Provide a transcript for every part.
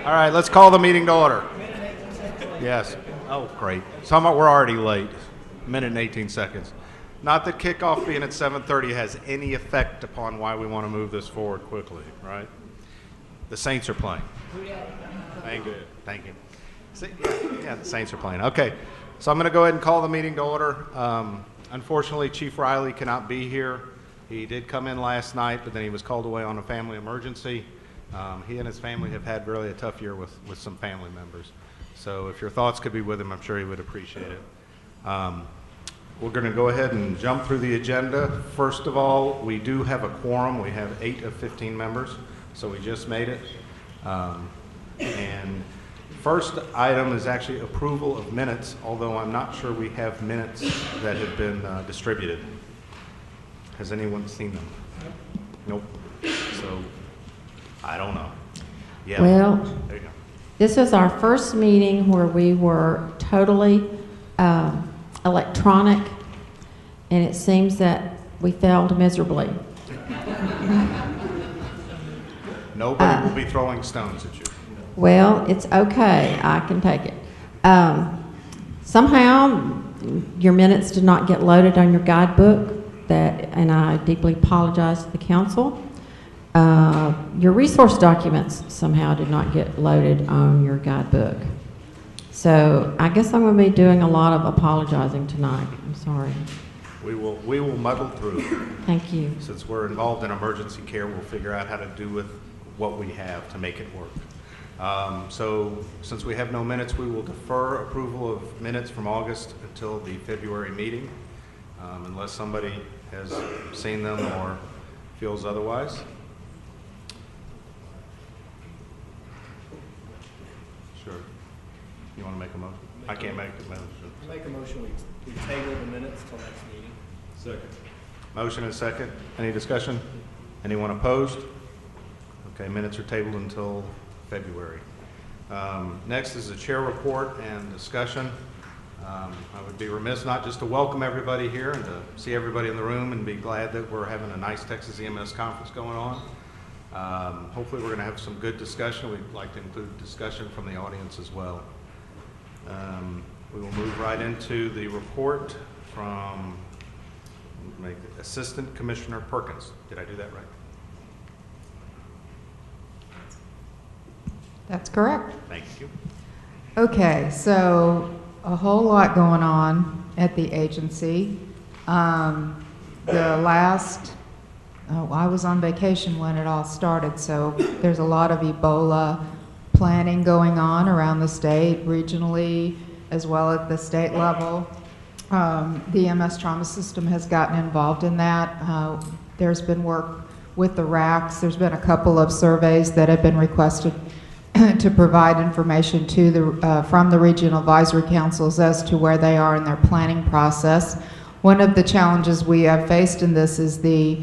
All right, let's call the meeting to order. Yes. Oh, great. We're already late. Minute and 18 seconds. Not that kickoff being at 7:30 has any effect upon why we want to move this forward quickly, right? The Saints are playing. Thank you. Thank you. Yeah, the Saints are playing. Okay, so I'm going to go ahead and call the meeting to order. Unfortunately, Chief Riley cannot be here. He did come in last night, but then he was called away on a family emergency. He and his family have had really a tough year with some family members. So if your thoughts could be with him, I'm sure he would appreciate it. We're going to go ahead and jump through the agenda. First of all, we do have a quorum. We have 8 of 15 members, so we just made it. And first item is actually approval of minutes, although I'm not sure we have minutes that have been distributed. Has anyone seen them? Nope. So I don't know. Yeah. Well, there you go. this was our first meeting where we were totally electronic, and it seems that we failed miserably. Nobody will be throwing stones at you. Well, it's okay. I can take it. Somehow, your minutes did not get loaded on your guidebook, and I deeply apologize to the council. Your resource documents somehow did not get loaded on your guidebook. So I guess I'm going to be doing a lot of apologizing tonight. I'm sorry. We will muddle through. Thank you. Since we're involved in emergency care, we'll figure out how to do with what we have to make it work. So since we have no minutes, we will defer approval of minutes from August until the February meeting, unless somebody has seen them or feels otherwise. Sure. You want to make a motion? I can't make the motion. Make a motion, we table the minutes till next meeting. Second. Motion and second. Any discussion? Anyone opposed? Okay, minutes are tabled until February. Next is the chair report and discussion. I would be remiss not just to welcome everybody here and to see everybody in the room and be glad that we're having a nice Texas EMS conference going on. Hopefully we're going to have some good discussion. We'd like to include discussion from the audience as well. We will move right into the report from Assistant Commissioner Perkins. Did I do that right? That's correct. Thank you. Okay, so a whole lot going on at the agency. I was on vacation when it all started, so there's a lot of Ebola planning going on around the state, regionally, as well at the state level. The EMS trauma system has gotten involved in that. There's been work with the RACs. There's been a couple of surveys that have been requested to provide information to the from the regional advisory councils as to where they are in their planning process. One of the challenges we have faced in this is the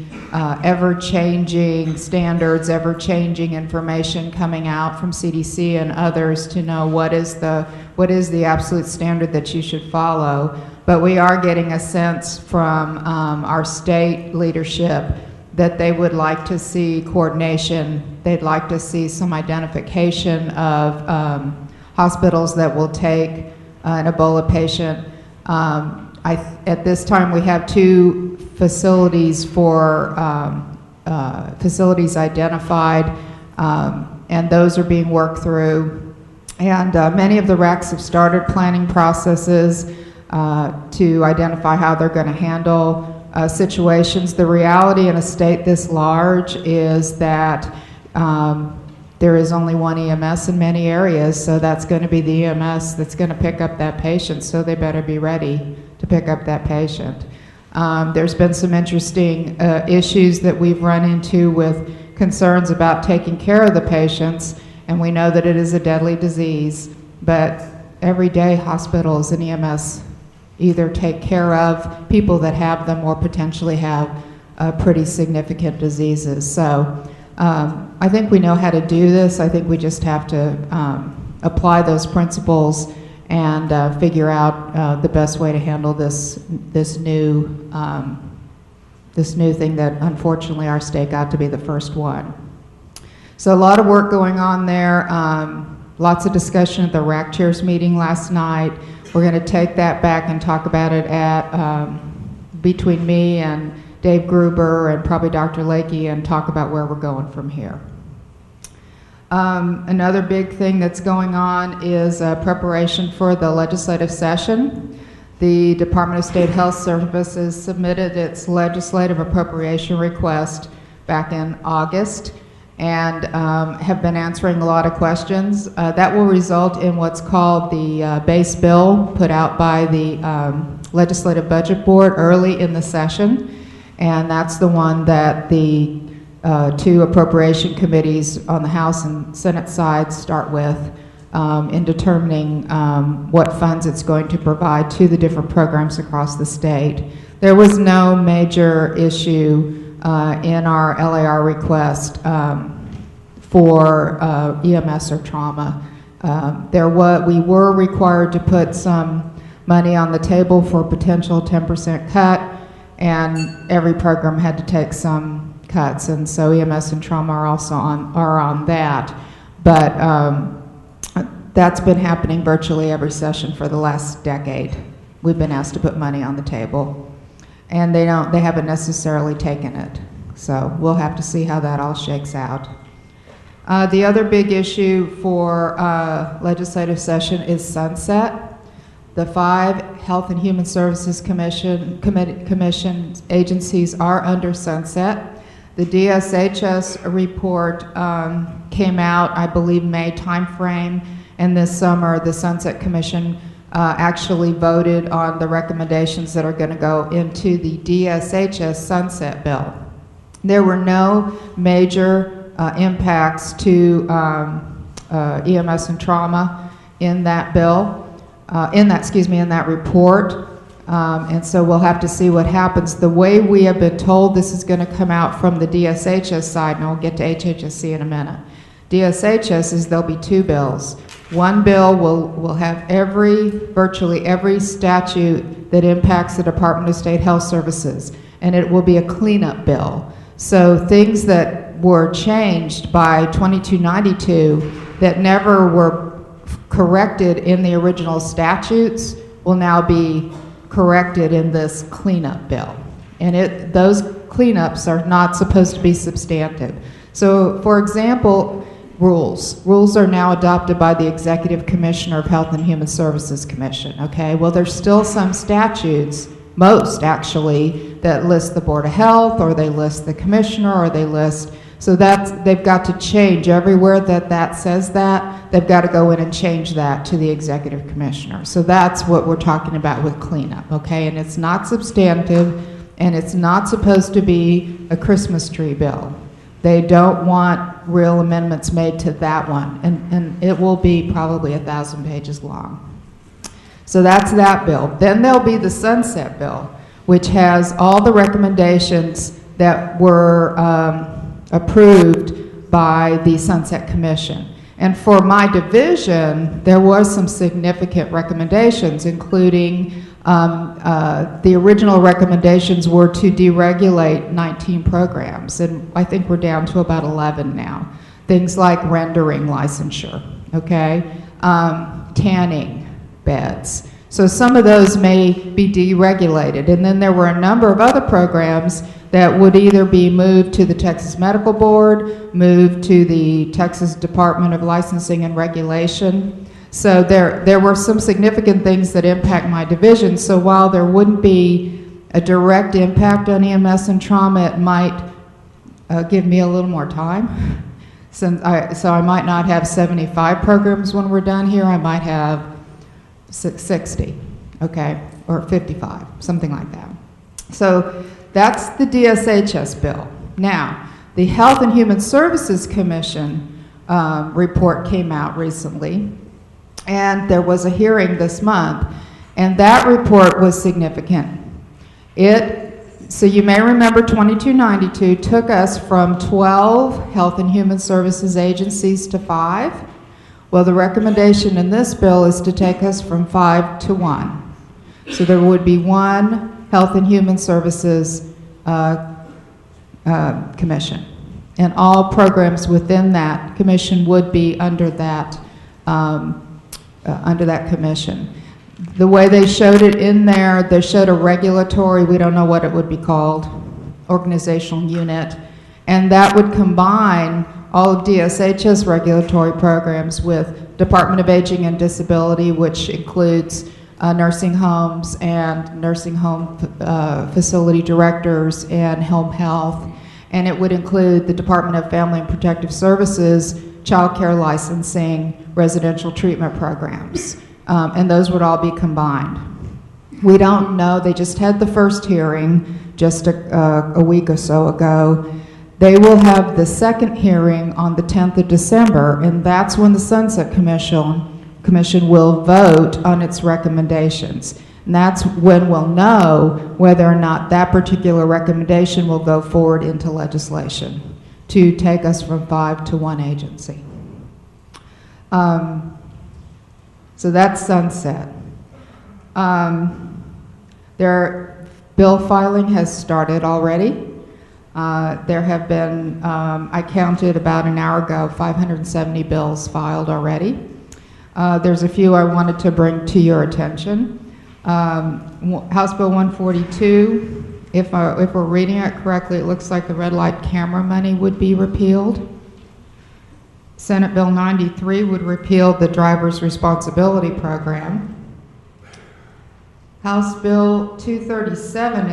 ever-changing standards, ever-changing information coming out from CDC and others to know what is the absolute standard that you should follow. But we are getting a sense from our state leadership that they would like to see coordination. They'd like to see some identification of hospitals that will take an Ebola patient. At this time, we have 2 facilities for facilities identified, and those are being worked through. And many of the RACs have started planning processes to identify how they're going to handle situations. The reality in a state this large is that there is only one EMS in many areas, so that's going to be the EMS that's going to pick up that patient, so they better be ready to pick up that patient. There's been some interesting issues that we've run into with concerns about taking care of the patients, and we know that it is a deadly disease, but every day hospitals and EMS either take care of people that have them or potentially have pretty significant diseases. So I think we know how to do this. I think we just have to apply those principles and figure out the best way to handle this new thing that unfortunately our state got to be the first one. So a lot of work going on there. Lots of discussion at the RAC Chairs meeting last night. We're going to take that back and talk about it at between me and Dave Gruber and probably Dr. Lakey and talk about where we're going from here. Another big thing that's going on is preparation for the legislative session. The Department of State Health Services submitted its legislative appropriation request back in August and have been answering a lot of questions. That will result in what's called the base bill put out by the Legislative Budget Board early in the session, and that's the one that the two appropriation committees on the House and Senate side start with in determining what funds it's going to provide to the different programs across the state. There was no major issue in our LAR request for EMS or trauma. We were required to put some money on the table for a potential 10% cut, and every program had to take some cuts, and so EMS and trauma are also on that. But that's been happening virtually every session for the last decade. We've been asked to put money on the table, and they haven't necessarily taken it. So we'll have to see how that all shakes out. The other big issue for legislative session is sunset. The 5 Health and Human Services Commission agencies are under sunset. The DSHS report came out, I believe, May timeframe, and this summer the Sunset Commission actually voted on the recommendations that are going to go into the DSHS sunset bill. There were no major impacts to EMS and trauma in that bill. In that report, and so we'll have to see what happens. The way we have been told this is going to come out from the DSHS side, and I'll get to HHSC in a minute. DSHS is there'll be 2 bills. One bill will have virtually every statute that impacts the Department of State Health Services, and it will be a cleanup bill. So things that were changed by 2292 that never were corrected in the original statutes will now be corrected in this cleanup bill. And those cleanups are not supposed to be substantive. So, for example, rules are now adopted by the Executive Commissioner of Health and Human Services Commission, okay? Well, there's still some statutes, most actually, that list the Board of Health, or they list the Commissioner, or they list, so they've got to change everywhere that says that, they've got to go in and change that to the Executive Commissioner. So that's what we're talking about with cleanup, okay? And it's not substantive, and it's not supposed to be a Christmas tree bill. They don't want real amendments made to that one, and it will be probably 1,000 pages long. So that's that bill. Then there'll be the sunset bill, which has all the recommendations that were approved by the Sunset Commission. And for my division, there was some significant recommendations, including the original recommendations were to deregulate 19 programs, and I think we're down to about 11 now. Things like rendering licensure, okay? Tanning beds. So some of those may be deregulated. And then there were a number of other programs that would either be moved to the Texas Medical Board, moved to the Texas Department of Licensing and Regulation. So there were some significant things that impact my division. So while there wouldn't be a direct impact on EMS and trauma, it might give me a little more time. So I might not have 75 programs when we're done here. I might have 60, okay, or 55, something like that. So that's the DSHS bill. Now, the Health and Human Services Commission report came out recently, and there was a hearing this month, and that report was significant. So you may remember 2292 took us from 12 Health and Human Services agencies to 5. Well, the recommendation in this bill is to take us from 5 to 1. So there would be 1 Health and Human Services Commission. And all programs within that commission would be under that under that commission. The way they showed it in there, they showed a regulatory, we don't know what it would be called, organizational unit, and that would combine all of DSH's regulatory programs with Department of Aging and Disability, which includes nursing homes and nursing home facility directors and home health, and it would include the Department of Family and Protective Services, child care licensing, residential treatment programs, and those would all be combined. We don't know, they just had the first hearing just a week or so ago. They will have the second hearing on the 10th of December, and that's when the Sunset Commission will vote on its recommendations. And that's when we'll know whether or not that particular recommendation will go forward into legislation to take us from 5 to 1 agency. So that's Sunset. Bill filing has started already. There have been, I counted about an hour ago, 570 bills filed already. There's a few I wanted to bring to your attention. House Bill 142, if we're reading it correctly, it looks like the red light camera money would be repealed. Senate Bill 93 would repeal the driver's responsibility program. House Bill 237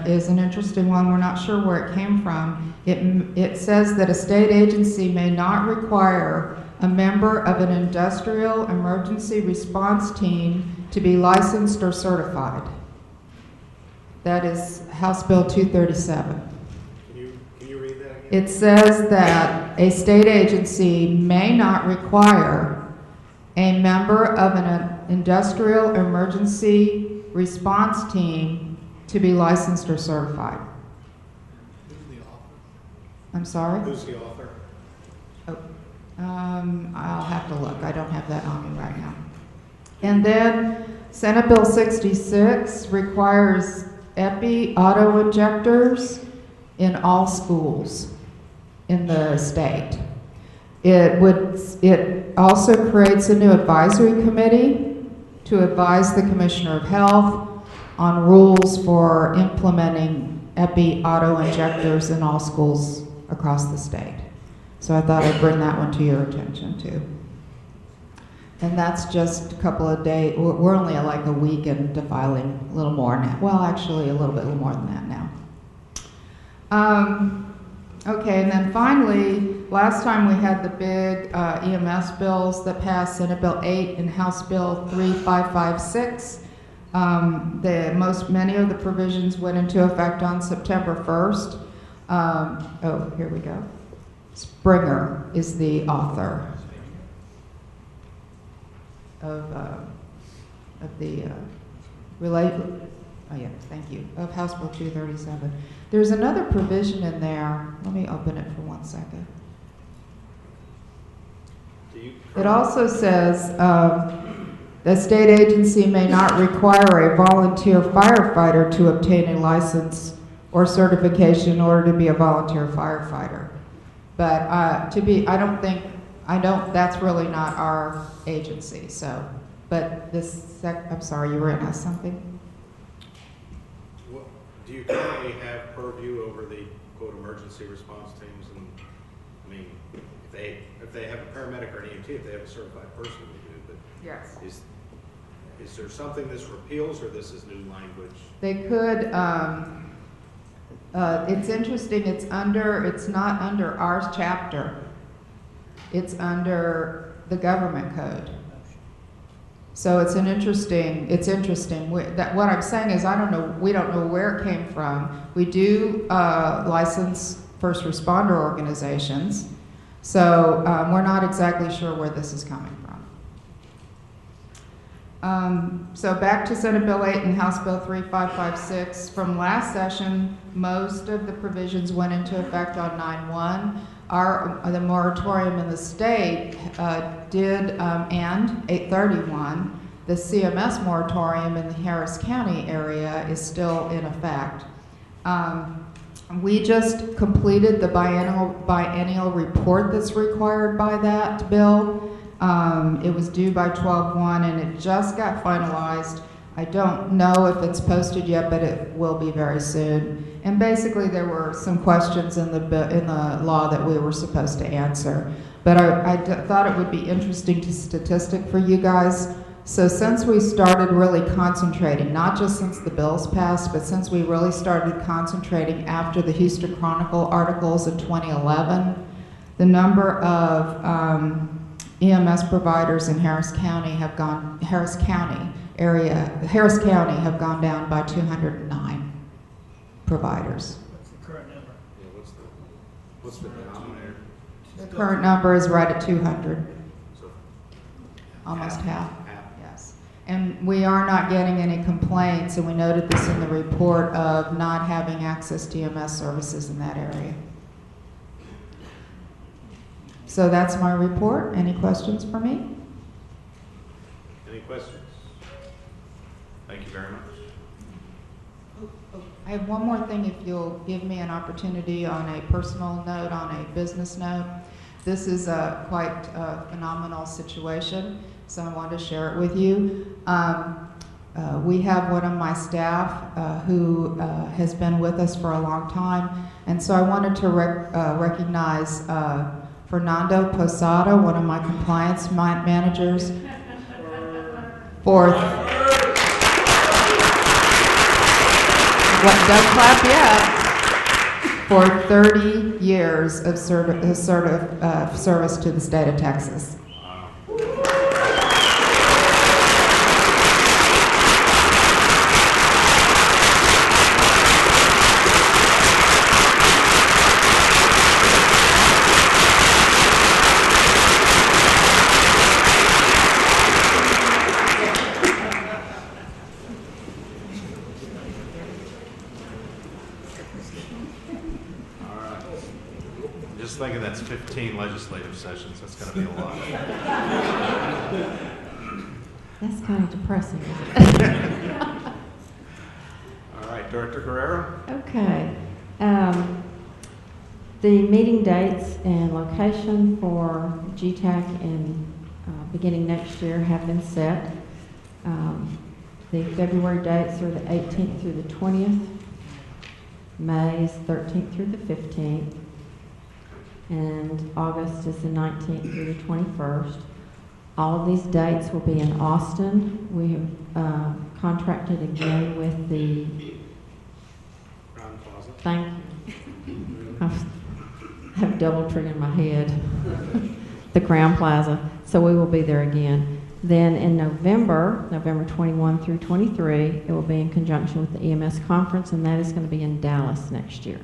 is an interesting one. We're not sure where it came from. It says that a state agency may not require a member of an industrial emergency response team to be licensed or certified. That is House Bill 237. Can you read that again? It says that a state agency may not require a member of an industrial emergency response team to be licensed or certified. Who's the author? I'm sorry? Who's the author? Oh, I'll have to look. I don't have that on me right now. And then Senate Bill 66 requires epi auto injectors in all schools in the state. It also creates a new advisory committee to advise the Commissioner of Health on rules for implementing epi auto injectors in all schools across the state. So I thought I'd bring that one to your attention too. And that's just a couple of days. We're only like a week into filing, a little more now. Well, actually a little more than that now. Okay, and then finally, last time we had the big EMS bills that passed, Senate Bill 8 and House Bill 3556. Many of the provisions went into effect on September 1st. Oh, here we go. Springer is the author of the of House Bill 237. There's another provision in there. Let me open it for 1 second. It also says the state agency may not require a volunteer firefighter to obtain a license or certification in order to be a volunteer firefighter. But that's really not our agency, so. But I'm sorry, you were going to ask something? Do you currently have purview over the quote emergency response teams? And I mean, if they have a paramedic or an EMT, if they have a certified person, we do. But yes, is there something this repeals, or this is new language? They could. It's interesting. It's not under our chapter. It's under the government code. So it's interesting. What I'm saying is, we don't know where it came from. We do license first responder organizations, so we're not exactly sure where this is coming from. So back to Senate Bill 8 and House Bill 3556. From last session, most of the provisions went into effect on 9/1. The moratorium in the state did end 8/31. The CMS moratorium in the Harris County area is still in effect. We just completed the biennial report that's required by that bill. It was due by 12/1 and it just got finalized. I don't know if it's posted yet, but it will be very soon. And basically there were some questions in the law that we were supposed to answer. But I thought it would be interesting to statistic for you guys. So since we started really concentrating, not just since the bills passed, but since we really started concentrating after the Houston Chronicle articles in 2011, the number of EMS providers in Harris County have gone down by 209 providers. What's the current number? Yeah, what's the denominator? The current number is right at 200, So almost half. Half. Yes. And we are not getting any complaints, and we noted this in the report, of not having access to EMS services in that area. So that's my report. Any questions for me? Any questions? Thank you very much. I have one more thing, if you'll give me an opportunity on a personal note, on a business note. This is a quite phenomenal situation, so I wanted to share it with you. We have one of my staff who has been with us for a long time, and so I wanted to recognize Fernando Posada, one of my compliance managers, don't clap yet, for 30 years of service to the state of Texas. Just thinking that's 15 legislative sessions. That's going to be a lot. That's kind of depressing, isn't it? All right, Director Guerrero. Okay. The meeting dates and location for GETAC in beginning next year have been set. The February dates are the 18th through the 20th. May is 13th through the 15th. And August is the 19th through the 21st. All of these dates will be in Austin. We have contracted again with the Crown Plaza. Thank you. I have double trigger in my head. The Crown Plaza. So we will be there again. Then in November 21 through 23, it will be in conjunction with the EMS conference, and that is going to be in Dallas next year.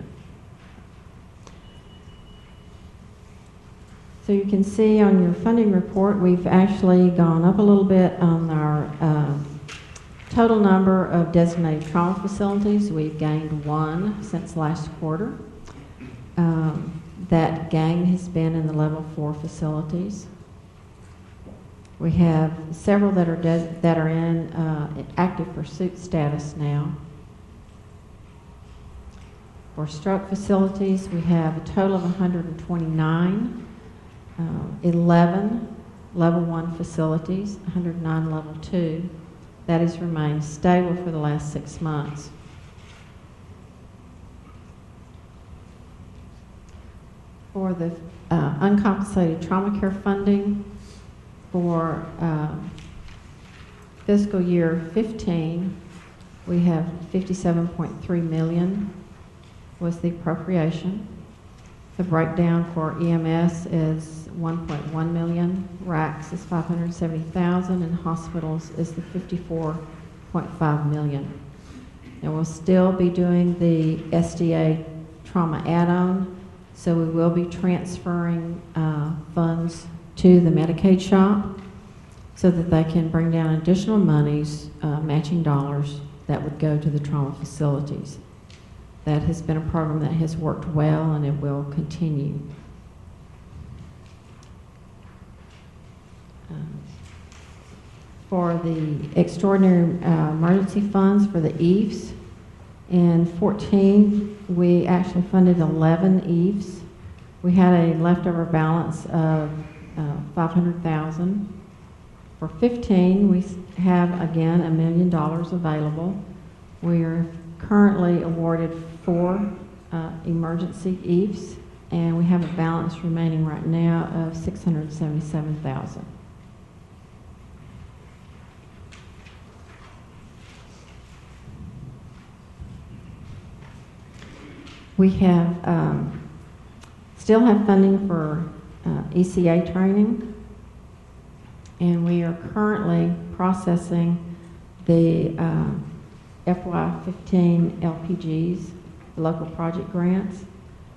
So you can see on your funding report, we've actually gone up a little bit on our total number of designated trauma facilities. We've gained one since last quarter. That gain has been in the level 4 facilities. We have several that are in active pursuit status now. For stroke facilities, we have a total of 129. 11 level 1 facilities, 109 level 2. That has remained stable for the last 6 months. For the uncompensated trauma care funding for fiscal year 15, we have 57.3 million was the appropriation. The breakdown for EMS is 1.1 million, RACs is 570,000, and hospitals is the 54.5 million. And we'll still be doing the SDA trauma add-on, so we will be transferring funds to the Medicaid shop so that they can bring down additional monies, matching dollars that would go to the trauma facilities. That has been a program that has worked well, and it will continue. For the extraordinary emergency funds for the EVES, in 14, we actually funded 11 EVES. We had a leftover balance of $500,000. For 15, we have again $1 million available. We are currently awarded 4 emergency EIFs, and we have a balance remaining right now of $677,000. We have still have funding for ECA training, and we are currently processing the FY15 LPGs, the local project grants.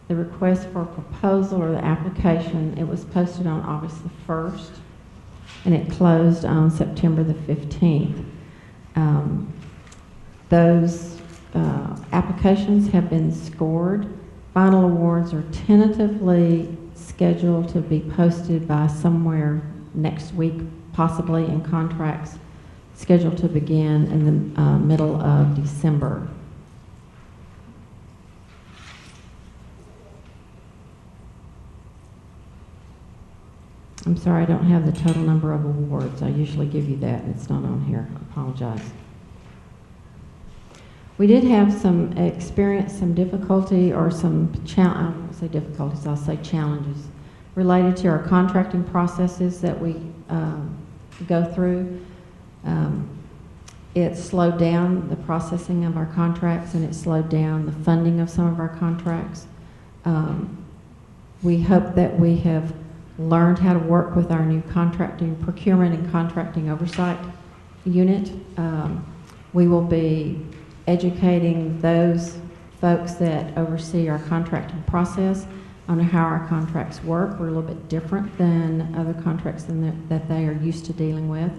The request for proposal or the application, it was posted on August the 1st, and it closed on September the 15th. Those applications have been scored. Final awards are tentatively scheduled to be posted by somewhere next week, possibly, and contracts scheduled to begin in the middle of December. I'm sorry, I don't have the total number of awards. I usually give you that, and it's not on here. I apologize. We did have some experience, some difficulty, or some I won't say difficulties, I'll say challenges related to our contracting processes that we go through. It slowed down the processing of our contracts, and it slowed down the funding of some of our contracts. We hope that we have learned how to work with our new contracting, procurement and contracting oversight unit. We will be educating those folks that oversee our contracting process on how our contracts work. We're a little bit different than other contracts that they are used to dealing with.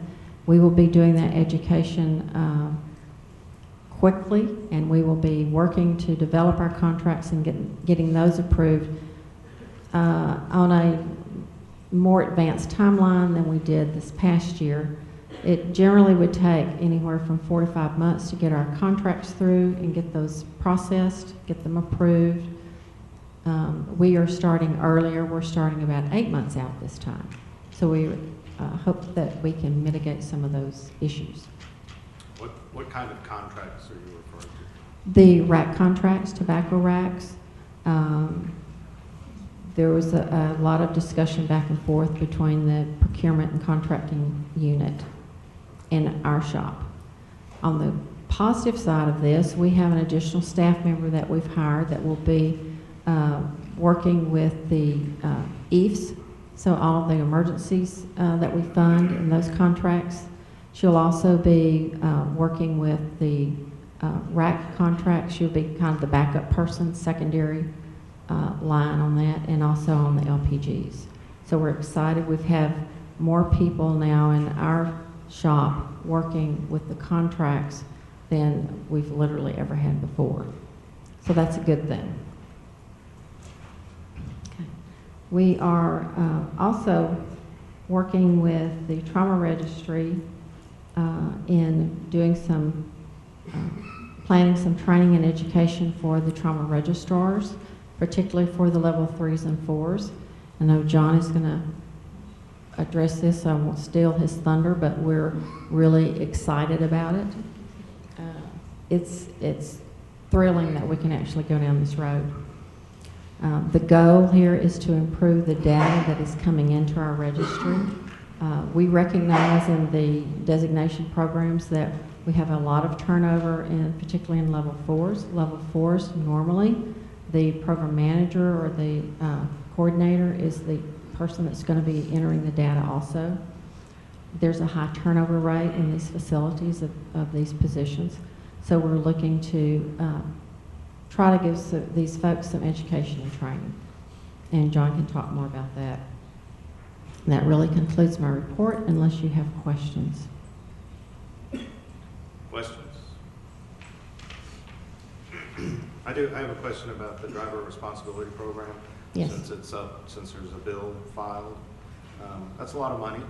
We will be doing that education quickly, and we will be working to develop our contracts and getting those approved on a more advanced timeline than we did this past year. It generally would take anywhere from 4 to 5 months to get our contracts through and get those processed, get them approved. We are starting earlier. We're starting about 8 months out this time. So we hope that we can mitigate some of those issues. What kind of contracts are you referring to? The rack contracts, tobacco racks. There was a lot of discussion back and forth between the procurement and contracting unit in our shop. On the positive side of this, we have an additional staff member that we've hired that will be working with the EIFs, so all of the emergencies that we fund in those contracts. She'll also be working with the rack contracts. She'll be kind of the backup person, secondary line on that, and also on the LPGs. So we're excited. We've had more people now in our shop working with the contracts than we've literally ever had before. So that's a good thing. Okay. We are also working with the trauma registry in doing some, planning some training and education for the trauma registrars, particularly for the level 3s and 4s. I know John is going to address this, so I won't steal his thunder, but we're really excited about it. It's thrilling that we can actually go down this road. The goal here is to improve the data that is coming into our registry. We recognize in the designation programs that we have a lot of turnover, particularly in level 4s. Level 4s, normally, the program manager or the coordinator is the person that's going to be entering the data also. There's a high turnover rate in these facilities of these positions. So we're looking to try to give these folks some education and training. And John can talk more about that. And that really concludes my report, unless you have questions. Questions? I have a question about the driver responsibility program. Yes. Since there's a bill filed. That's a lot of money.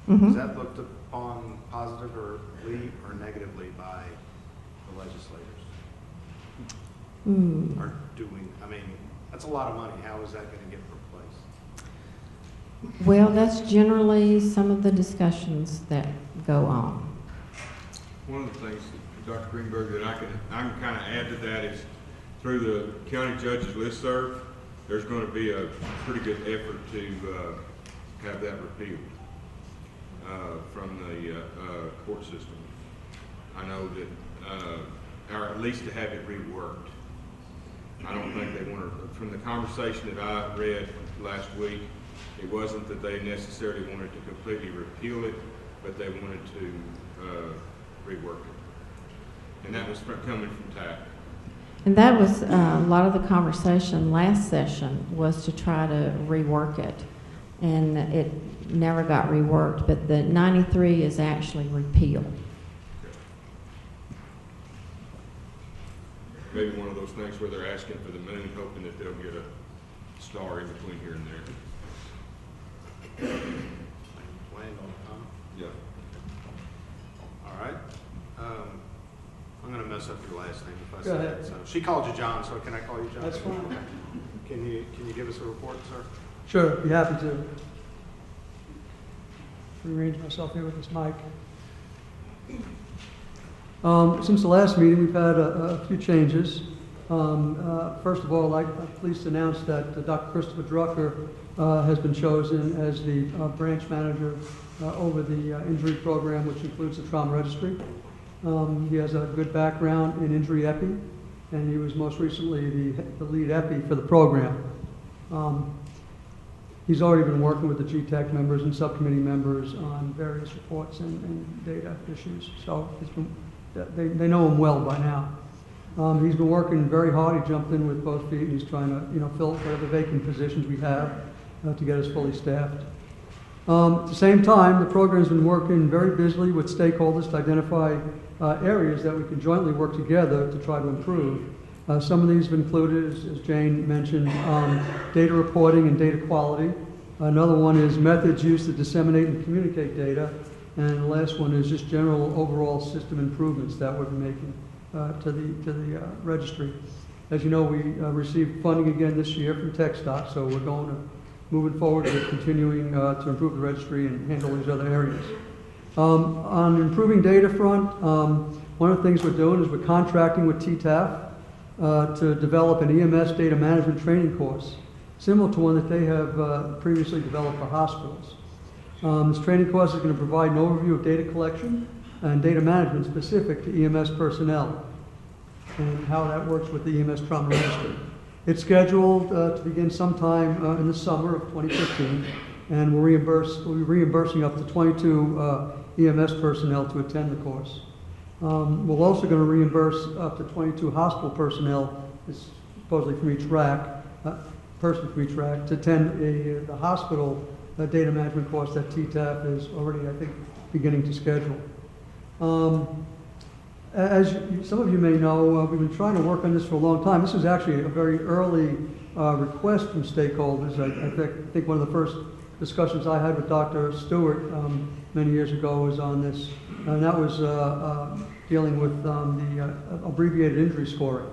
Mm-hmm. Is that looked upon positively or negatively by the legislators? Mm. Or I mean, that's a lot of money. How is that going to get replaced? Well, that's generally some of the discussions that go on. One of the things, Dr. Greenberg, that I can kind of add to that is through the county judge's listserv, there's going to be a pretty good effort to have that repealed from the court system. I know that, or at least to have it reworked. I don't think they want to, from the conversation that I read last week, it wasn't that they necessarily wanted to completely repeal it, but they wanted to rework it. And that was coming from TAC. And that was a lot of the conversation last session was to try to rework it. And it never got reworked, but the 93 is actually repealed. Maybe one of those things where they're asking for the moon, hoping that they'll get a star in between here and there. Land on time. Yeah. All right. I'm going to mess up your last name if I Go say ahead. it. So she called you John, so can I call you John? That's fine. Okay. Can you give us a report, sir? Sure, be happy to. Rearrange myself here with this mic. Since the last meeting, we've had a few changes. First of all, I'm pleased to announce that Dr. Christopher Drucker has been chosen as the branch manager over the injury program, which includes the trauma registry. He has a good background in injury epi, and he was most recently the lead epi for the program. He's already been working with the GETAC members and subcommittee members on various reports and data issues, so they know him well by now. He's been working very hard. He jumped in with both feet, and he's trying to fill whatever vacant positions we have to get us fully staffed. At the same time, the program's been working very busily with stakeholders to identify areas that we can jointly work together to try to improve. Some of these have included, as Jane mentioned, data reporting and data quality. Another one is methods used to disseminate and communicate data. And the last one is just general overall system improvements that we're making to the registry. As you know, we received funding again this year from TechStop, so we're moving forward with continuing to improve the registry and handle these other areas. On improving data front, one of the things we're doing is we're contracting with TTAF to develop an EMS data management training course, similar to one that they have previously developed for hospitals. This training course is going to provide an overview of data collection and data management specific to EMS personnel and how that works with the EMS trauma registry. It's scheduled to begin sometime in the summer of 2015, and we'll be reimbursing up to 22 EMS personnel to attend the course. We're also going to reimburse up to 22 hospital personnel, supposedly from each person from each rack, to attend the hospital data management course that TTAF is already, I think, beginning to schedule. As some of you may know, we've been trying to work on this for a long time. This was actually a very early request from stakeholders. I think one of the first discussions I had with Dr. Stewart many years ago was on this, and that was dealing with the abbreviated injury scoring.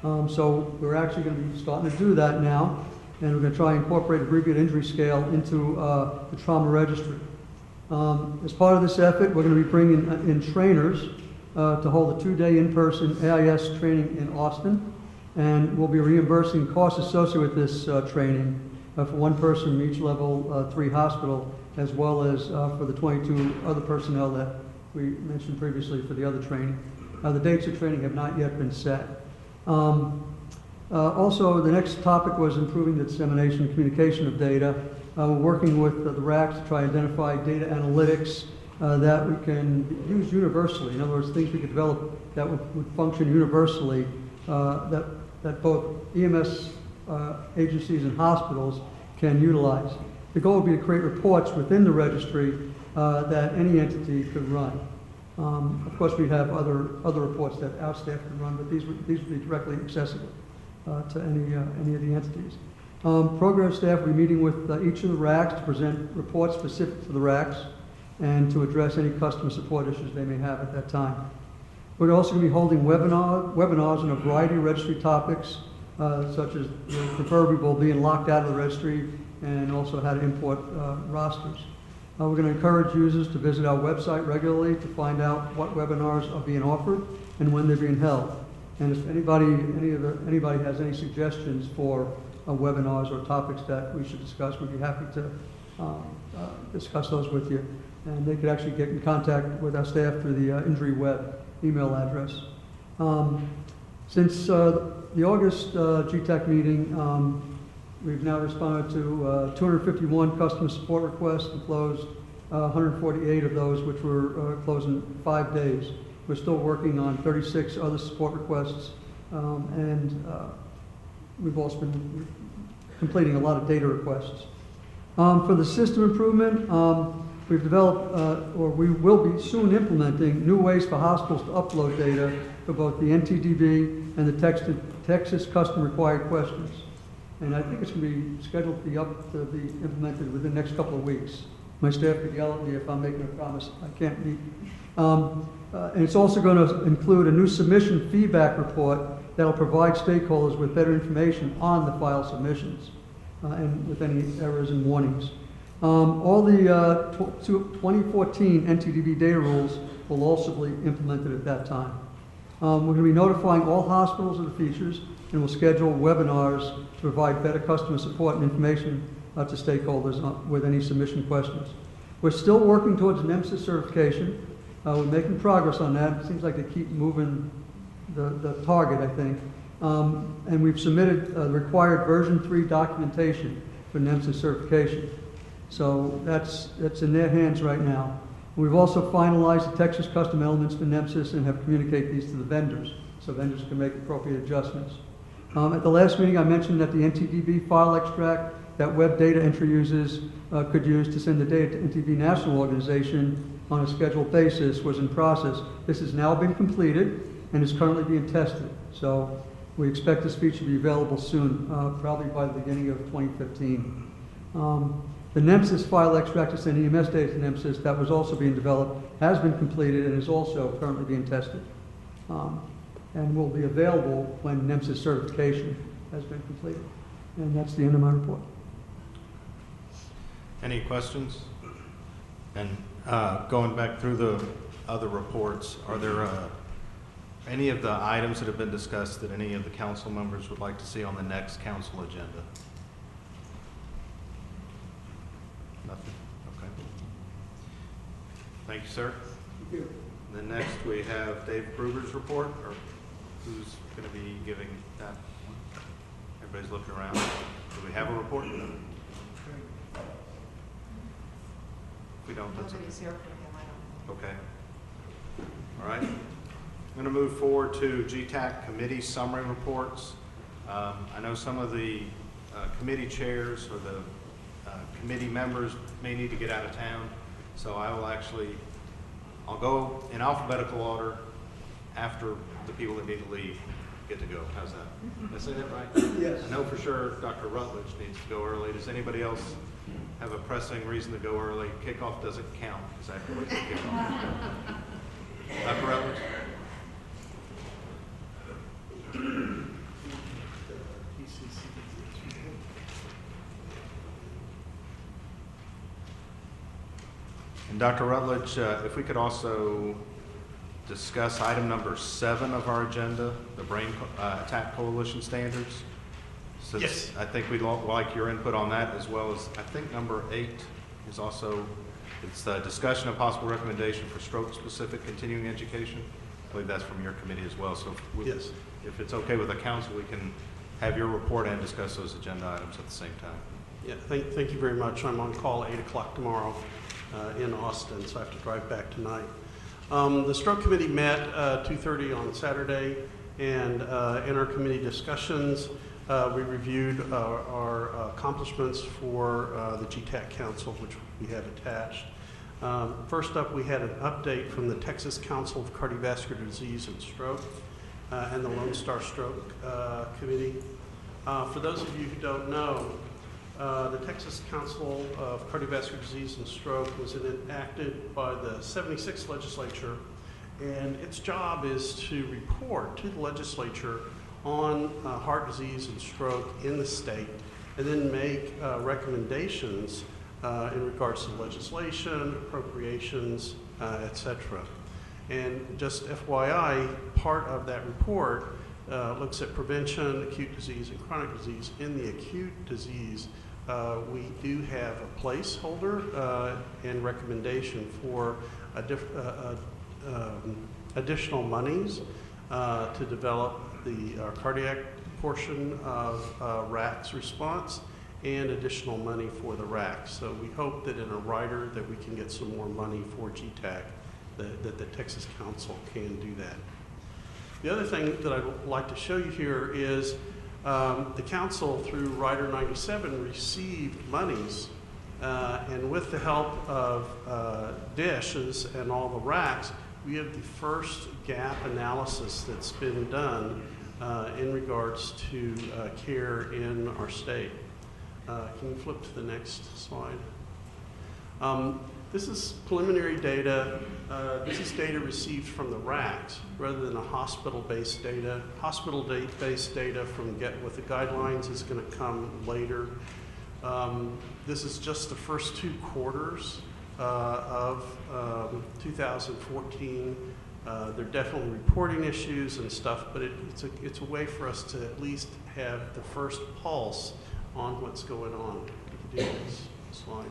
So we're actually going to be starting to do that now, and we're going to try and incorporate abbreviated injury scale into the trauma registry. As part of this effort, we're going to be bringing in trainers to hold a 2-day in-person AIS training in Austin, and we'll be reimbursing costs associated with this training for one person from each level 3 hospital, as well as for the 22 other personnel that we mentioned previously for the other training. The dates of training have not yet been set. Also, the next topic was improving the dissemination and communication of data. We're working with the RACs to try to identify data analytics that we can use universally. In other words, things we could develop that would function universally, that both EMS agencies and hospitals can utilize. The goal would be to create reports within the registry that any entity could run. Of course, we have other reports that our staff can run, but these would be directly accessible to any of the entities. Program staff will be meeting with each of the RACs to present reports specific to the RACs and to address any customer support issues they may have at that time. We're also going to be holding webinars on a variety of registry topics, such as the proverbial being locked out of the registry and also how to import rosters. We're going to encourage users to visit our website regularly to find out what webinars are being offered and when they're being held. And if anybody has any suggestions for webinars or topics that we should discuss, we'd be happy to discuss those with you. And they could actually get in contact with our staff through the Injury Web email address. Since the August GETAC meeting, we've now responded to 251 customer support requests and closed 148 of those, which were closed in 5 days. We're still working on 36 other support requests, and we've also been completing a lot of data requests. For the system improvement, we've developed, or we will be soon implementing, new ways for hospitals to upload data for both the NTDB and the Texas Custom Required Questions. And I think it's going to be scheduled to be implemented within the next couple of weeks. My staff could yell at me if I'm making a promise I can't meet. And it's also going to include a new submission feedback report that will provide stakeholders with better information on the file submissions and with any errors and warnings. All the 2014 NTDB data rules will also be implemented at that time. We're going to be notifying all hospitals of the features, and we'll schedule webinars to provide better customer support and information to stakeholders with any submission questions. We're still working towards NEMSIS certification. We're making progress on that. It seems like they keep moving the target, I think. And we've submitted the required version 3 documentation for NEMSIS certification. So that's in their hands right now. We've also finalized the Texas custom elements for NEMSIS and have communicated these to the vendors, so vendors can make appropriate adjustments. At the last meeting, I mentioned that the NTDB file extract that web data entry users could use to send the data to NTDB National Organization on a scheduled basis was in process. This has now been completed and is currently being tested. So we expect this feature to be available soon, probably by the beginning of 2015. The NEMSIS file extract to send EMS data to NEMSIS that was also being developed has been completed and is also currently being tested. And will be available when NEMSIS certification has been completed. And that's the end of my report. Any questions? And going back through the other reports, are there any of the items that have been discussed that any of the council members would like to see on the next council agenda? Nothing? Okay. Thank you, sir. Thank you. Then next we have Dave Kruger's report, or who's going to be giving that one? Everybody's looking around. Do we have a report? No. If we don't, that's okay. Nobody's here for him, I don't. Okay. All right. I'm going to move forward to GETAC committee summary reports. I know some of the committee chairs or the committee members may need to get out of town, so I'll go in alphabetical order after the people that need to leave get to go. How's that? Did I say that right? Yes. I know for sure Dr. Rutledge needs to go early. Does anybody else have a pressing reason to go early? Kickoff doesn't count because I have to wait for kickoff. Dr. Rutledge? And Dr. Rutledge, if we could also discuss item number 7 of our agenda, the Brain Attack Coalition Standards. Since Yes. I think we'd like your input on that, as well as I think number 8 is also, it's the discussion of possible recommendation for stroke-specific continuing education. I believe that's from your committee as well. So Yes. If it's okay with the council, we can have your report and discuss those agenda items at the same time. Yeah, thank you very much. I'm on call at 8 o'clock tomorrow in Austin, so I have to drive back tonight. The stroke committee met 2:30 on Saturday, and in our committee discussions, we reviewed our accomplishments for the GETAC Council, which we have attached. First up, we had an update from the Texas Council of Cardiovascular Disease and Stroke and the Lone Star Stroke Committee. For those of you who don't know, the Texas Council of Cardiovascular Disease and Stroke was enacted by the 76th legislature, and its job is to report to the legislature on heart disease and stroke in the state, and then make recommendations in regards to legislation, appropriations, etc. And just FYI, part of that report looks at prevention, acute disease, and chronic disease. In the acute disease, we do have a placeholder and recommendation for additional monies to develop the cardiac portion of RAC's response and additional money for the RAC. So we hope that in a rider that we can get some more money for GETAC, that the Texas Council can do that. The other thing that I'd like to show you here is the council through Rider 97 received monies and with the help of DISHs and all the RACs, we have the first gap analysis that's been done in regards to care in our state. Can you flip to the next slide? This is preliminary data. This is data received from the RACs rather than a hospital-based data. Hospital-based data from with the guidelines is going to come later. This is just the first 2 quarters of 2014. They're definitely reporting issues and stuff, but it's a way for us to at least have the first pulse on what's going on. You can do this slide.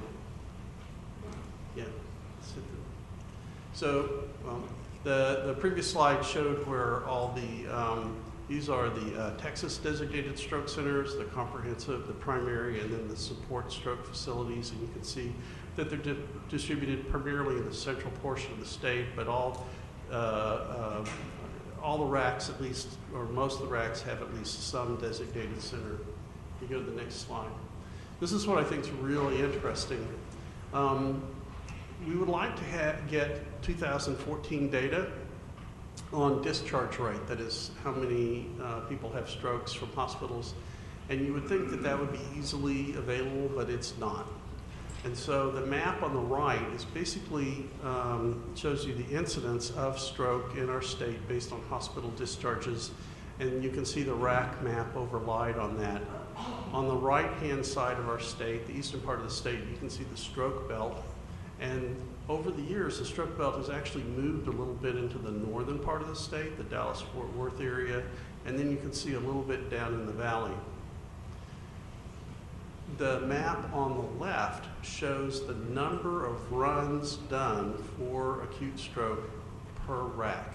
Yeah. So the previous slide showed where all the these are the Texas designated stroke centers, the comprehensive, the primary, and then the support stroke facilities. And you can see that they're distributed primarily in the central portion of the state, but all the RACs at least, or most of the RACs have at least some designated center. You go to the next slide. This is what I think is really interesting. We would like to get 2014 data on discharge rate, that is how many people have strokes from hospitals. And you would think that that would be easily available, but it's not. And so the map on the right is basically shows you the incidence of stroke in our state based on hospital discharges. And you can see the RAC map overlaid on that. On the right-hand side of our state, the eastern part of the state, you can see the stroke belt. And over the years, the stroke belt has actually moved a little bit into the northern part of the state, the Dallas-Fort Worth area, and then you can see a little bit down in the valley. The map on the left shows the number of runs done for acute stroke per RAC.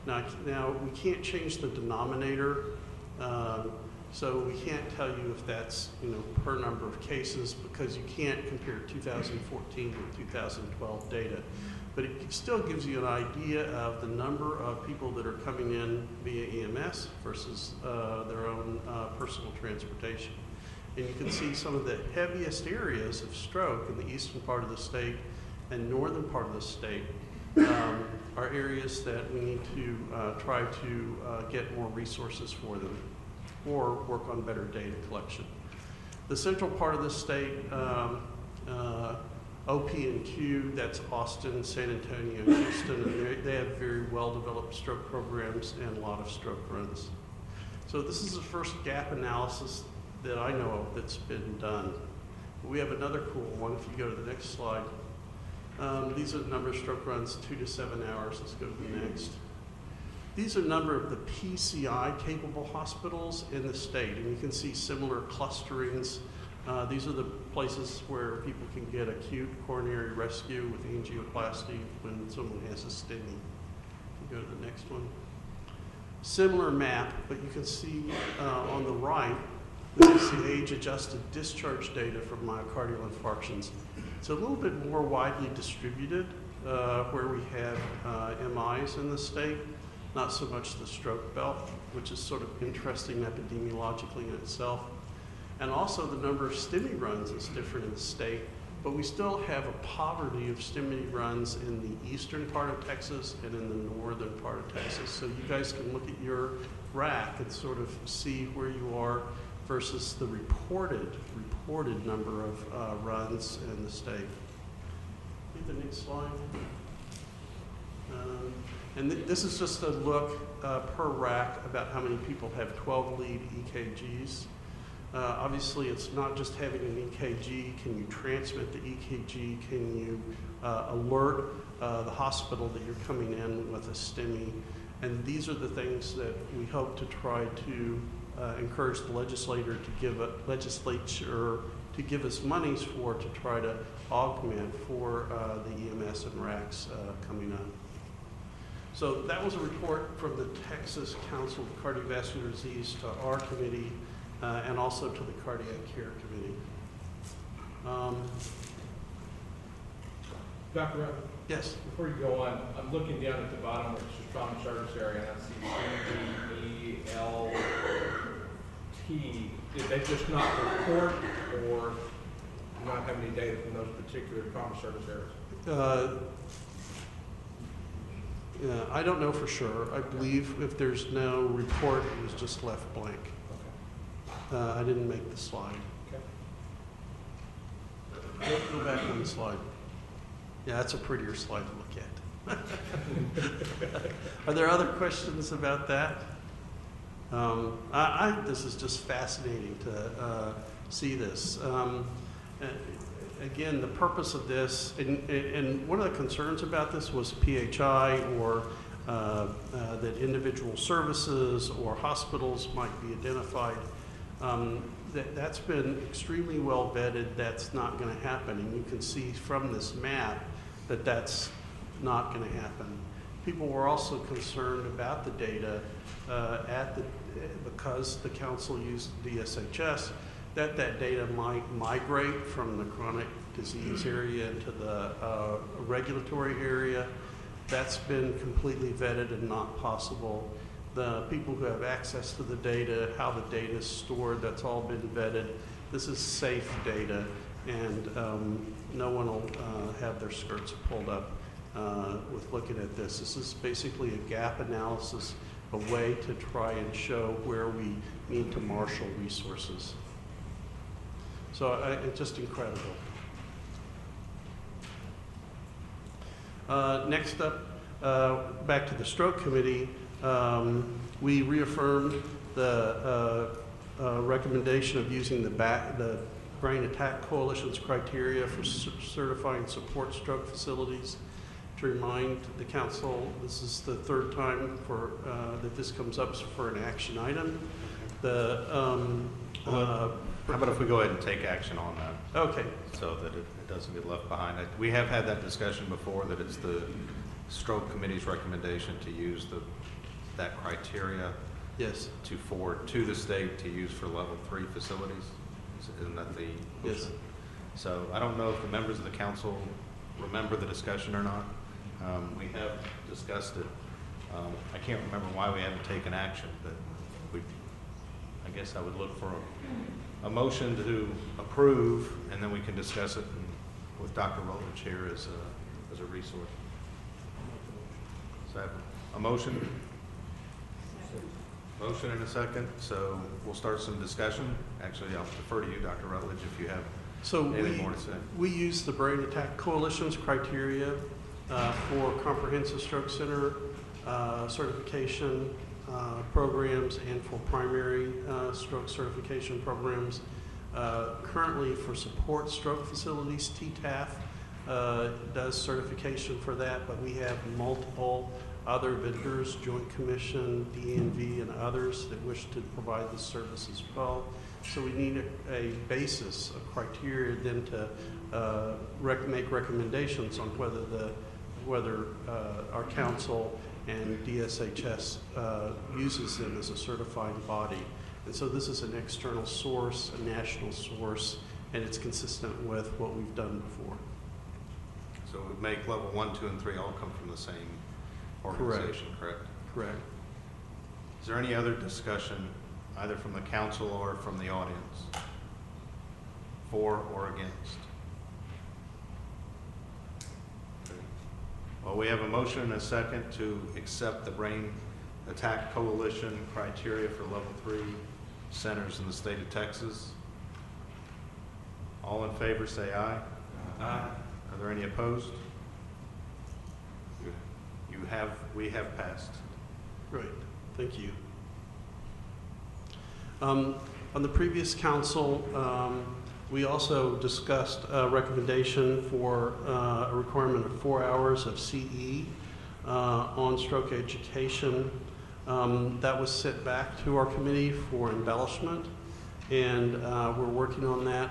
Now we can't change the denominator, so we can't tell you if that's per number of cases because you can't compare 2014 with 2012 data. But it still gives you an idea of the number of people that are coming in via EMS versus their own personal transportation. And you can see some of the heaviest areas of stroke in the eastern part of the state and northern part of the state are areas that we need to try to get more resources for them or work on better data collection. The central part of the state, OP and Q, that's Austin, San Antonio, Houston, and they have very well-developed stroke programs and a lot of stroke runs. So this is the first gap analysis that I know of that's been done. We have another cool one if you go to the next slide. These are the number of stroke runs, 2 to 7 hours. Let's go to the next. These are a number of the PCI capable hospitals in the state, and you can see similar clusterings. These are the places where people can get acute coronary rescue with angioplasty when someone has a STEMI. You go to the next one. Similar map, but you can see on the right, this is the age-adjusted discharge data from myocardial infarctions. It's a little bit more widely distributed where we have MIs in the state, not so much the stroke belt, which is sort of interesting epidemiologically in itself. And also the number of STEMI runs is different in the state, but we still have a poverty of STEMI runs in the eastern part of Texas and in the northern part of Texas. So you guys can look at your RAC and sort of see where you are versus the reported number of runs in the state. Get the next slide. And this is just a look per RAC about how many people have 12 lead EKGs. Obviously, it's not just having an EKG. Can you transmit the EKG? Can you alert the hospital that you're coming in with a STEMI? And these are the things that we hope to try to encourage the legislature to give us monies for, to try to augment for the EMS and RACs coming up. So that was a report from the Texas Council of Cardiovascular Disease to our committee and also to the Cardiac Care Committee. Dr. Rupp, Yes. before you go on, I'm looking down at the bottom where it says trauma service area, and I see CDELT. Did they just not report or not have any data from those particular trauma service areas? Yeah, I don't know for sure. I believe if there's no report, it was just left blank. Okay. I didn't make the slide. Okay. Go back one slide. Yeah, that's a prettier slide to look at. Are there other questions about that? This is just fascinating to see this. Again, the purpose of this, and one of the concerns about this was PHI or that individual services or hospitals might be identified. That's been extremely well vetted. That's not going to happen. And you can see from this map that that's not going to happen. People were also concerned about the data because the council used DSHS, that data might migrate from the chronic disease area into the regulatory area. That's been completely vetted and not possible. The people who have access to the data, how the data is stored, that's all been vetted. This is safe data, and no one will have their skirts pulled up with looking at this. This is basically a gap analysis, a way to try and show where we need to marshal resources. So it's just incredible. Next up, back to the stroke committee, we reaffirmed the recommendation of using the Brain Attack Coalition's criteria for certifying support stroke facilities. To remind the council, this is the third time that this comes up for an action item. How about if we go ahead and take action on that? Okay. So that it doesn't get left behind. We have had that discussion before, that it's the stroke committee's recommendation to use that criteria. Yes. To forward to the state to use for level 3 facilities. Isn't that the motion? Yes. So I don't know if the members of the council remember the discussion or not. We have discussed it. I can't remember why we haven't taken action, but I guess I would look for a motion to approve, and then we can discuss it with Dr. Rutledge here as a resource. So I have a motion? Motion and a second, so we'll start some discussion. Actually, I'll defer to you, Dr. Rutledge, if you have anything more to say. We use the Brain Attack Coalition's criteria for Comprehensive Stroke Center certification programs and for primary stroke certification programs. Currently for support stroke facilities, TTAF does certification for that, but we have multiple other vendors, Joint Commission, DNV, and others that wish to provide this service as well. So we need a basis, a criteria then to make recommendations on whether our council and DSHS uses them as a certifying body. And so this is an external source, a national source, and it's consistent with what we've done before. So it would make level 1, 2, and 3 all come from the same organization, correct? Correct. Is there any other discussion, either from the council or from the audience, for or against? Okay. Well, we have a motion and a second to accept the Brain Attack Coalition criteria for level 3 centers in the state of Texas. All in favor say aye. Aye. Are there any opposed? We have passed. Great, thank you. On the previous council, we also discussed a recommendation for a requirement of 4 hours of CE on stroke education. That was sent back to our committee for embellishment, and we're working on that.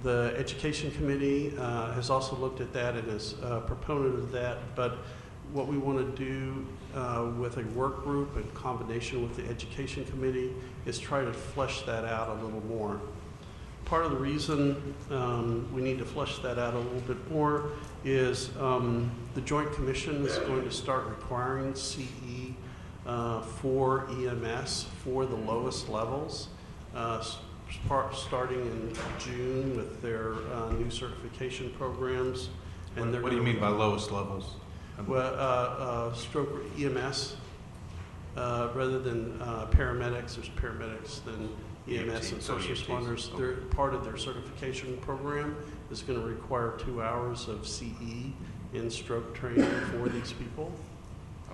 The Education Committee has also looked at that and is a proponent of that, but what we want to do with a work group in combination with the Education Committee is try to flesh that out a little more. Part of the reason we need to flesh that out a little bit more is the Joint Commission is going to start requiring CE for EMS for the lowest levels, starting in June with their new certification programs. And What do you mean by lowest levels? Well, stroke EMS, rather than paramedics, there's paramedics, then EMS and first responders. They're part of their certification program is going to require 2 hours of CE in stroke training for these people.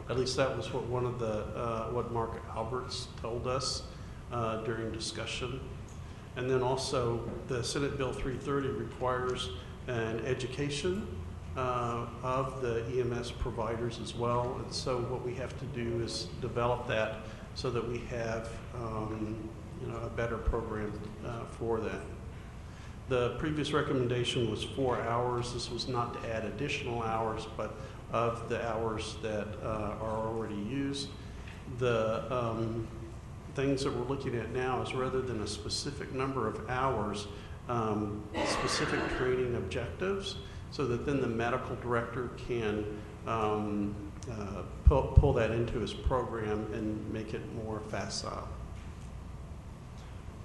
At least that was what one of the what Mark Alberts told us during discussion. And then also the Senate Bill 330 requires an education of the EMS providers as well. And so what we have to do is develop that so that we have a better program for that. The previous recommendation was 4 hours. This was not to add additional hours, but of the hours that are already used. The things that we're looking at now is rather than a specific number of hours, specific training objectives, so that then the medical director can pull that into his program and make it more facile.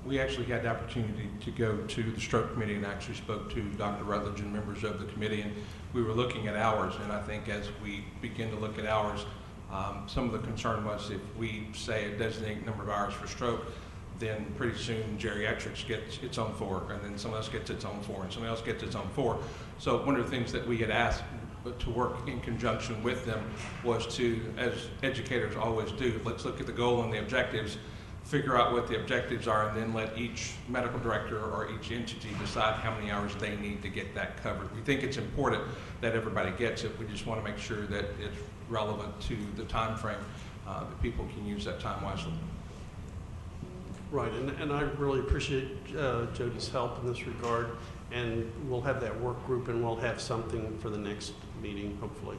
We actually had the opportunity to go to the stroke committee and actually spoke to Dr. Rutledge and members of the committee, and we were looking at hours. And I think as we begin to look at hours, some of the concern was if we say a designated number of hours for stroke, then pretty soon geriatrics gets its own 4, and then someone else gets its own 4, and someone else gets its own 4. So one of the things that we had asked to work in conjunction with them was to, as educators always do, let's look at the goal and the objectives, figure out what the objectives are, and then let each medical director or each entity decide how many hours they need to get that covered. We think it's important that everybody gets it. We just want to make sure that it's relevant to the time frame, that people can use that time wisely. Right, and I really appreciate Jody's help in this regard, and we'll have that work group and we'll have something for the next meeting, hopefully.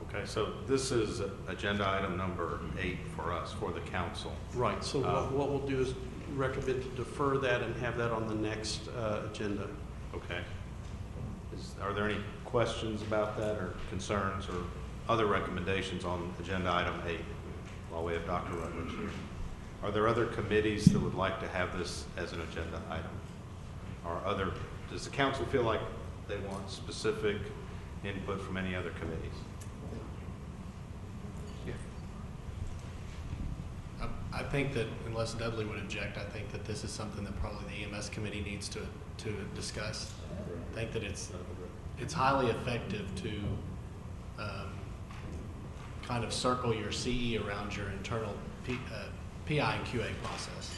Okay, so this is agenda item number 8 for us, for the council. Right, so what we'll do is recommend to defer that and have that on the next agenda. Okay. Are there any questions about that or concerns or other recommendations on agenda item 8 while we have Dr. Rutledge here? Are there other committees that would like to have this as an agenda item? Does the council feel like they want specific input from any other committees? Yeah. I think that unless Dudley would object, I think that this is something that probably the EMS committee needs to discuss. I think that it's highly effective to kind of circle your CE around your internal PI and QA process.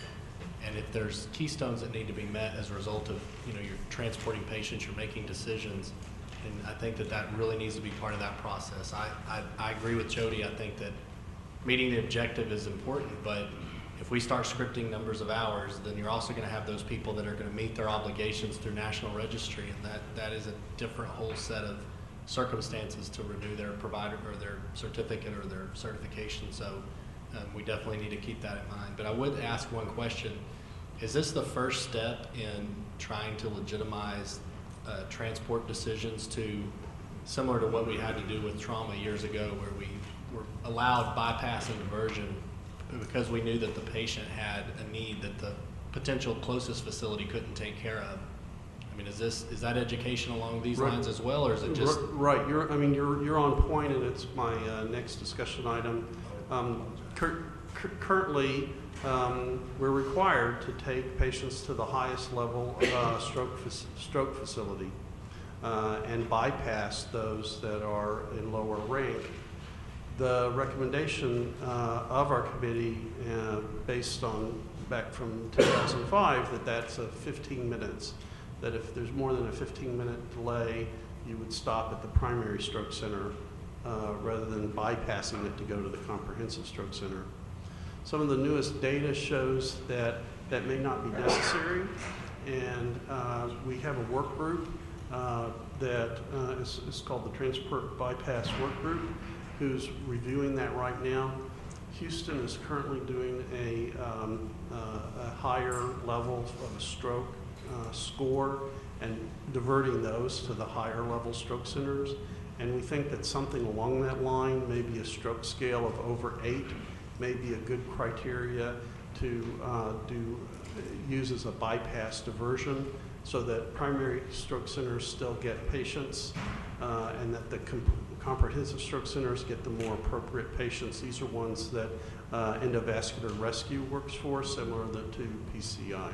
And if there's keystones that need to be met as a result of, you're transporting patients, you're making decisions, and I think that really needs to be part of that process. I agree with Jody. I think that meeting the objective is important, but if we start scripting numbers of hours, then you're also going to have those people that are going to meet their obligations through National Registry, and that is a different whole set of circumstances to renew their provider or their certificate or their certification. So we definitely need to keep that in mind. But I would ask one question. Is this the first step in trying to legitimize transport decisions to, similar to what we had to do with trauma years ago, where we were allowed bypass and diversion because we knew that the patient had a need that the potential closest facility couldn't take care of? I mean, is that education along these lines as well, or is it just right? You're on point, and it's my next discussion item. Currently, we're required to take patients to the highest level stroke facility and bypass those that are in lower rank. The recommendation of our committee, based on back from 2005 that's a 15 minutes. That if there's more than a 15-minute delay, you would stop at the primary stroke center rather than bypassing it to go to the comprehensive stroke center. Some of the newest data shows that that may not be necessary, and we have a work group that is called the Transport Bypass Work Group, who's reviewing that right now. Houston is currently doing a higher level of a stroke score and diverting those to the higher level stroke centers. And we think that something along that line, maybe a stroke scale of over 8, may be a good criteria to use as a bypass diversion, so that primary stroke centers still get patients and that the comprehensive stroke centers get the more appropriate patients. These are ones that endovascular rescue works for, similar to PCI.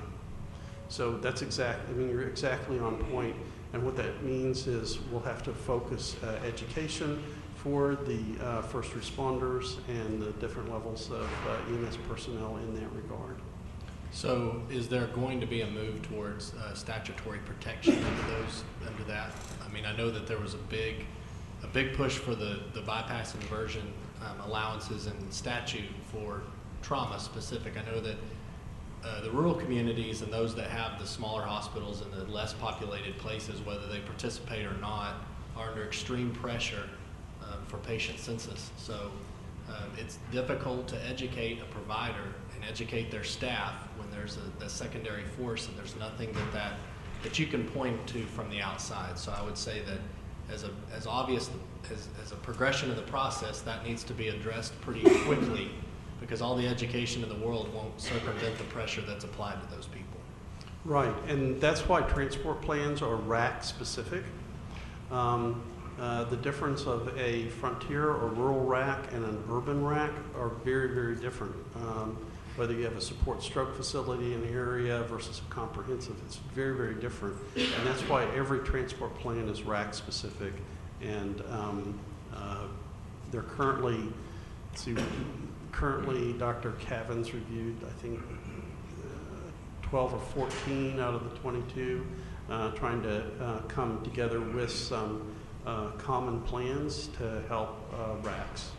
So that's you're exactly on point. And what that means is we'll have to focus education for the first responders and the different levels of EMS personnel in that regard. So is there going to be a move towards statutory protection under that? I mean, I know that there was a big push for the bypass and diversion allowances in statute for trauma specific. I know that the rural communities and those that have the smaller hospitals in the less populated places, whether they participate or not, are under extreme pressure for patient census. So it's difficult to educate a provider and educate their staff when there's a secondary force and there's nothing that you can point to from the outside. So I would say that as obvious as a progression of the process, that needs to be addressed pretty quickly, because all the education in the world won't circumvent the pressure that's applied to those people. Right, and that's why transport plans are RAC specific. The difference of a frontier or rural RAC and an urban RAC are very, very different. Whether you have a support stroke facility in the area versus a comprehensive, it's very, very different. And that's why every transport plan is RAC specific. And they're currently Dr. Cavan's reviewed, I think, 12 or 14 out of the 22, trying to come together with some common plans to help RACs.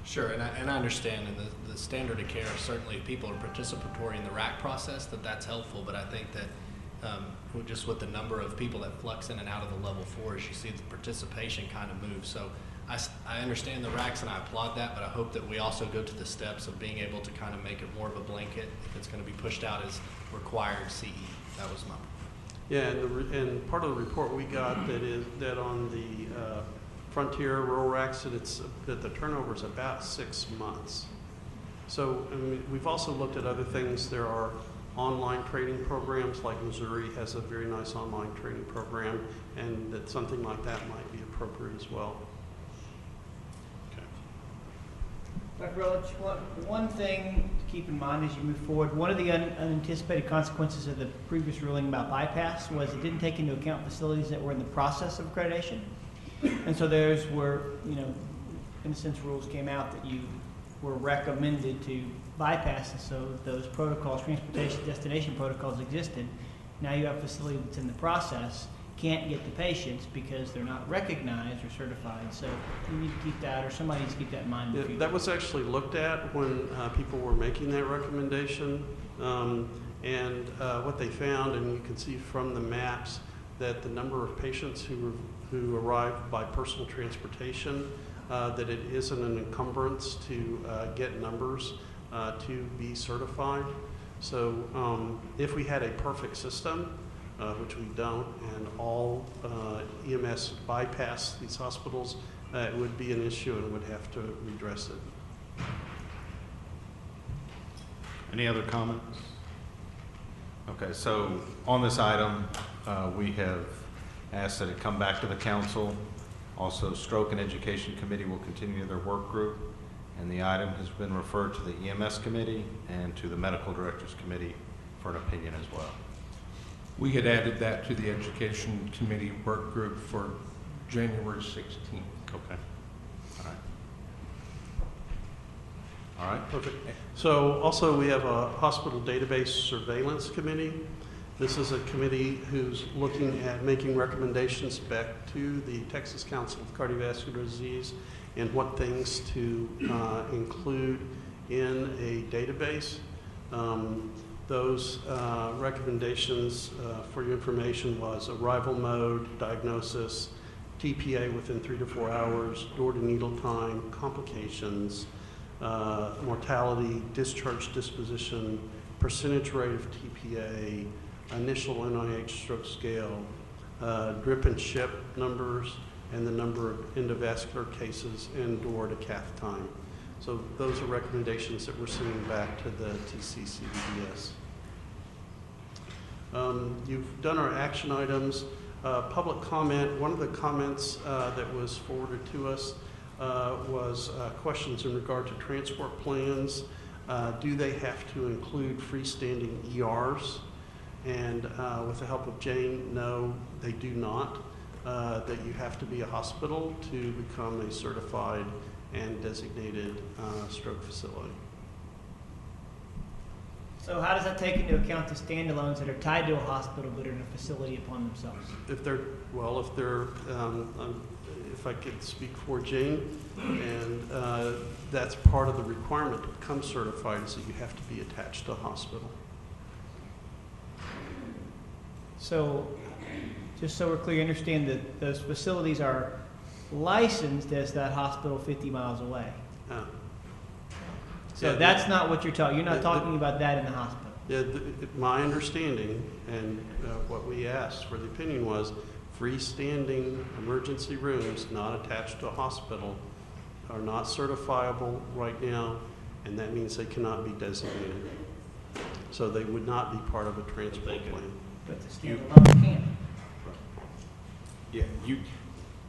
Sure, and I understand, and the standard of care, certainly if people are participatory in the RAC process, that's helpful, but I think that just with the number of people that flux in and out of the level 4s, you see the participation kind of move. So I understand the RACs and I applaud that, but I hope that we also go to the steps of being able to kind of make it more of a blanket if it's going to be pushed out as required CE. That was my. Yeah, and part of the report we got that on the frontier rural RACs that the turnover is about 6 months. So I mean, we've also looked at other things. There are online training programs, like Missouri has a very nice online training program, and that something like that might be appropriate as well. Dr. Rutledge, one thing to keep in mind as you move forward, one of the unanticipated consequences of the previous ruling about bypass was it didn't take into account facilities that were in the process of accreditation. And so those were, in a sense, rules came out that you were recommended to bypass, and so those protocols, transportation destination protocols existed. Now you have a facility that's in the process, can't get the patients because they're not recognized or certified. So you need to keep that, or somebody needs to keep that in mind. Yeah, that was actually looked at when people were making that recommendation, and what they found, and you can see from the maps, that the number of patients who arrive by personal transportation, that it isn't an encumbrance to get numbers to be certified. So if we had a perfect system, which we don't, and all EMS bypass these hospitals, it would be an issue and would have to redress it. Any other comments? Okay, so on this item, we have asked that it come back to the council. Also, Stroke and Education Committee will continue their work group, and the item has been referred to the EMS Committee and to the Medical Directors Committee for an opinion as well. We had added that to the Education Committee work group for January 16th. Okay. All right. All right. Perfect. So also we have a hospital database surveillance committee. This is a committee who's looking at making recommendations back to the Texas Council of Cardiovascular Disease and what things to include in a database. Those recommendations, for your information, was arrival mode, diagnosis, TPA within 3 to 4 hours, door to needle time, complications, mortality, discharge disposition, percentage rate of TPA, initial NIH stroke scale, drip and ship numbers, and the number of endovascular cases and door to cath time. So those are recommendations that we're sending back to the TCCDDS. You've done our action items. Public comment, one of the comments that was forwarded to us was questions in regard to transport plans. Do they have to include freestanding ERs? And with the help of Jane, no, they do not. That you have to be a hospital to become a certified and designated stroke facility. So how does that take into account the standalones that are tied to a hospital but are in a facility upon themselves? If they're, well, if I could speak for Jane, and that's part of the requirement to become certified is that you have to be attached to a hospital. So, just so we're clear, understand that those facilities are licensed as that hospital 50 miles away. So Yeah, that's not what you're talking. You're not talking about that in the hospital. Yeah, my understanding and what we asked for the opinion was freestanding emergency rooms not attached to a hospital are not certifiable right now, and that means they cannot be designated. So they would not be part of a transport plan. But the standalone can. Yeah,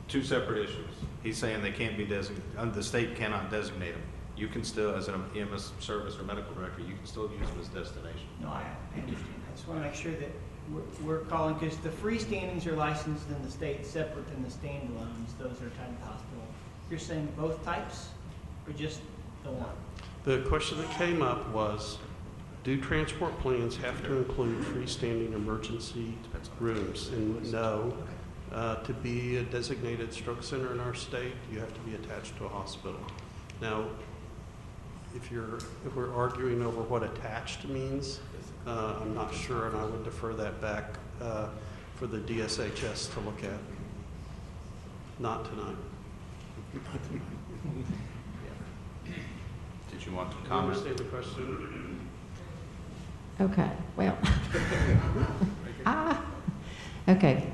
two separate issues. He's saying they can't be designated, the state cannot designate them. You can still, as an EMS service or medical director, you can still use them as destination. No, I understand. I just want to make sure that we're calling, because the freestandings are licensed in the state separate than the standalones. Those are tied to the hospital. You're saying both types or just the one? The question that came up was, do transport plans have to include freestanding emergency rooms? And no, to be a designated stroke center in our state, you have to be attached to a hospital. Now, if we're arguing over what attached means, I'm not sure, and I would defer that back for the DSHS to look at. Not tonight. Did you want to I comment? understand the question. Okay, well. Okay,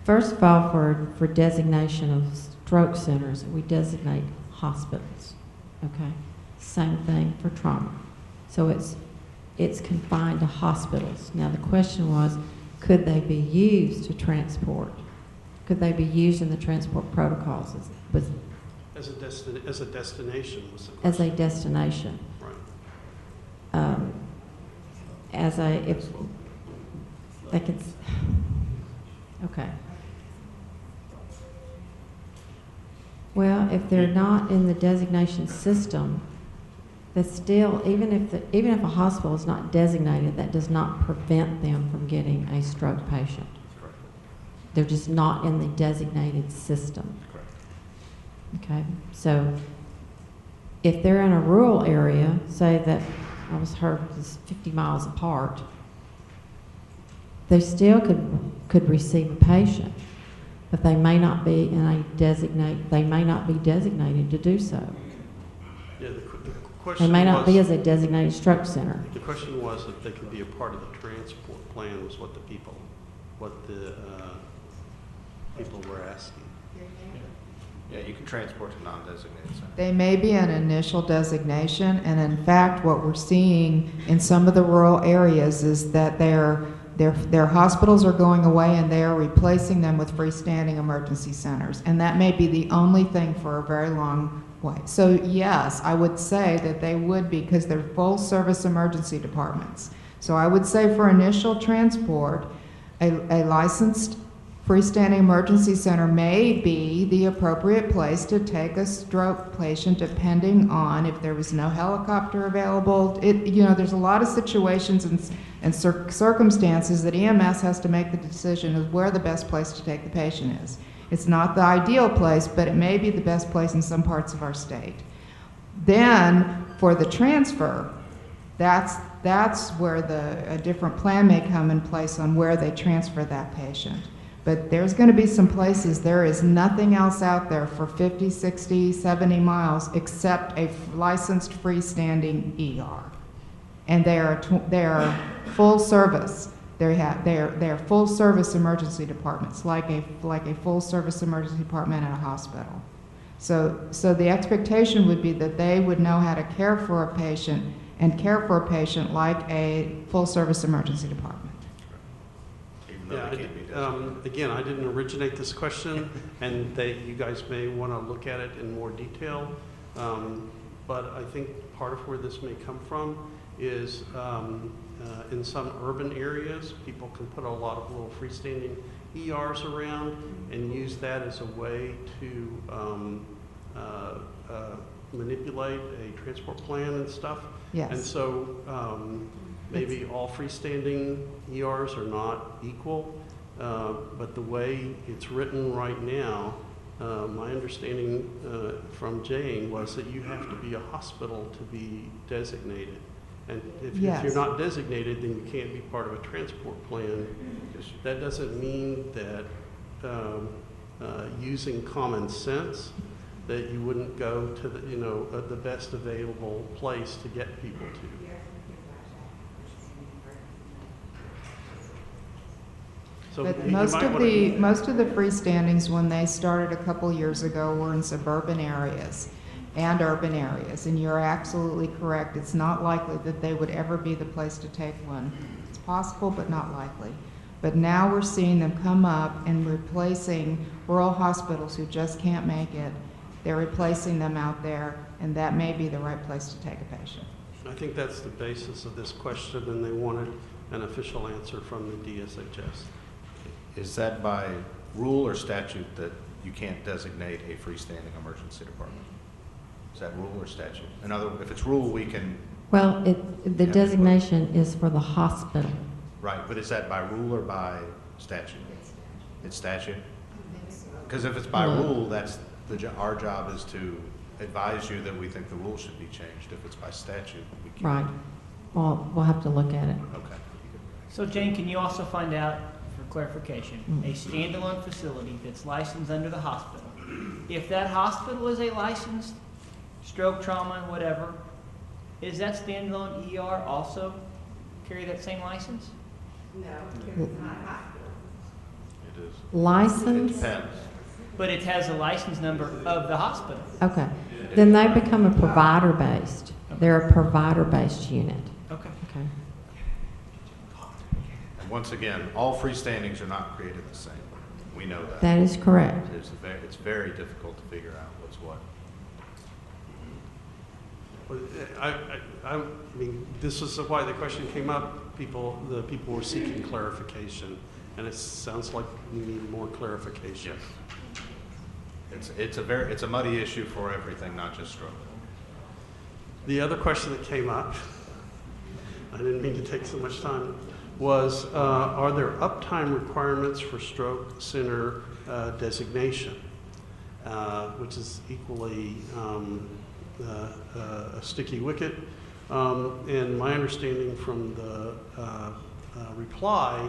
first of all, for designation of stroke centers, we designate hospitals, okay? Same thing for trauma. So it's confined to hospitals. Now the question was, could they be used to transport? Could they be used in the transport protocols? As a destination was the question. As a destination. Right. If they could, okay. Well, if they're not in the designation system, that's still, even if a hospital is not designated, that does not prevent them from getting a stroke patient. Correct. They're just not in the designated system. Correct. Okay, so if they're in a rural area, say that I was heard is 50 miles apart, they still could receive a patient, but they may not be in a they may not be designated to do so. Yeah, the question They may not be was, as a designated stroke center. the question was if they could be a part of the transport plan was what the people were asking. Yeah, you can transport to non-designated centers. They may be an initial designation, and in fact, what we're seeing in some of the rural areas is that their hospitals are going away and they are replacing them with freestanding emergency centers, and that may be the only thing for a very long way. So yes, I would say that they would be, because they're full service emergency departments. So I would say for initial transport, a licensed freestanding emergency center may be the appropriate place to take a stroke patient depending on if there was no helicopter available. There's a lot of situations and circumstances that EMS has to make the decision of where the best place to take the patient is. It's not the ideal place, but it may be the best place in some parts of our state. Then, for the transfer, that's where a different plan may come in place on where they transfer that patient. But there's going to be some places, there is nothing else out there for 50, 60, 70 miles except a licensed freestanding ER. And they are full service. They are full service emergency departments, like a full service emergency department at a hospital. So the expectation would be that they would know how to care for a patient and care for a patient like a full service emergency department. Yeah, again, I didn't originate this question, and you guys may want to look at it in more detail. But I think part of where this may come from is in some urban areas, people can put a lot of little freestanding ERs around and use that as a way to manipulate a transport plan and stuff. Yes. And so maybe all freestanding ERs are not equal, but the way it's written right now, my understanding from Jane was that you have to be a hospital to be designated. And if you're not designated, then you can't be part of a transport plan. That doesn't mean that using common sense, that you wouldn't go to the best available place to get people to. So But most of the freestandings, when they started a couple years ago, were in suburban areas and urban areas, and you're absolutely correct. It's not likely that they would ever be the place to take one. It's possible, but not likely. But now we're seeing them come up and replacing rural hospitals who just can't make it. They're replacing them out there, and that may be the right place to take a patient. I think that's the basis of this question, and they wanted an official answer from the DSHS. Is that by rule or statute that you can't designate a freestanding emergency department? Is that rule or statute? In other words, if it's rule, we can. Well, the designation is for the hospital. Right, but is that by rule or by statute? It's statute? Because if it's by rule, that's our job is to advise you that we think the rule should be changed. If it's by statute, we can't. Right. Well, we'll have to look at it. Okay. So Jane, can you also find out, for clarification, a standalone facility that's licensed under the hospital, if that hospital is a licensed stroke, trauma, whatever, is that standalone ER also carry that same license? It is. License? It depends. But it has a license number of the hospital. Okay. Then they become a provider-based. They're a provider-based unit. Okay. Okay. And once again, all freestandings are not created the same. We know that. That is correct. It's very difficult to figure out what's what. I mean, this is why the question came up. The people were seeking clarification, and it sounds like we need more clarification. Yes. It's a muddy issue for everything, not just stroke. The other question that came up, I didn't mean to take so much time, was are there uptime requirements for stroke center designation, which is equally a sticky wicket. And my understanding from the reply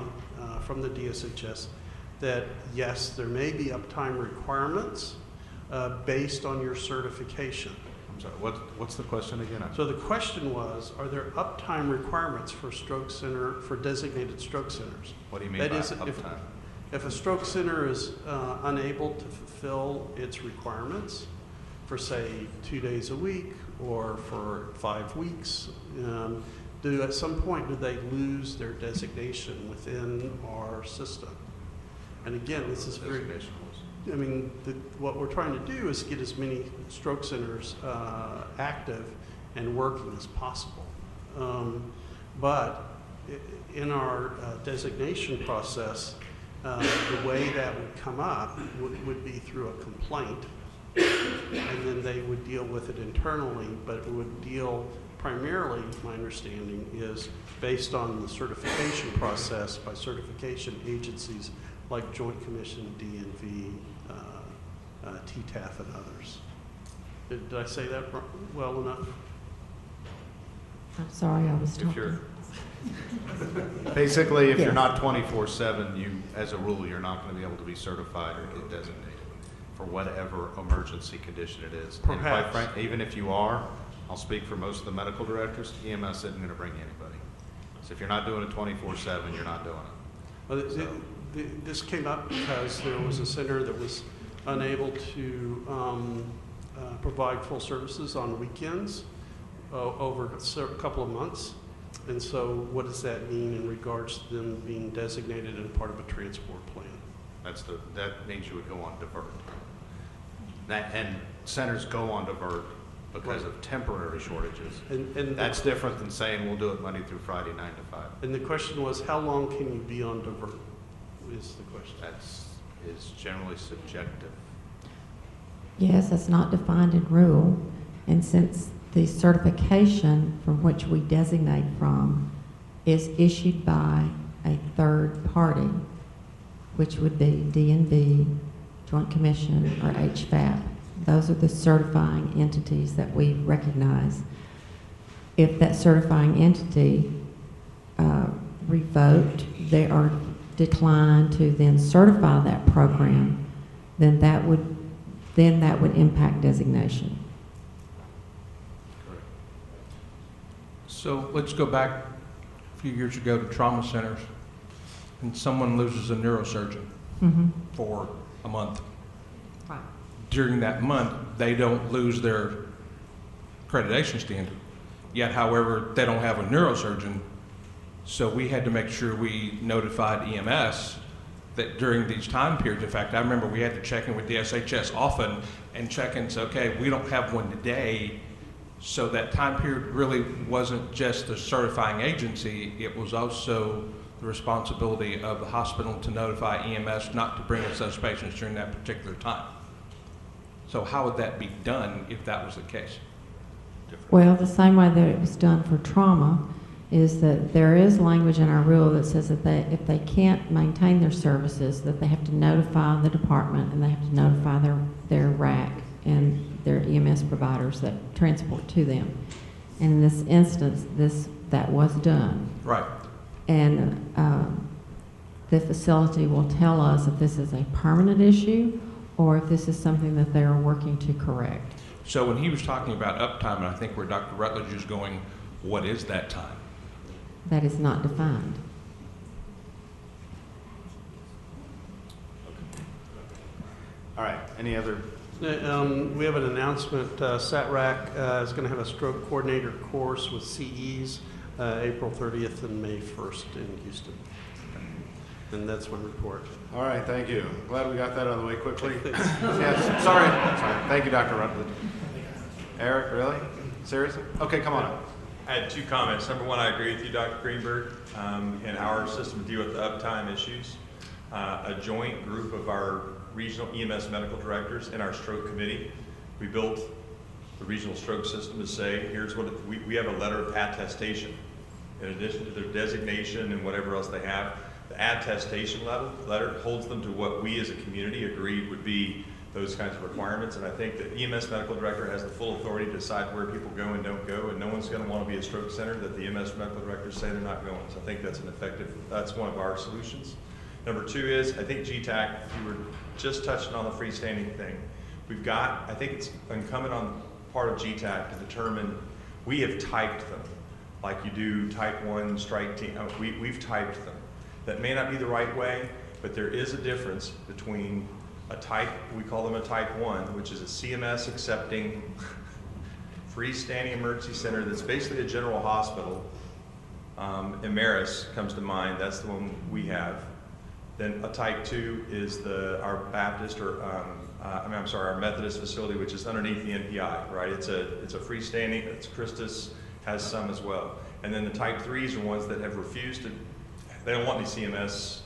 from the DSHS that yes, there may be uptime requirements based on your certification. I'm sorry, what's the question again? So the question was, are there uptime requirements for designated stroke centers? What do you mean That by is, uptime? If a stroke center is unable to fulfill its requirements for, say, 2 days a week or for 5 weeks, at some point do they lose their designation within our system? And again, this is very, I mean, what we're trying to do is get as many stroke centers active and working as possible. But in our designation process, The way that would come up would be through a complaint, and then they would deal with it internally, but it would deal primarily, my understanding, is based on the certification process by certification agencies like Joint Commission, DNV, TTAF, and others. Did I say that well enough? I'm sorry, I was If talking. you're, basically, if you're Yes. not 24/7, you, as a rule, you're not going to be able to be certified or get designated for whatever emergency condition it is. And quite Perhaps. even if you are, I'll speak for most of the medical directors, EMS isn't going to bring anybody. So if you're not doing it 24/7, you're not doing it. Well, So- this came up because there was a center that was unable to provide full services on weekends over a couple of months. And so what does that mean in regards to them being designated and part of a transport plan? That means you would go on divert. And centers go on divert because of temporary shortages. And That's different than saying we'll do it Monday through Friday, 9 to 5. And the question was, how long can you be on divert, is the question. Is generally subjective. Yes, it's not defined in rule, and since the certification from which we designate from is issued by a third party, which would be DNV, Joint Commission, or HFAP. Those are the certifying entities that we recognize. If that certifying entity revoked, they are declined to then certify that program, then that would impact designation. So let's go back a few years ago to trauma centers, and someone loses a neurosurgeon Mm-hmm. for a month. Right. During that month, they don't lose their accreditation standard. Yet, however, they don't have a neurosurgeon, so we had to make sure we notified EMS that during these time periods, in fact, I remember we had to check in with the SHS often and check in and say, okay, we don't have one today. So that time period really wasn't just the certifying agency, it was also the responsibility of the hospital to notify EMS not to bring us those patients during that particular time. So how would that be done if that was the case? Well, the same way that it was done for trauma is that there is language in our rule that says that if they can't maintain their services, that they have to notify the department and they have to notify their RAC and their EMS providers that transport to them. And in this instance, that was done. Right. And the facility will tell us if this is a permanent issue or if this is something that they are working to correct. So when he was talking about uptime, and I think where Dr. Rutledge is going, what is that time? That is not defined. All right, any other? We have an announcement. SATRAC is going to have a stroke coordinator course with CEs April 30th and May 1st in Houston. And that's my report. All right, thank you. Glad we got that out of the way quickly. Yes, sorry. Thank you, Dr. Rutledge. Eric, really? Seriously? Okay, come on up. I had two comments. Number one, I agree with you, Dr. Greenberg. In our system, deal with the uptime issues. A joint group of our regional EMS medical directors in our stroke committee, we built the regional stroke system to say, here's what we have a letter of attestation. In addition to their designation and whatever else they have, the attestation letter holds them to what we as a community agreed would be those kinds of requirements. And I think that EMS medical director has the full authority to decide where people go and don't go, and no one's going to want to be a stroke center that the EMS medical directors say they're not going. So I think that's one of our solutions. Number two is, I think GETAC, you were just touching on the freestanding thing. I think it's incumbent on part of GETAC to determine, we have typed them, like you do type 1 strike team. We've typed them. That may not be the right way, but there is a difference between a type, we call them a type 1, which is a CMS accepting freestanding emergency center that's basically a general hospital. Emeris comes to mind, that's the one we have. Then a type 2 is our Baptist or our Methodist facility, which is underneath the NPI, right? It's a freestanding. It's Christus has some as well. And then the type 3s are ones that have refused to. They don't want any CMS,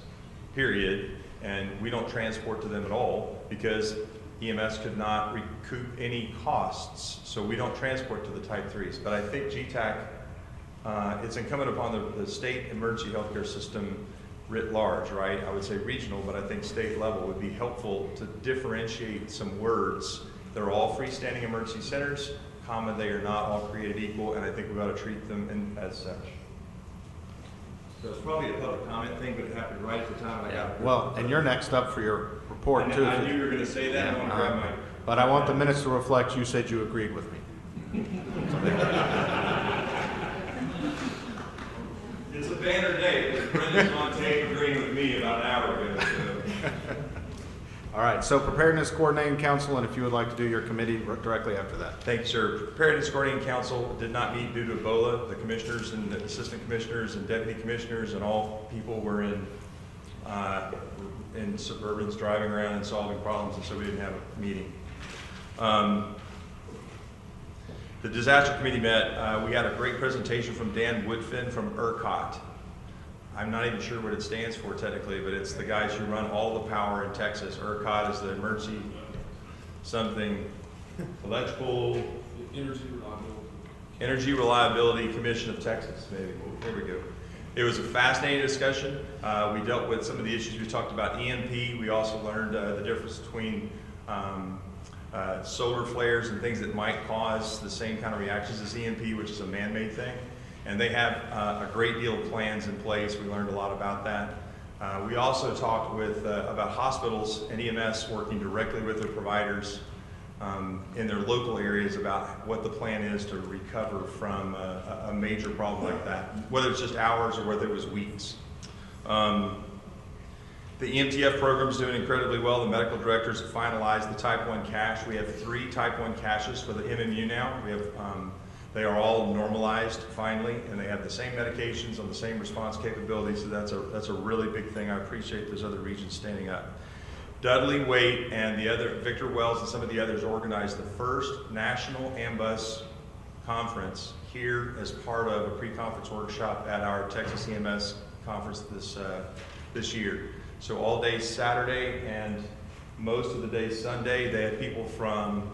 period. and we don't transport to them at all because EMS could not recoup any costs, so we don't transport to the type 3s. But I think GETAC, it's incumbent upon the state emergency healthcare system writ large, right? I would say regional, but I think state level would be helpful to differentiate some words. They're all freestanding emergency centers, comma, they are not all created equal, and I think we ought to treat them as such. So it's probably a public comment thing, but it happened right at the time I got it. Well, and you're next up for your report too. I knew you were going to say that. I want to grab my. But I want the minutes to reflect you said you agreed with me. It's a banner day, because Brendan's on tape agreeing with me about an hour ago. So. All right, so Preparedness Coordinating Council, and if you would like to do your committee directly after that. Thank you, sir. Preparedness Coordinating Council did not meet due to Ebola. The commissioners and the assistant commissioners and deputy commissioners and all people were in Suburbans driving around and solving problems, and so we didn't have a meeting. The disaster committee met. We had a great presentation from Dan Woodfin from ERCOT. I'm not even sure what it stands for technically, but it's the guys who run all the power in Texas. ERCOT is the Emergency something Electrical Energy Reliability Commission of Texas, maybe. There we go. It was a fascinating discussion. We dealt with some of the issues we talked about. EMP. We also learned the difference between solar flares and things that might cause the same kind of reactions as EMP, which is a man-made thing. And they have a great deal of plans in place. We learned a lot about that. We also talked with about hospitals and EMS working directly with their providers in their local areas about what the plan is to recover from a major problem like that, whether it's just hours or whether it was weeks. The EMTF program is doing incredibly well. The medical directors have finalized the type 1 cache. We have 3 type 1 caches for the MMU now. We have, they are all normalized finally, and they have the same medications on the same response capabilities, so that's a really big thing. I appreciate those other regions standing up. Dudley, Waite, and the other, Victor Wells and some of the others organized the first national AMBUS conference here as part of a pre-conference workshop at our Texas EMS conference this year. So all day Saturday and most of the day Sunday, they had people from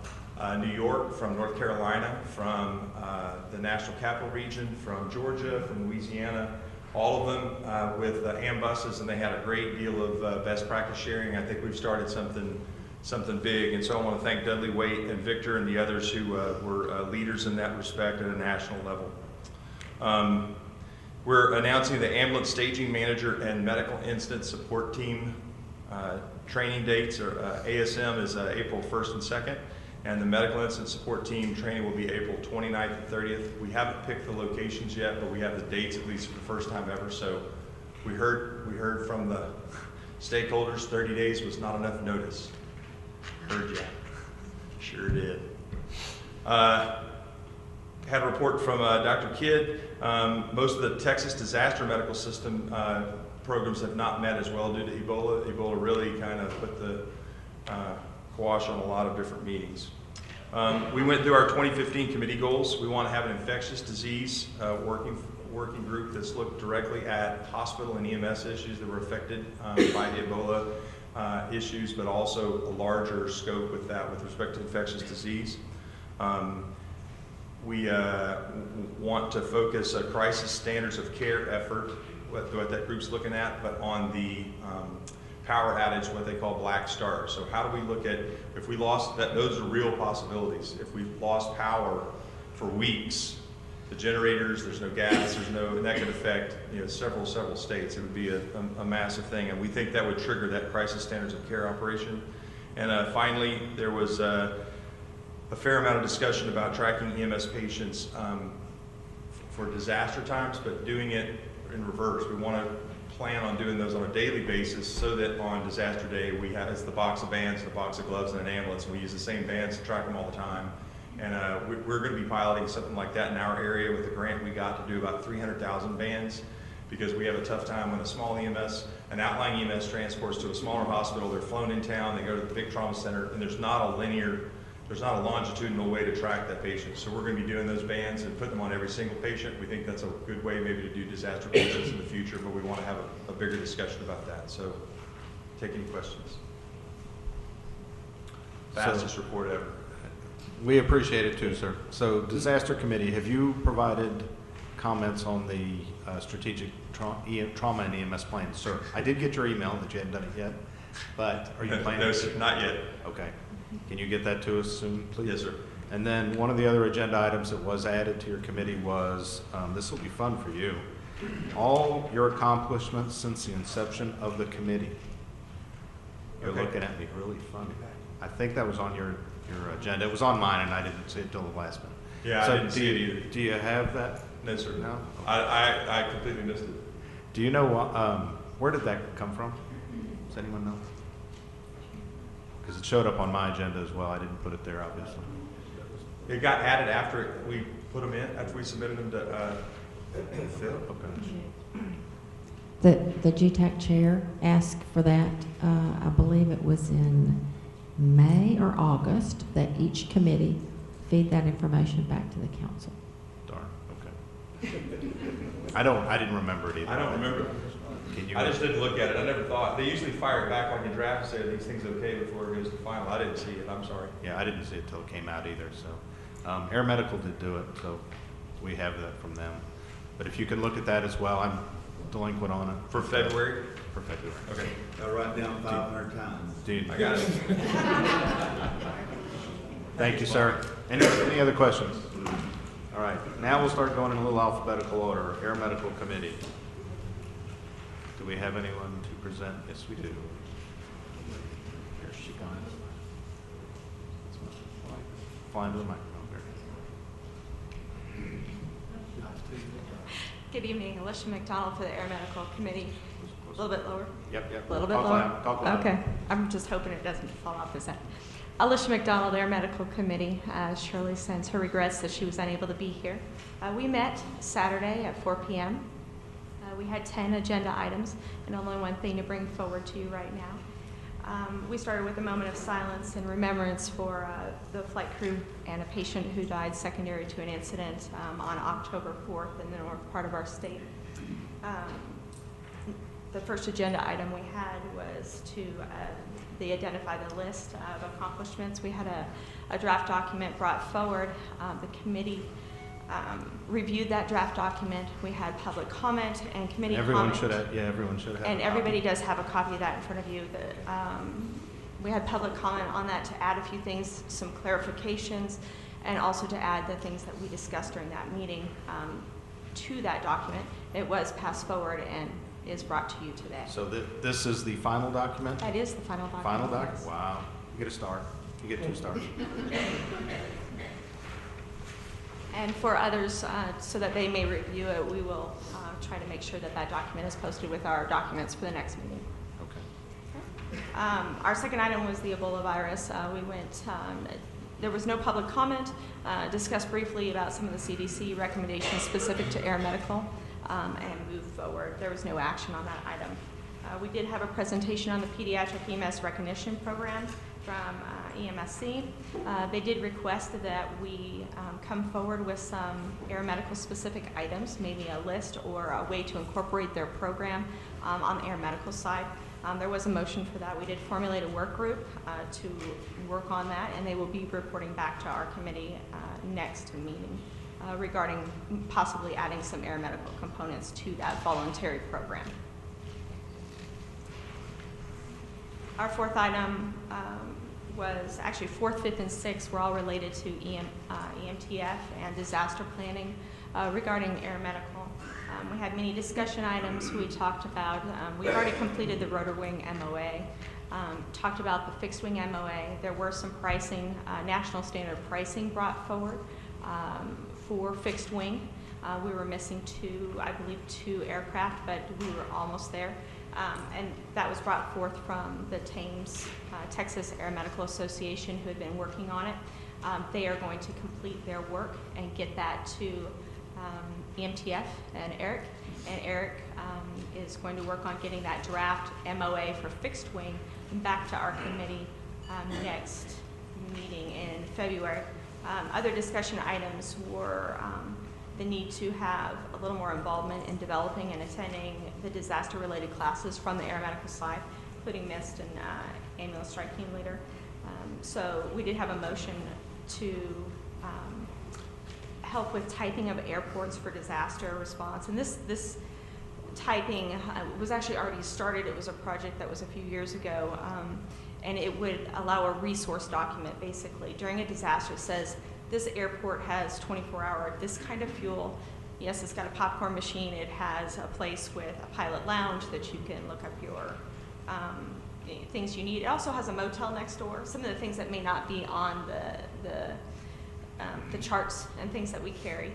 New York, from North Carolina, from the National Capital Region, from Georgia, from Louisiana, all of them with AMBUSs, and they had a great deal of best practice sharing. I think we've started something big, and so I want to thank Dudley, Waite, and Victor, and the others who were leaders in that respect at a national level. We're announcing the ambulance staging manager and medical incident support team training dates. ASM is April 1st and 2nd, and the medical incident support team training will be April 29th and 30th. We haven't picked the locations yet, but we have the dates at least for the first time ever. So we heard from the stakeholders 30 days was not enough notice. Heard ya. Sure did. Had a report from Dr. Kidd. Most of the Texas disaster medical system programs have not met as well due to Ebola. Ebola really kind of put the quash on a lot of different meetings. We went through our 2015 committee goals. We want to have an infectious disease working group that's looked directly at hospital and EMS issues that were affected by the Ebola issues, but also a larger scope with that with respect to infectious disease. We want to focus a crisis standards of care effort, what that group's looking at, but on the power outage, what they call black stars. So how do we look at, if we lost, those are real possibilities. If we've lost power for weeks, the generators, there's no gas, and that could affect several states. It would be a massive thing, and we think that would trigger that crisis standards of care operation. And finally, there was a fair amount of discussion about tracking EMS patients for disaster times, but doing it in reverse. We want to plan on doing those on a daily basis so that on disaster day we have it's the box of bands, the box of gloves, and an ambulance, and we use the same bands to track them all the time. And we're going to be piloting something like that in our area with a grant we got to do about 300,000 bands, because we have a tough time when a small EMS, an outlying EMS transports to a smaller hospital, they're flown in town, they go to the big trauma center, and there's not a longitudinal way to track that patient. So we're going to be doing those bands and put them on every single patient. We think that's a good way maybe to do disaster patients in the future, but we want to have a bigger discussion about that. So take any questions. Fastest report ever. We appreciate it too, sir. So disaster committee, have you provided comments on the strategic trauma and EMS plan, sir? I did get your email that you hadn't done it yet, but are you planning? No, sir, not yet. Okay. Can you get that to us soon, please? Yes, sir. And then one of the other agenda items that was added to your committee was, this will be fun for you, all your accomplishments since the inception of the committee. You're Okay. looking at me really funny. I think that was on your agenda. It was on mine, and I didn't see it till the last minute. Yeah, So I didn't see it either. Do you have that? No, sir. No? I completely missed it. Do you know where did that come from? Does anyone know? Because it showed up on my agenda as well. I didn't put it there, obviously. It got added after we put them in, after we submitted them to Phil. Okay. The GTAC chair asked for that, I believe it was in May or August, that each committee feed that information back to the council. Darn. Okay. I didn't remember it either. I don't remember. Can you? I just didn't look at it. I never thought. They usually fire it back on your draft and say, are these things okay before it goes to final? I didn't see it. I'm sorry. Yeah, I didn't see it till it came out either. So, Air Medical did do it, so we have that from them. But if you can look at that as well, I'm delinquent on it. For February? For February. Okay. I'll write down 500 times. Dude, I got it. thank you, sir. Any other questions? All right, now we'll start going in a little alphabetical order. Air Medical Committee. Do we have anyone to present? Yes, we do. Here's she gone. Fly into the microphone there. Good evening, Alicia McDonald for the Air Medical Committee. A little bit lower? Yep. A little bit Talk lower? loud, talk loud. Okay, I'm just hoping it doesn't fall off this end. Alicia McDonald, Air Medical Committee. Shirley sends her regrets that she was unable to be here. We met Saturday at 4 p.m. We had 10 agenda items and only one thing to bring forward to you right now. We started with a moment of silence and remembrance for the flight crew and a patient who died secondary to an incident on October 4th in the north part of our state. The first agenda item we had was to identify the list of accomplishments. We had a draft document brought forward. The committee reviewed that draft document. We had public comment and committee comment. Everyone should have. And everybody does have a copy of that in front of you. We had public comment on that to add a few things, some clarifications, and also to add the things that we discussed during that meeting to that document. It was passed forward and is brought to you today. So this is the final document? That is the final document. Final document? Wow. You get a star. You get 2 stars. And for others, so that they may review it, we will try to make sure that that document is posted with our documents for the next meeting. Okay. Our second item was the Ebola virus. There was no public comment, discussed briefly about some of the CDC recommendations specific to Air Medical, and moved forward. There was no action on that item. We did have a presentation on the Pediatric EMS Recognition Program from EMSC. They did request that we come forward with some Air Medical specific items, maybe a list or a way to incorporate their program on the Air Medical side. There was a motion for that. We did formulate a work group to work on that, and they will be reporting back to our committee next meeting regarding possibly adding some Air Medical components to that voluntary program. Our fourth item was actually 4th, 5th, and 6th were all related to EMTF and disaster planning regarding Air Medical. We had many discussion items. We talked about, we've already completed the rotor wing MOA, talked about the fixed wing MOA. There were some pricing, national standard pricing brought forward for fixed wing. We were missing I believe two aircraft, but we were almost there. And that was brought forth from the TAMES, Texas Air Medical Association, who had been working on it. They are going to complete their work and get that to EMTF and Eric. And Eric is going to work on getting that draft MOA for fixed wing back to our committee next meeting in February. Other discussion items were the need to have a little more involvement in developing and attending the disaster-related classes from the Air Medical side. including MIST and ambulance strike team leader. So we did have a motion to help with typing of airports for disaster response. And this typing was actually already started. It was a project that was a few years ago. And it would allow a resource document, basically. During a disaster, it says, this airport has 24-hour, this kind of fuel. Yes, it's got a popcorn machine. It has a place with a pilot lounge that you can look up your things you need. It also has a motel next door. Some of the things that may not be on the charts and things that we carry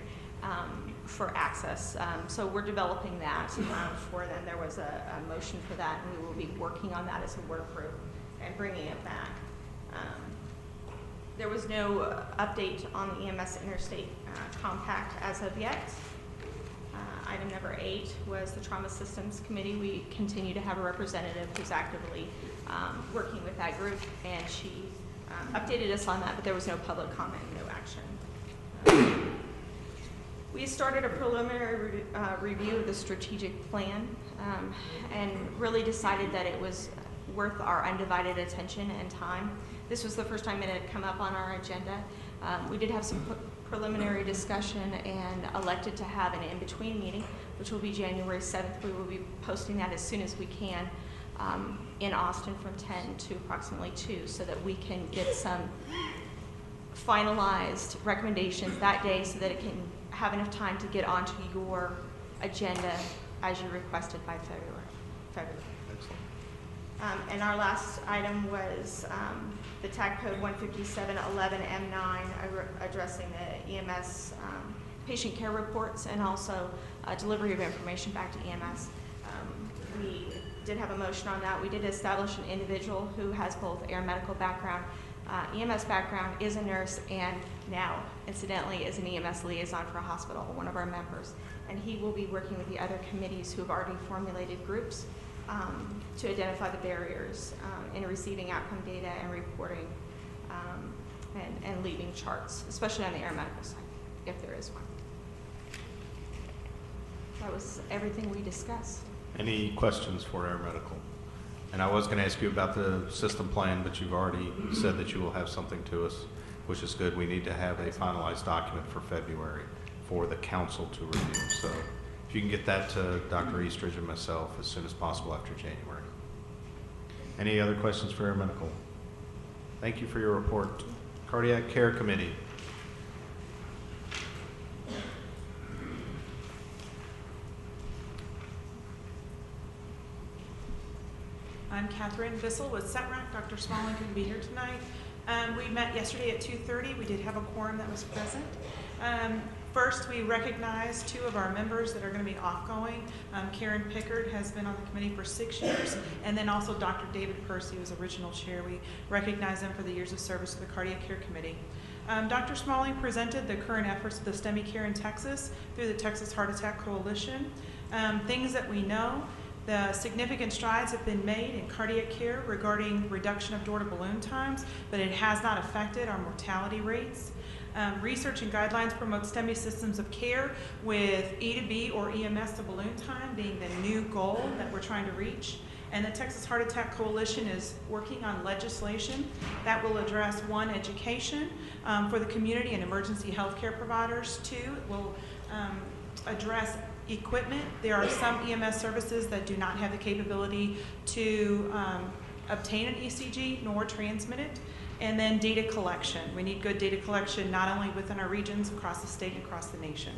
for access. So we're developing that for them. There was a motion for that, and we will be working on that as a work group and bringing it back. There was no update on the EMS Interstate Compact as of yet. Item number 8 was the Trauma Systems Committee. We continue to have a representative who's actively working with that group, and she updated us on that, but there was no public comment, no action. We started a preliminary review of the strategic plan and really decided that it was worth our undivided attention and time. This was the first time it had come up on our agenda. We did have some preliminary discussion and elected to have an in-between meeting, which will be January 7th. We will be posting that as soon as we can in Austin from 10 to approximately 2 so that we can get some finalized recommendations that day so that it can have enough time to get onto your agenda as you requested by February. And our last item was the tag code 15711M9 addressing the EMS patient care reports and also delivery of information back to EMS. We did have a motion on that. We did establish an individual who has both air medical background, EMS background, is a nurse, and now, incidentally, is an EMS liaison for a hospital, one of our members. And he will be working with the other committees who have already formulated groups to identify the barriers in receiving outcome data and reporting and leaving charts, especially on the air medical side, if there is one. That was everything we discussed. Any questions for air medical? And I was going to ask you about the system plan, but you've already said that you will have something to us, which is good. We need to have a finalized document for February for the council to review. So if you can get that to Dr. Eastridge and myself as soon as possible after January. Any other questions for air medical? Thank you for your report. Cardiac Care Committee. I'm Catherine Bissell with SETRAC. Dr. Smalling couldn't be here tonight. We met yesterday at 2:30. We did have a quorum that was present. First, we recognize 2 of our members that are going to be offgoing. Karen Pickard has been on the committee for 6 years, and then also Dr. David Percy was original chair. We recognize them for the years of service to the Cardiac Care Committee. Dr. Smalling presented the current efforts of the STEMI Care in Texas through the Texas Heart Attack Coalition. Things that we know: the significant strides have been made in cardiac care regarding reduction of door-to-balloon times, but it has not affected our mortality rates. Research and guidelines promote STEMI systems of care, with E2B or EMS to balloon time being the new goal that we're trying to reach. And the Texas Heart Attack Coalition is working on legislation that will address, 1, education for the community and emergency healthcare providers. 2, it will address equipment. There are some EMS services that do not have the capability to obtain an ECG nor transmit it. And then data collection. We need good data collection not only within our regions, across the state and across the nation.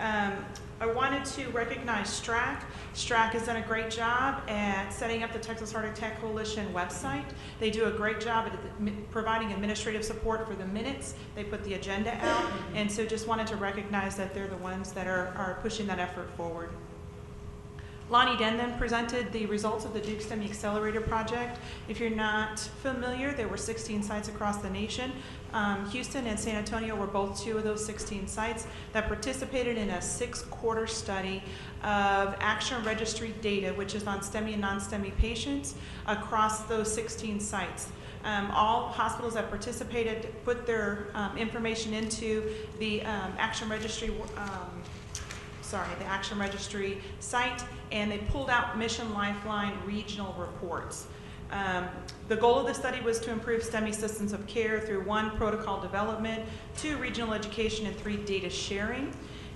I wanted to recognize STRAC. STRAC has done a great job at setting up the Texas Heart Attack Coalition website. They do a great job at providing administrative support for the minutes. They put the agenda out, and so just wanted to recognize that they're the ones that are pushing that effort forward. Lonnie Den then presented the results of the Duke STEMI Accelerator Project. If you're not familiar, there were 16 sites across the nation. Houston and San Antonio were both 2 of those 16 sites that participated in a 6-quarter study of action registry data, which is on STEMI and non-STEMI patients across those 16 sites. All hospitals that participated put their information into the action registry the Action Registry site, and they pulled out Mission Lifeline regional reports. The goal of the study was to improve STEMI systems of care through 1, protocol development, 2, regional education, and 3, data sharing.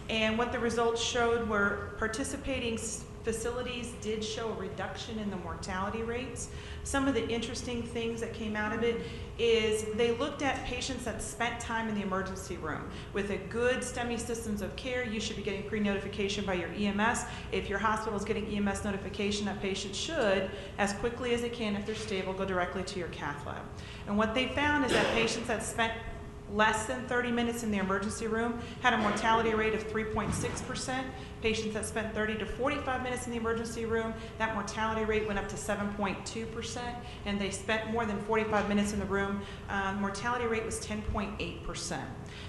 And what the results showed were participating facilities did show a reduction in the mortality rates. Some of the interesting things that came out of it is they looked at patients that spent time in the emergency room. With a good STEMI systems of care, you should be getting pre-notification by your EMS. If your hospital is getting EMS notification, that patient should, as quickly as they can, if they're stable, go directly to your cath lab. And what they found is that patients that spent less than 30 minutes in the emergency room had a mortality rate of 3.6%. Patients that spent 30 to 45 minutes in the emergency room, that mortality rate went up to 7.2%. And they spent more than 45 minutes in the room, mortality rate was 10.8%.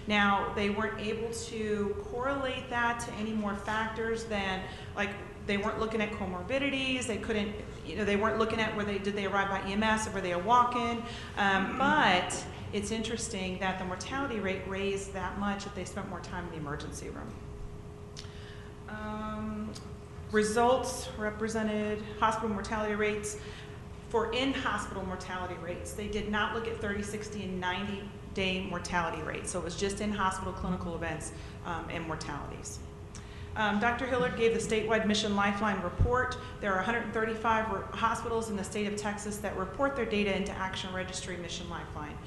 Now, they weren't able to correlate that to any more factors than, like, they weren't looking at comorbidities, they couldn't, they weren't looking at did they arrive by EMS or were they a walk-in, but it's interesting that the mortality rate raised that much if they spent more time in the emergency room. Results represented hospital mortality rates. For in-hospital mortality rates, they did not look at 30, 60, and 90-day mortality rates. So it was just in-hospital clinical events and mortalities. Dr. Hillard gave the statewide Mission Lifeline report. There are 135 hospitals in the state of Texas that report their data into Action Registry Mission Lifeline.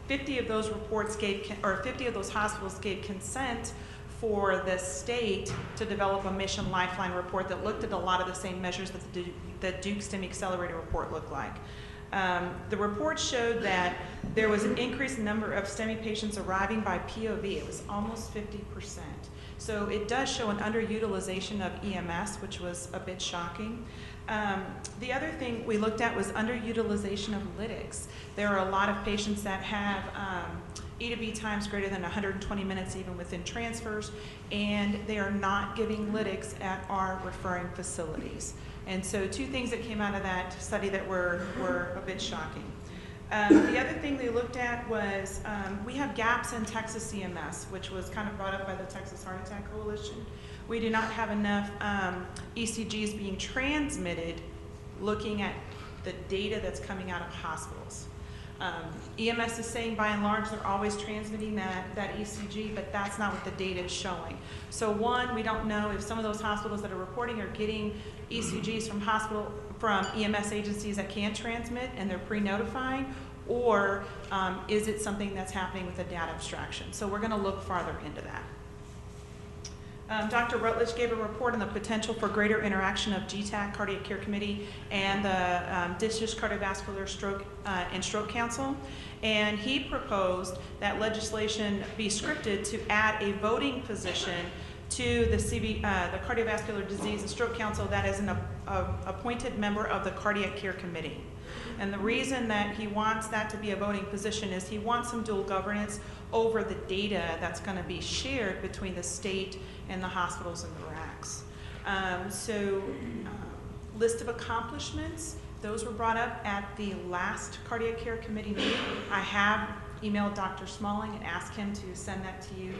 50 of those reports gave, or 50 of those hospitals gave consent for the state to develop a Mission Lifeline report that looked at a lot of the same measures that the Duke STEMI Accelerator report looked like. The report showed that there was an increased number of STEMI patients arriving by POV. It was almost 50%. So it does show an underutilization of EMS, which was a bit shocking. The other thing we looked at was underutilization of lytics. There are a lot of patients that have E to B times greater than 120 minutes even within transfers, and they are not giving lytics at our referring facilities. And so 2 things that came out of that study that were a bit shocking. The other thing they looked at was we have gaps in Texas CMS, which was kind of brought up by the Texas Heart Attack Coalition. We do not have enough ECGs being transmitted looking at the data that's coming out of hospitals. EMS is saying by and large they're always transmitting that ECG, but that's not what the data is showing. So 1, we don't know if some of those hospitals that are reporting are getting ECGs from EMS agencies that can't transmit and they're pre-notifying, or is it something that's happening with a data abstraction? So we're going to look farther into that. Dr. Rutledge gave a report on the potential for greater interaction of GETAC, Cardiac Care Committee, and the District Cardiovascular Stroke and Stroke Council. And he proposed that legislation be scripted to add a voting position to the Cardiovascular Disease and Stroke Council that is an appointed member of the Cardiac Care Committee. And the reason that he wants that to be a voting position is he wants some dual governance over the data that's going to be shared between the state and the hospitals and the RACs. List of accomplishments, those were brought up at the last Cardiac Care Committee meeting. I have emailed Dr. Smalling and asked him to send that to you.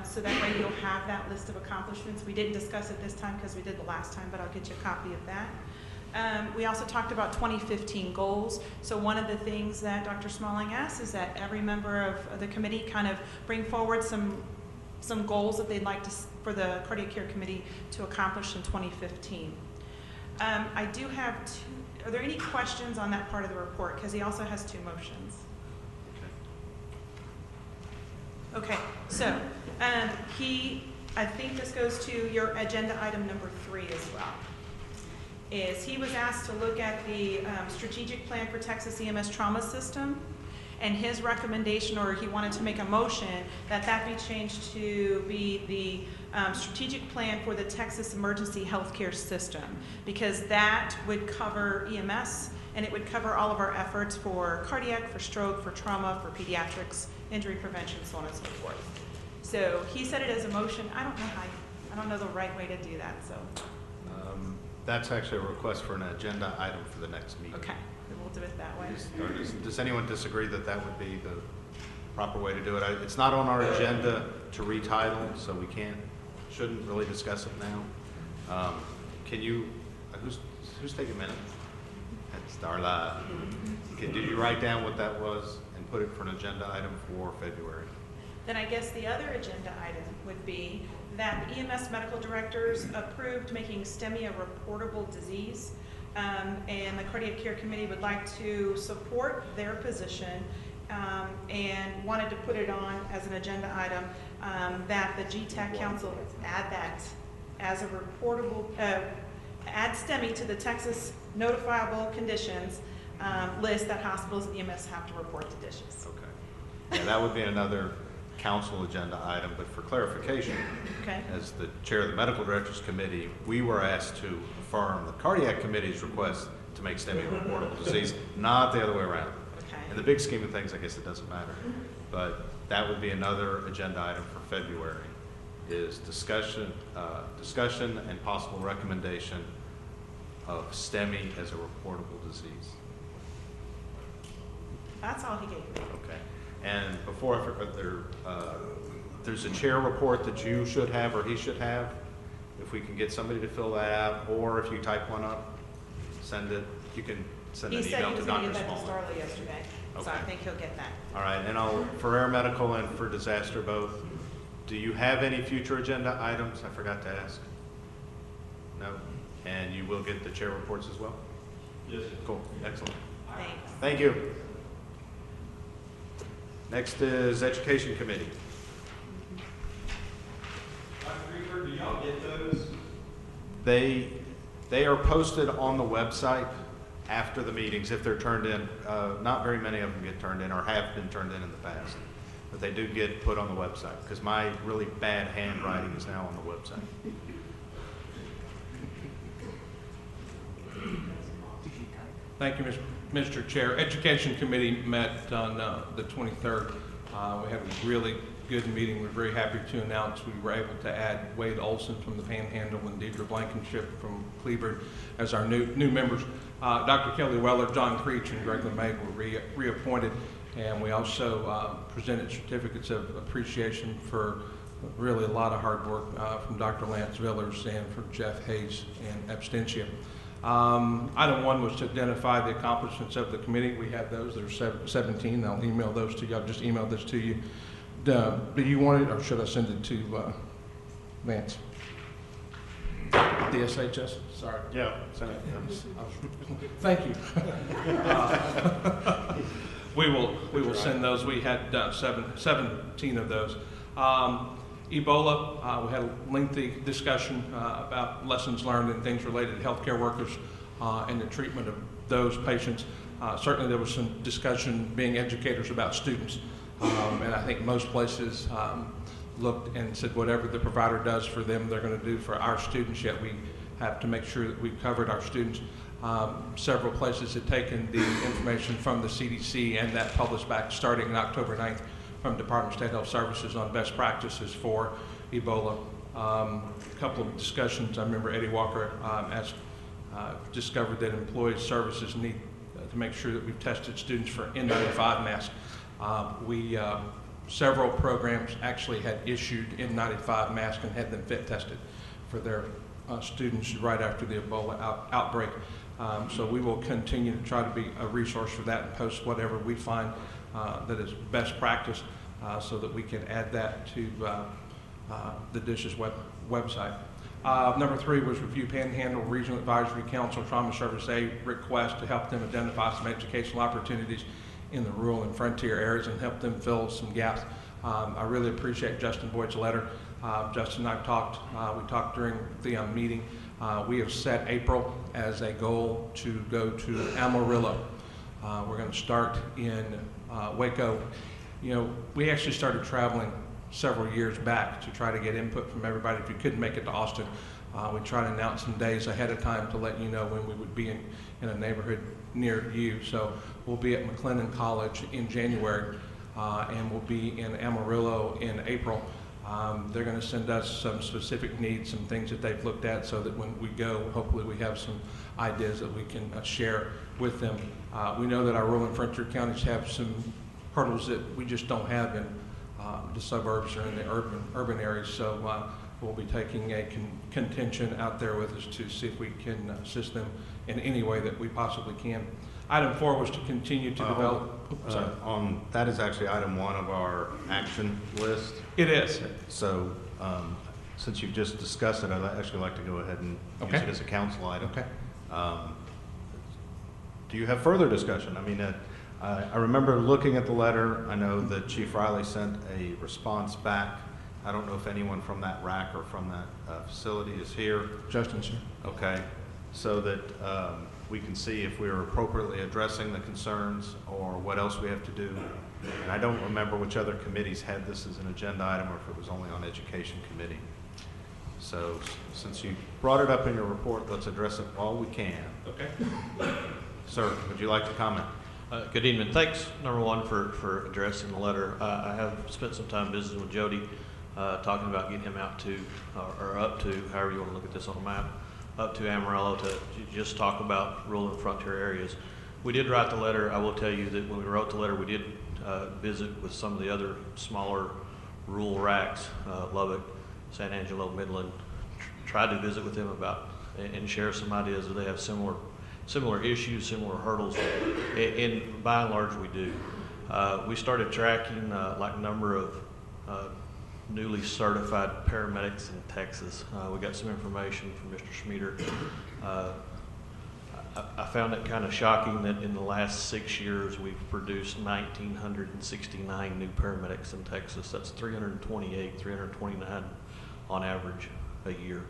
So that way you'll have that list of accomplishments. We didn't discuss it this time because we did the last time, but I'll get you a copy of that. We also talked about 2015 goals. So one of the things that Dr. Smalling asked is that every member of the committee kind of bring forward some goals that they'd like for the Cardiac Care Committee to accomplish in 2015. I do have are there any questions on that part of the report? Because he also has 2 motions. Okay, so I think this goes to your agenda item number 3 as well. He was asked to look at the strategic plan for Texas EMS trauma system, and his recommendation, or he wanted to make a motion that be changed to be the strategic plan for the Texas emergency healthcare system, because that would cover EMS and it would cover all of our efforts for cardiac, for stroke, for trauma, for pediatrics, injury prevention, so on and so forth. So he said it as a motion. I don't know the right way to do that. So that's actually a request for an agenda item for the next meeting. okay, then we'll do it that way. Does anyone disagree that that would be the proper way to do it? It's not on our agenda to retitle, so we can't shouldn't really discuss it now. Can you, who's taking minutes? That's Darla. Did you write down what that was and put it for an agenda item for February? Then I guess the other agenda item would be that the EMS medical directors approved making STEMI a reportable disease. And the cardiac care committee would like to support their position and wanted to put it on as an agenda item that the GETAC council add that as a reportable, add STEMI to the Texas notifiable conditions list that hospitals and EMS have to report to dishes. Okay. Yeah, that would be another council agenda item, but for clarification, Okay. as the chair of the medical directors committee, we were asked to affirm the cardiac committee's request to make STEMI a reportable disease, not the other way around. Okay. In the big scheme of things, I guess it doesn't matter. But that would be another agenda item for February, is discussion and possible recommendation of STEMI as a reportable disease. That's all he gave me. Okay. And before I forget, there's a chair report that you should have or he should have. If we can get somebody to fill that out, or if you type one up, send it. You can send an He said email he to was going to Dr. get that to Smalley. Starla yesterday, so I Okay. think he'll get that. All right, and for air medical and for disaster both, do you have any future agenda items? I forgot to ask. No? And you will get the chair reports as well? Yes. Cool, excellent. Thanks. Thank you. Next is Education Committee. Dr. Greenberg, do y'all get those? They are posted on the website after the meetings if they're turned in. Not very many of them get turned in or have been turned in the past, but they do get put on the website because my really bad handwriting is now on the website. Thank you, Mr. Chair. Education Committee met on the 23rd. We had a really good meeting. We're very happy to announce we were able to add Wade Olson from the Panhandle and Deidre Blankenship from Cleveland as our new members. Dr. Kelly Weller, John Creech, and Greg LeMay were reappointed, and we also presented certificates of appreciation for really a lot of hard work from Dr. Lance Villers and from Jeff Hayes and Abstentia. Item 1 was to identify the accomplishments of the committee. We have those. There's 17. I'll email those to you. I'll just email this to you. Do you want it, or should I send it to Vance? DSHS? Sorry. Yeah, send it. Thank you. We will send those. We had 17 of those. Ebola, we had a lengthy discussion about lessons learned and things related to healthcare workers and the treatment of those patients. Certainly there was some discussion being educators about students. And I think most places looked and said whatever the provider does for them, they're going to do for our students, yet we have to make sure that we've covered our students. Several places had taken the information from the CDC and that published back starting on October 9th from Department of State Health Services on best practices for Ebola. A couple of discussions. I remember Eddie Walker discovered that employee services need to make sure that we've tested students for N95 masks. Several programs actually had issued N95 masks and had them fit tested for their students right after the Ebola outbreak. So we will continue to try to be a resource for that and post whatever we find that is best practice so that we can add that to the DISH's website. Number 3 was review Panhandle Regional Advisory Council Trauma Service A request to help them identify some educational opportunities in the rural and frontier areas and help them fill some gaps. I really appreciate Justin Boyd's letter. Justin and I talked, we talked during the meeting. We have set April as a goal to go to Amarillo. We're going to start in Waco. You know, we actually started traveling several years back to try to get input from everybody. If you couldn't make it to Austin, we try to announce some days ahead of time to let you know when we would be in a neighborhood near you. So we'll be at McLennan College in January, and we'll be in Amarillo in April. They're going to send us some specific needs, some things that they've looked at, so that when we go, hopefully we have some ideas that we can share with them. We know that our rural and frontier counties have some hurdles that we just don't have in the suburbs or in the urban areas. So we'll be taking a contention out there with us to see if we can assist them in any way that we possibly can. Item 4 was to continue to develop. That is actually item 1 of our action list. It is. So since you've just discussed it, I'd actually like to go ahead and use it as a council item. Okay. Do you have further discussion? I mean, I remember looking at the letter. I know that Chief Riley sent a response back. I don't know if anyone from that RAC or from that facility is here. Justin's here. Okay, so that we can see if we're appropriately addressing the concerns or what else we have to do. And I don't remember which other committees had this as an agenda item or if it was only on Education Committee. So since you brought it up in your report, let's address it while we can. Okay. Sir, would you like to comment? Good evening. Thanks, number one, for addressing the letter. I have spent some time visiting with Jody, talking about getting him out to, or up to, however you want to look at this on a map, up to Amarillo to just talk about rural and frontier areas. We did write the letter. I will tell you that when we wrote the letter, we did visit with some of the other smaller rural RACs, Lubbock, San Angelo, Midland, tried to visit with them about and share some ideas that they have similar issues, similar hurdles, and by and large we do. We started tracking like number of newly certified paramedics in Texas. We got some information from Mr. Schmieder. I found it kind of shocking that in the last 6 years we've produced 1,969 new paramedics in Texas. That's 328, 329 on average a year.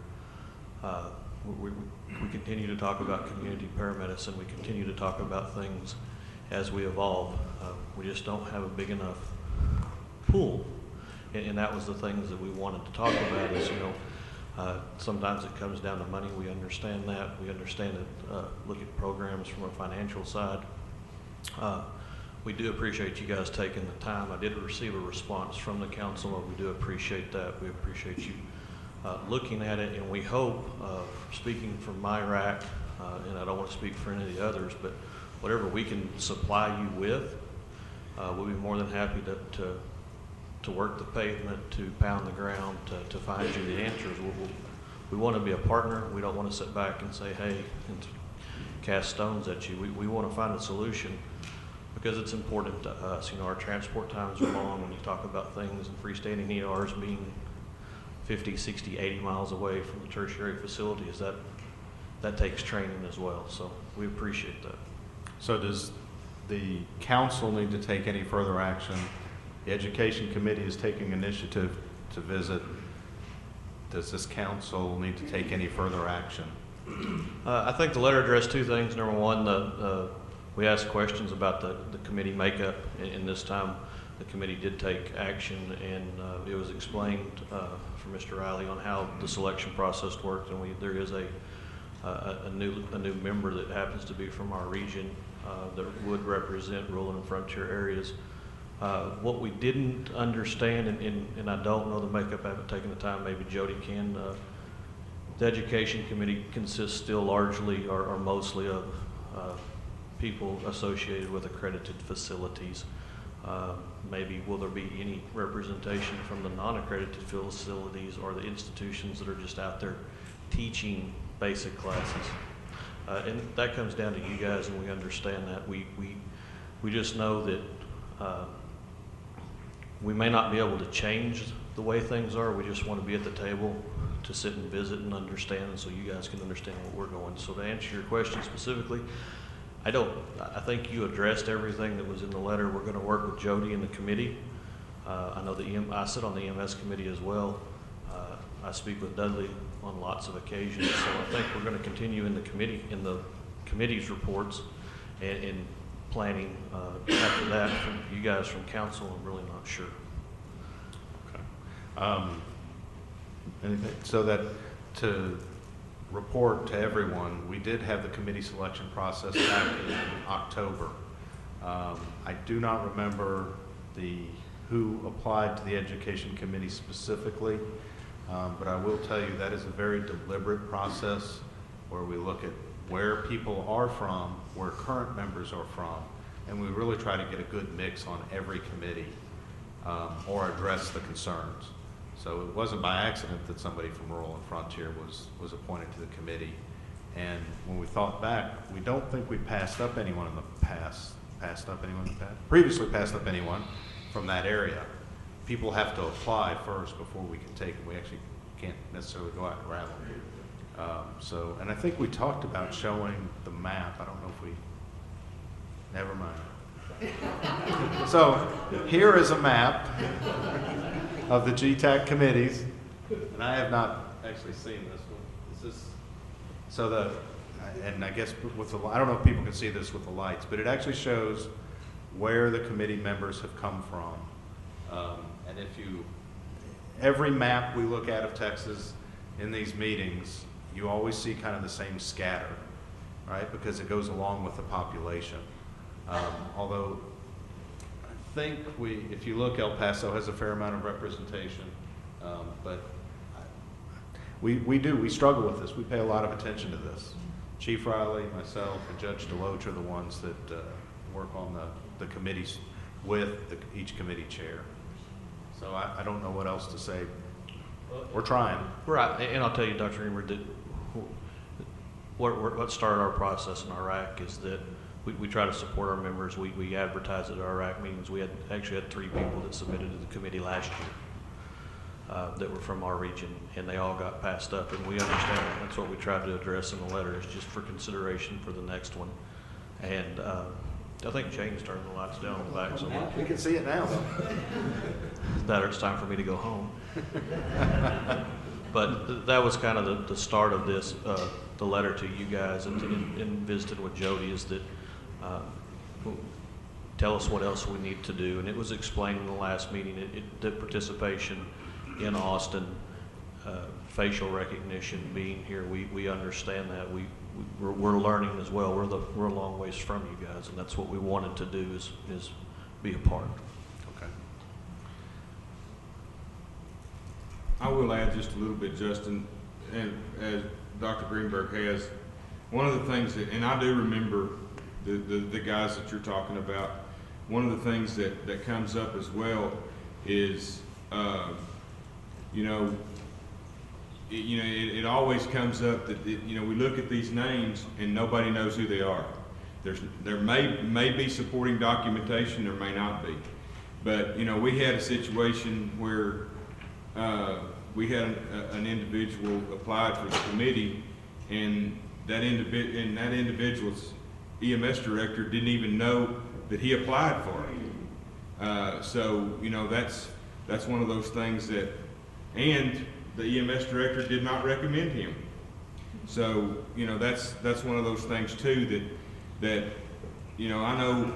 We continue to talk about community paramedicine. We continue to talk about things as we evolve. We just don't have a big enough pool. And that was the things that we wanted to talk about is, you know, sometimes it comes down to money. We understand that. We understand it, look at programs from a financial side. We do appreciate you guys taking the time. I did receive a response from the council. We do appreciate that. We appreciate you looking at it, and we hope, speaking from my RAC, and I don't want to speak for any of the others, but whatever we can supply you with, we'll be more than happy to work the pavement, to pound the ground, to find you the answers. We want to be a partner. We don't want to sit back and say, hey, and cast stones at you. We want to find a solution because it's important to us. You know, our transport times are long when you talk about things, and freestanding ERs being 50, 60, 80 miles away from the tertiary facilities, that takes training as well. So we appreciate that. So does the council need to take any further action? The Education Committee is taking initiative to visit. Does this council need to take any further action? I think the letter addressed two things. Number one, we asked questions about the committee makeup, and this time the committee did take action, and it was explained from Mr. Riley on how the selection process worked, and there is a new member that happens to be from our region that would represent rural and frontier areas. What we didn't understand, and I don't know the makeup, I haven't taken the time, maybe Jody can, the Education Committee consists still largely or mostly of people associated with accredited facilities. Maybe will there be any representation from the non-accredited facilities or the institutions that are just out there teaching basic classes? And that comes down to you guys, and we understand that. We just know that we may not be able to change the way things are. We just want to be at the table to sit and visit and understand, and so you guys can understand what we're going. So to answer your question specifically, I think you addressed everything that was in the letter. We're going to work with Jody and the committee. I know I sit on the EMS committee as well. I speak with Dudley on lots of occasions, so I think we're going to continue in the committee's reports and planning after that. From you guys from council, I'm really not sure. Okay. Anything so that to report to everyone, we did have the committee selection process back in October. I do not remember who applied to the Education Committee specifically, but I will tell you that is a very deliberate process where we look at where people are from, where current members are from, and we really try to get a good mix on every committee or address the concerns. So it wasn't by accident that somebody from Rural and Frontier was appointed to the committee. And when we thought back, we don't think we passed up anyone in the past, previously passed up anyone from that area. People have to apply first before we can take them. We actually can't necessarily go out and grab them. And I think we talked about showing the map. I don't know if we, never mind. So here is a map of the GETAC committees, and I have not actually seen this one. Is this, so and I guess with the, I don't know if people can see this with the lights, but it actually shows where the committee members have come from. And if you, every map we look at of Texas in these meetings, you always see kind of the same scatter, right? Because it goes along with the population. Although I think if you look, El Paso has a fair amount of representation, but we struggle with this. We pay a lot of attention to this. Chief Riley, myself, and Judge Deloach are the ones that work on the committees with each committee chair. So I don't know what else to say. We're trying. Right, and I'll tell you, Dr. Greenberg, that what started our process in Iraq is that we try to support our members. We advertise at our Iraq meetings. We actually had 3 people that submitted to the committee last year that were from our region, and they all got passed up, and we understand that. That's what we tried to address in the letter, is just for consideration for the next one. And I think James turned the lights down on the back, so we can see it now. it's time for me to go home. But that was kind of the start of this, the letter to you guys, and visiting with Jody, is that tell us what else we need to do. And it was explained in the last meeting that participation in Austin, facial recognition, being here, we understand that. We're learning as well. We're a long ways from you guys, and that's what we wanted to do is be a part. Okay. I will add just a little bit, Justin, and as Dr. Greenberg has, one of the things that, and I do remember the guys that you're talking about, one of the things that comes up as well is, it always comes up that, we look at these names and nobody knows who they are. There may be supporting documentation, there may not be. But, we had a situation where we had an individual applied for the committee, and that individual's EMS director didn't even know that he applied for it. So, that's one of those things that, and the EMS director did not recommend him. So, that's one of those things too that I know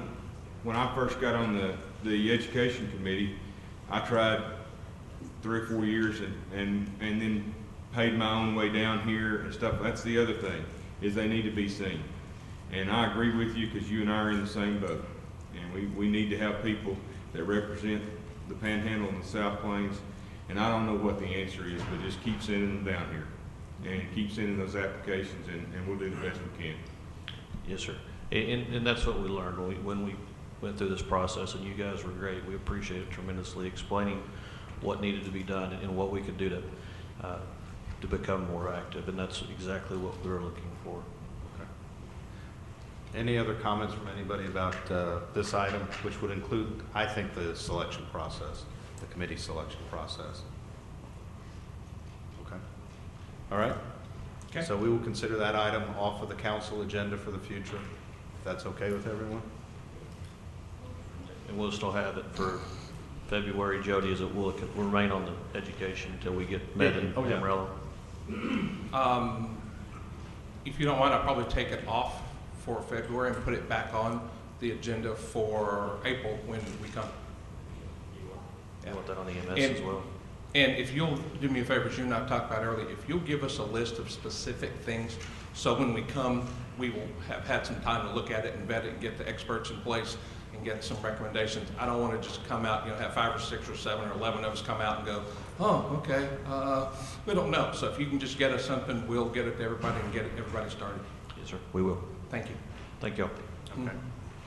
when I first got on the education committee, I tried 3 or 4 years and then paid my own way down here and stuff. That's the other thing, is they need to be seen. And I agree with you, because you and I are in the same boat. And we need to have people that represent the Panhandle and the South Plains. And I don't know what the answer is, but just keep sending them down here and keep sending those applications, and we'll do the best we can. Yes, sir. And that's what we learned when we went through this process, and you guys were great. We appreciate it tremendously, explaining what needed to be done and what we could do to become more active, and that's exactly what we were looking for. Okay. Any other comments from anybody about this item, which would include, I think, the selection process, the committee selection process? Okay. All right. Okay. So we will consider that item off of the council agenda for the future, if that's okay with everyone. And we'll still have it for February, Jody, as it will remain on the education until we get met in Amarillo. If you don't mind, I'll probably take it off for February and put it back on the agenda for April when we come. You want that on EMS as well? And if you'll do me a favor, as you and I talked about earlier, if you'll give us a list of specific things, so when we come, we will have had some time to look at it and vet it and get the experts in place and get some recommendations. I don't want to just come out, have 5 or 6 or 7 or 11 of us come out and go, oh, okay, we don't know. So if you can just get us something, we'll get it to everybody and get everybody started. Yes, sir. We will. Thank you. Thank you. Okay.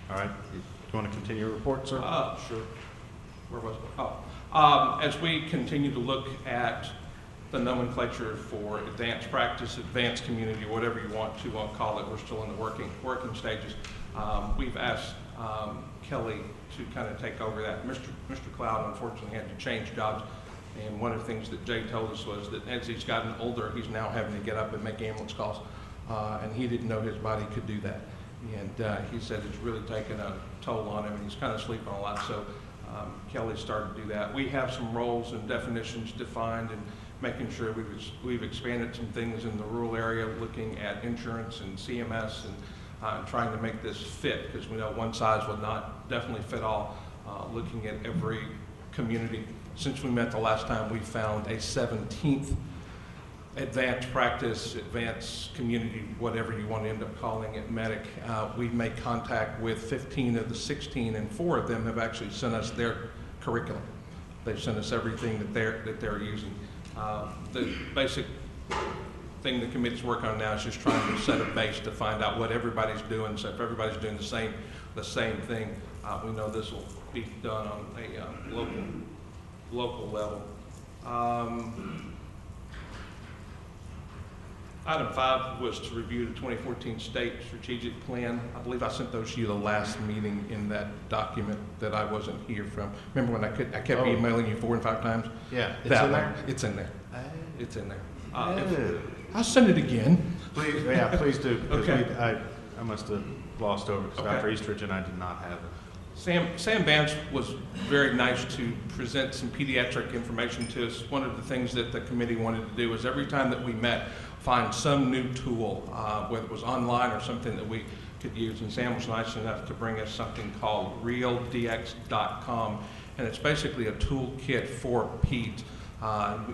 All right. Do you want to continue your report, sir? Sure. Where was it? Oh, As we continue to look at the nomenclature for advanced practice, advanced community, whatever you want to call it, we're still in the working stages. We've asked Kelly to kind of take over that. Mr. Cloud unfortunately had to change jobs, and one of the things that Jay told us was that as he's gotten older, he's now having to get up and make ambulance calls, and he didn't know his body could do that. And he said it's really taken a toll on him, and he's kind of sleeping a lot, so Kelly started to do that. We have some roles and definitions defined, and making sure we've expanded some things in the rural area, looking at insurance and CMS, and trying to make this fit, because we know one size will not definitely fit all. Looking at every community. Since we met the last time, we found a 17th advanced practice, advanced community, whatever you want to end up calling it, medic. We've made contact with 15 of the 16, and 4 of them have actually sent us their curriculum. They've sent us everything that they're using. The basic thing the committee's working on now is just trying to set a base to find out what everybody's doing. So if everybody's doing the same thing, we know this will be done on a local level. Item 5 was to review the 2014 state strategic plan. I believe I sent those to you the last meeting in that document that I wasn't here from. Remember when I kept emailing you 4 and 5 times? Yeah, it's in there? It's in there. It's in there. I'll send it again. Please, yeah, please do. Okay. I must have glossed over because Dr. Eastridge and I did not have it. Sam Vance was very nice to present some pediatric information to us. One of the things that the committee wanted to do was every time that we met, find some new tool, whether it was online or something that we could use. And Sam was nice enough to bring us something called realdx.com. And it's basically a toolkit for peds.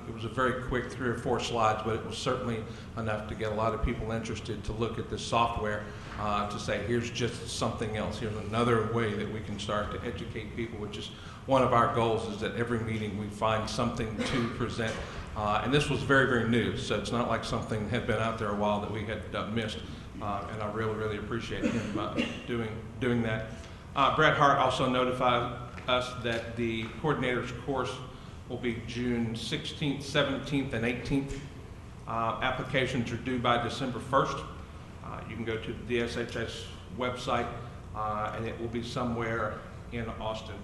It was a very quick 3 or 4 slides, but it was certainly enough to get a lot of people interested to look at this software to say, here's just something else. Here's another way that we can start to educate people, which is one of our goals, is that every meeting we find something to present. And this was very, very new, so it's not like something had been out there a while that we had missed. And I really, really appreciate him doing that. Brett Hart also notified us that the coordinator's course will be June 16th, 17th, and 18th. Applications are due by December 1st. You can go to the DSHS website, and it will be somewhere in Austin.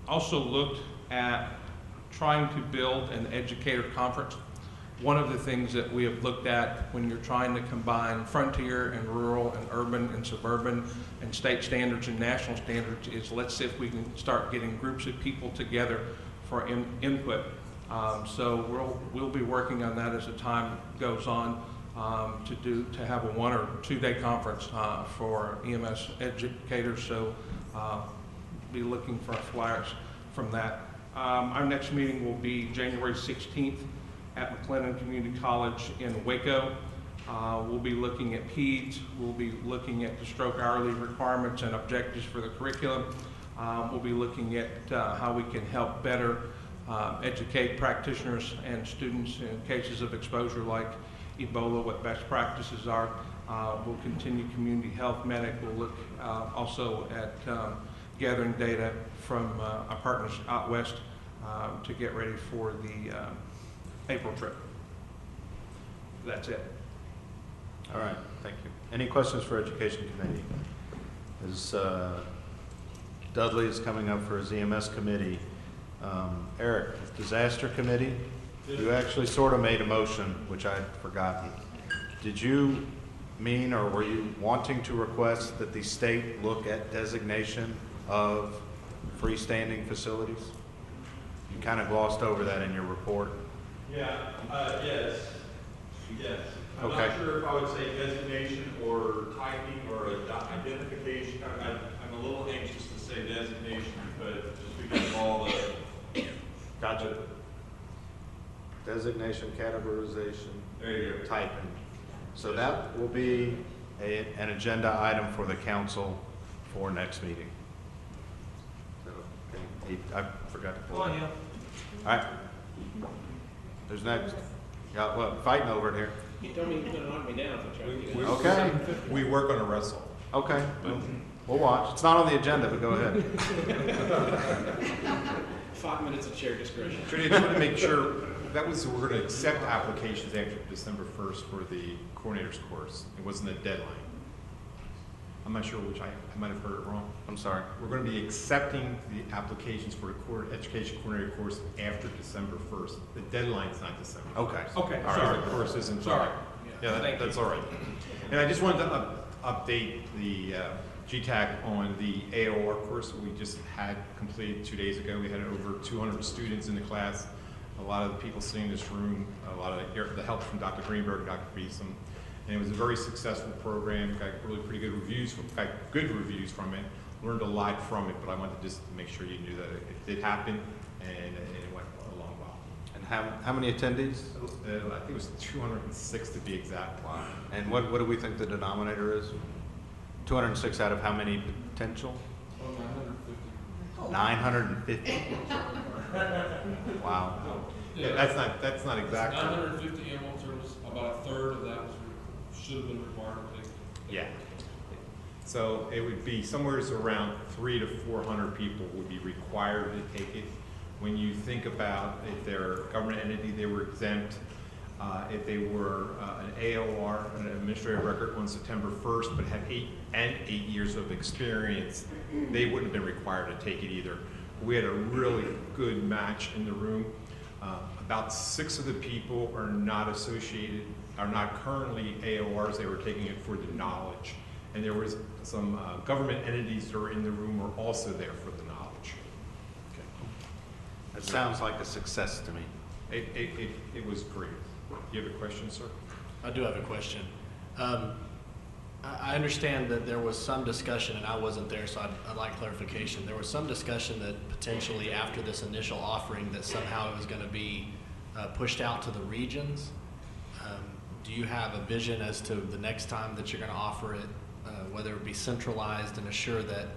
Also looked at trying to build an educator conference. One of the things that we have looked at when you're trying to combine frontier and rural and urban and suburban and state standards and national standards is, let's see if we can start getting groups of people together for input. So we'll be working on that as the time goes on, to have a 1 or 2 day conference for EMS educators. So be looking for flyers from that. Our next meeting will be January 16th at McLennan Community College in Waco. We'll be looking at PEDS. We'll be looking at the stroke hourly requirements and objectives for the curriculum. We'll be looking at how we can help better educate practitioners and students in cases of exposure like Ebola, what best practices are. We'll continue community health medic. We'll look also at gathering data from our partners out west to get ready for the April trip. That's it. All right, thank you. Any questions for Education Committee? As Dudley is coming up for his EMS committee, Eric, Disaster Committee, you actually sort of made a motion, which I'd forgotten. Did you mean, or were you wanting to request that the state look at designation of freestanding facilities? You kind of glossed over that in your report. Yeah, yes. I'm Okay. not sure if I would say designation or typing or identification. I'm a little anxious to say designation, but just because of all the... Gotcha. Designation, categorization, There you go. typing. So that will be an agenda item for the council for next meeting. So, okay, I forgot to pull it. yeah. All right. Who's next? Got what, fighting over it here? You told me you were gonna knock me down if I tried to do that. Okay. We work on a wrestle. Okay. We'll watch. It's not on the agenda, but go ahead. 5 minutes of chair discretion. Trudy, I just want to make sure, that was, we're going to accept applications after December 1st for the coordinator's course. It wasn't a deadline. I'm not sure which, I might have heard it wrong. I'm sorry. We're going to be accepting the applications for the education coordinator course after December 1st. The deadline's not December 1st. Okay. Okay, All right, sorry. the course isn't. Sorry. Yeah, Thank that's you. all right. And I just wanted to update the GETAC on the AOR course that we just had completed 2 days ago. We had over 200 students in the class. A lot of the people sitting in this room, a lot of the help from Dr. Greenberg and Dr. Beeson. And it was a very successful program. Got really pretty good reviews. Got good reviews from it. Learned a lot from it. But I wanted to just make sure you knew that it did happen, and it went along well. And how many attendees? I think it was 206 to be exact. Wow. And what do we think the denominator is? 206 out of how many potential? 950. 950. Wow. Yeah, that's not exact. 950 enrolled service. About a third of that should have been required to take. Yeah. So it would be somewhere around 300 to 400 people would be required to take it. When you think about if they're a government entity, they were exempt. If they were an AOR, an administrative record on September 1st, but had 8 years of experience, they wouldn't have been required to take it either. We had a really good match in the room. About 6 of the people are not associated, are not currently AORs. They were taking it for the knowledge. And there was some government entities that were in the room were also there for the knowledge. Okay. That sounds like a success to me. It was great. You have a question, sir? I do have a question. I understand that there was some discussion, and I wasn't there, so I'd like clarification. There was some discussion that potentially after this initial offering that somehow it was going to be pushed out to the regions. Do you have a vision as to the next time that you're going to offer it, whether it be centralized and assure that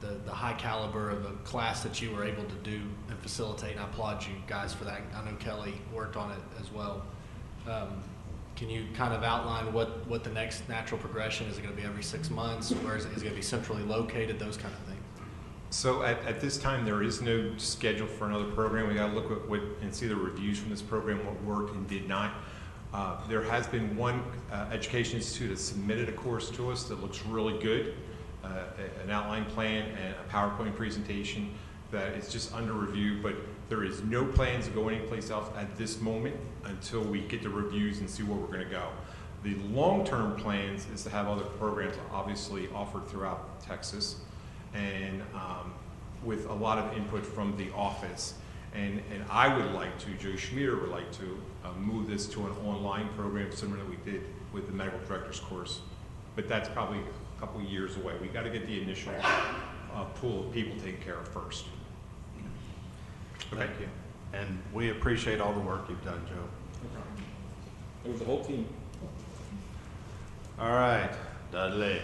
the high caliber of a class that you were able to do and facilitate, and I applaud you guys for that. I know Kelly worked on it as well. Can you kind of outline what the next natural progression is? It going to be every 6 months? Where is it going to be centrally located? Those kind of things. So at this time, there is no schedule for another program. We got to look at what and see the reviews from this program, what worked and did not. There has been one education institute that submitted a course to us that looks really good, an outline plan and a PowerPoint presentation that is just under review, but there is no plans to go anyplace else at this moment until we get the reviews and see where we're going to go. The long-term plans is to have other programs obviously offered throughout Texas, and with a lot of input from the office. And I would like to, Joe Schmieder would like to move this to an online program similar to what we did with the medical director's course. But that's probably a couple years away. We got to get the initial pool of people taken care of first. Thank you. And we appreciate all the work you've done, Joe. No problem. It was the whole team. All right, Dudley,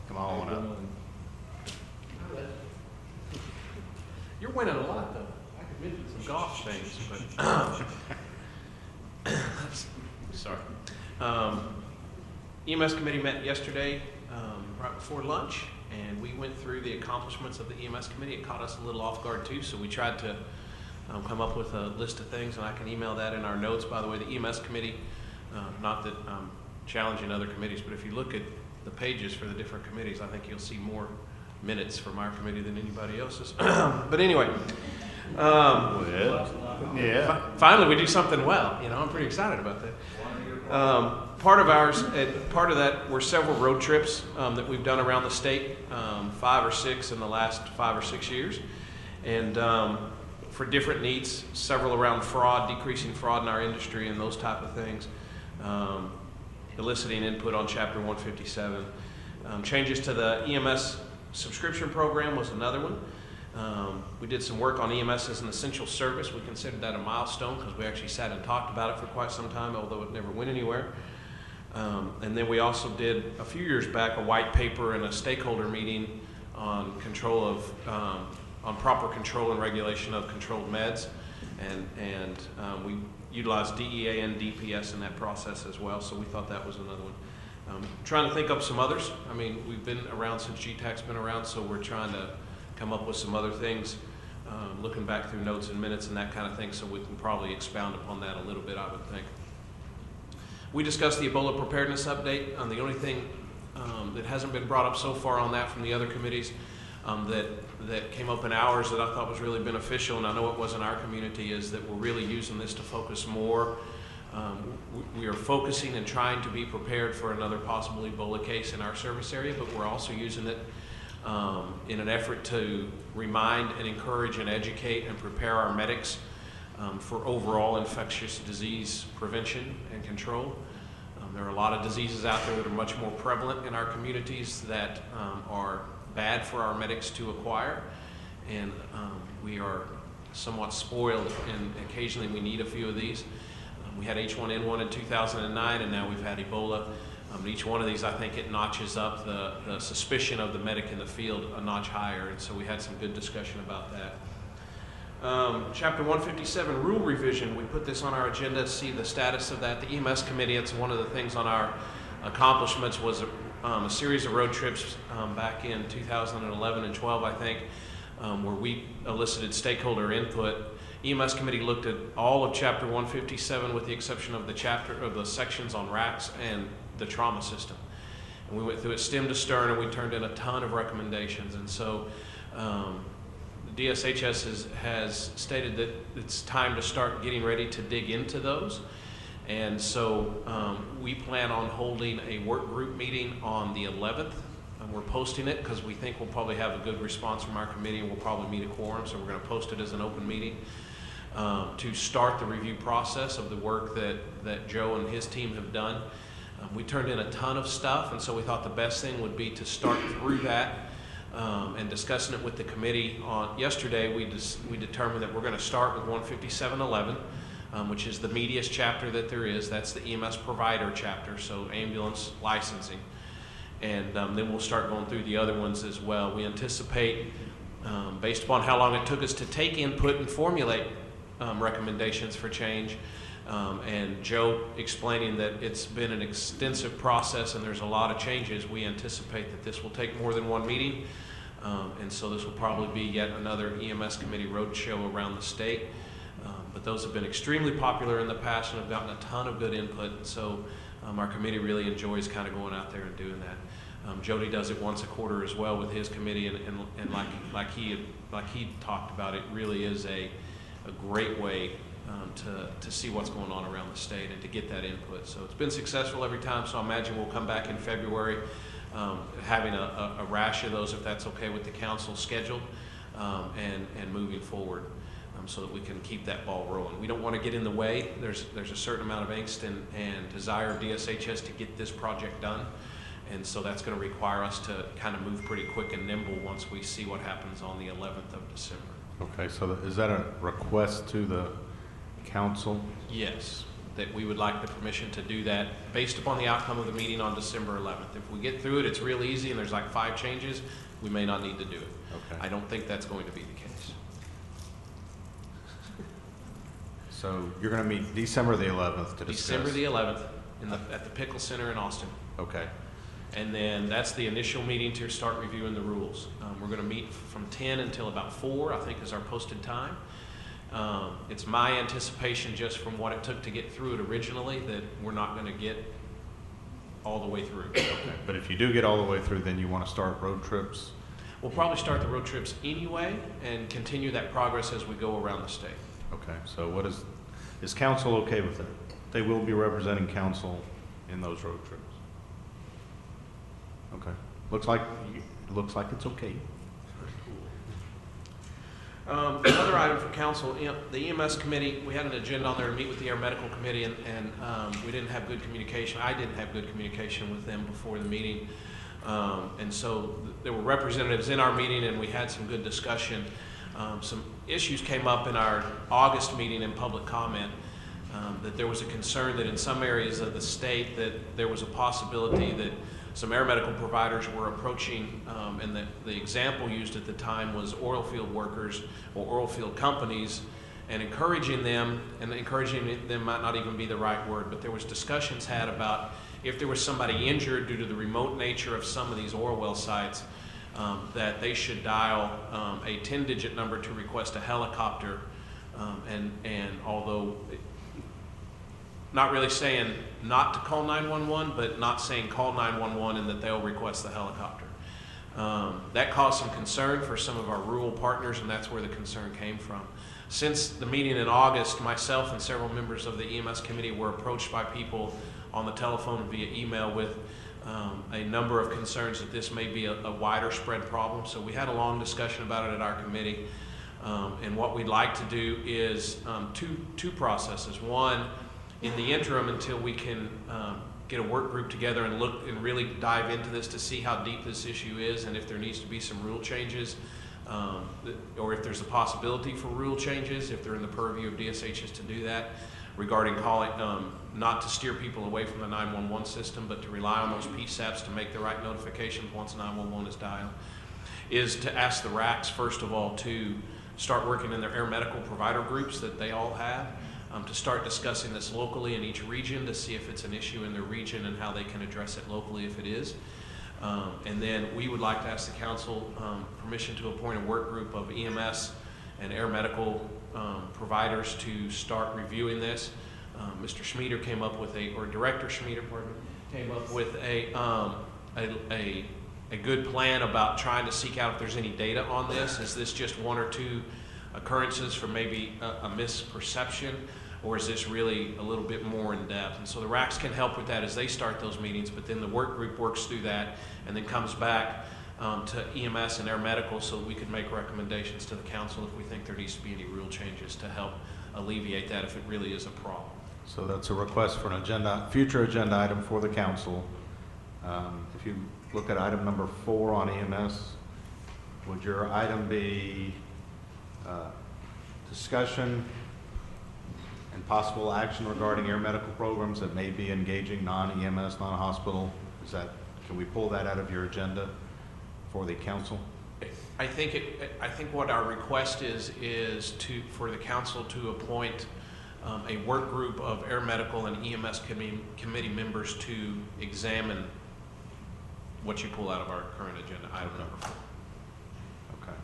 come on up. You're winning a lot, though. I could mention some golf things, but sorry. EMS committee met yesterday right before lunch, and we went through the accomplishments of the EMS committee. It caught us a little off guard too, so we tried to come up with a list of things, and I can email that in our notes. By the way, the EMS committee, not that I'm challenging other committees, but if you look at the pages for the different committees, I think you'll see more minutes from our committee than anybody else's. But anyway, finally we do something well. You know, I'm pretty excited about that. Part of ours, part of that were several road trips that we've done around the state, 5 or 6 in the last 5 or 6 years, and for different needs, several around fraud, decreasing fraud in our industry and those type of things, eliciting input on Chapter 157. Changes to the EMS subscription program was another one. We did some work on EMS as an essential service. We considered that a milestone because we actually sat and talked about it for quite some time, although it never went anywhere. And then we also did, a few years back, a white paper and a stakeholder meeting on control of, on proper control and regulation of controlled meds. And we utilized DEA and DPS in that process as well, so we thought that was another one. Trying to think up some others. I mean, we've been around since GETAC's been around, so we're trying to come up with some other things, looking back through notes and minutes and that kind of thing, so we can probably expound upon that a little bit, I would think. We discussed the Ebola preparedness update. The only thing that hasn't been brought up so far on that from the other committees that came up in ours that I thought was really beneficial, and I know it was in our community, is that we're really using this to focus more. We are focusing and trying to be prepared for another possible Ebola case in our service area, but we're also using it in an effort to remind and encourage and educate and prepare our medics for overall infectious disease prevention and control. There are a lot of diseases out there that are much more prevalent in our communities that are bad for our medics to acquire, and we are somewhat spoiled, and occasionally we need a few of these. We had H1N1 in 2009, and now we've had Ebola. Each one of these, I think it notches up the suspicion of the medic in the field a notch higher, and so we had some good discussion about that. Chapter 157, rule revision. We put this on our agenda to see the status of that. The EMS committee, it's one of the things on our accomplishments, was a series of road trips back in 2011 and 12, I think, where we elicited stakeholder input. EMS committee looked at all of Chapter 157 with the exception of the sections on racks and the trauma system. And we went through it stem to stern, and we turned in a ton of recommendations. And so the DSHS has stated that it's time to start getting ready to dig into those. And so we plan on holding a work group meeting on the 11th. And we're posting it because we think we'll probably have a good response from our committee, and we'll probably meet a quorum, so we're going to post it as an open meeting to start the review process of the work that Joe and his team have done. We turned in a ton of stuff, and so we thought the best thing would be to start through that and discussing it with the committee. Yesterday, we determined that we're going to start with 157.11, which is the meatiest chapter that there is. That's the EMS provider chapter, so ambulance licensing. And then we'll start going through the other ones as well. We anticipate, based upon how long it took us to take input and formulate recommendations for change, and Joe explaining that it's been an extensive process and there's a lot of changes, we anticipate that this will take more than one meeting, and so this will probably be yet another EMS committee roadshow around the state. But those have been extremely popular in the past and have gotten a ton of good input, so our committee really enjoys kind of going out there and doing that. Jody does it once a quarter as well with his committee, and like he talked about, it really is a great way to see what's going on around the state and to get that input. So it's been successful every time, so I imagine we'll come back in February having a rash of those, if that's okay with the council, scheduled and moving forward so that we can keep that ball rolling. We don't want to get in the way. There's a certain amount of angst and desire of DSHS to get this project done, and so that's going to require us to kind of move pretty quick and nimble once we see what happens on the 11th of December. Okay, so is that a request to the council? Yes, that we would like the permission to do that based upon the outcome of the meeting on December 11th. If we get through it, it's real easy and there's like 5 changes, we may not need to do it. Okay. I don't think that's going to be the case. So you're going to meet December the 11th to discuss? December the 11th at the Pickle Center in Austin. Okay. And then that's the initial meeting to start reviewing the rules. We're going to meet from 10 until about 4, I think, is our posted time. It's my anticipation, just from what it took to get through it originally, that we're not going to get all the way through. Okay. But if you do get all the way through, then you want to start road trips? We'll probably start the road trips anyway and continue that progress as we go around the state. Okay. So is council okay with it? They will be representing council in those road trips. Okay. Looks like it's okay. Another item for council, the EMS committee, we had an agenda on there to meet with the air medical committee, and we didn't have good communication. I didn't have good communication with them before the meeting. And so there were representatives in our meeting, and we had some good discussion. Some issues came up in our August meeting in public comment, that there was a concern that in some areas of the state that there was a possibility that some air medical providers were approaching, and the example used at the time was oil field workers or oil field companies, and encouraging them might not even be the right word, but there was discussions had about if there was somebody injured due to the remote nature of some of these oil well sites, that they should dial a 10-digit number to request a helicopter. And although not really saying not to call 911, but not saying call 911 and that they'll request the helicopter. That caused some concern for some of our rural partners, and that's where the concern came from. Since the meeting in August, myself and several members of the EMS committee were approached by people on the telephone and via email with a number of concerns that this may be a wider spread problem. So we had a long discussion about it at our committee. And what we'd like to do is two processes. One, in the interim, until we can get a work group together and look and really dive into this to see how deep this issue is and if there needs to be some rule changes, or if there's a possibility for rule changes, if they're in the purview of DSHs to do that, regarding calling, not to steer people away from the 911 system, but to rely on those PSAPs to make the right notifications once 911 is dialed, is to ask the RACs, first of all, to start working in their air medical provider groups that they all have, to start discussing this locally in each region to see if it's an issue in their region and how they can address it locally if it is. And then we would like to ask the council permission to appoint a work group of EMS and air medical providers to start reviewing this. Mr. Schmieder came up with Director Schmieder, pardon me, came up with a good plan about trying to seek out if there's any data on this. Is this just one or two occurrences from maybe a misperception, or is this really a little bit more in depth? And so the RACs can help with that as they start those meetings, but then the work group works through that and then comes back to EMS and air medical so we could make recommendations to the council if we think there needs to be any rule changes to help alleviate that if it really is a problem. So that's a request for an future agenda item for the council. If you look at item number 4 on EMS, would your item be discussion and possible action regarding air medical programs that may be engaging non-EMS, non-hospital? Can we pull that out of your agenda for the council? I think what our request is for the council to appoint a work group of air medical and EMS committee members to examine what you pull out of our current agenda, item number 4. Okay.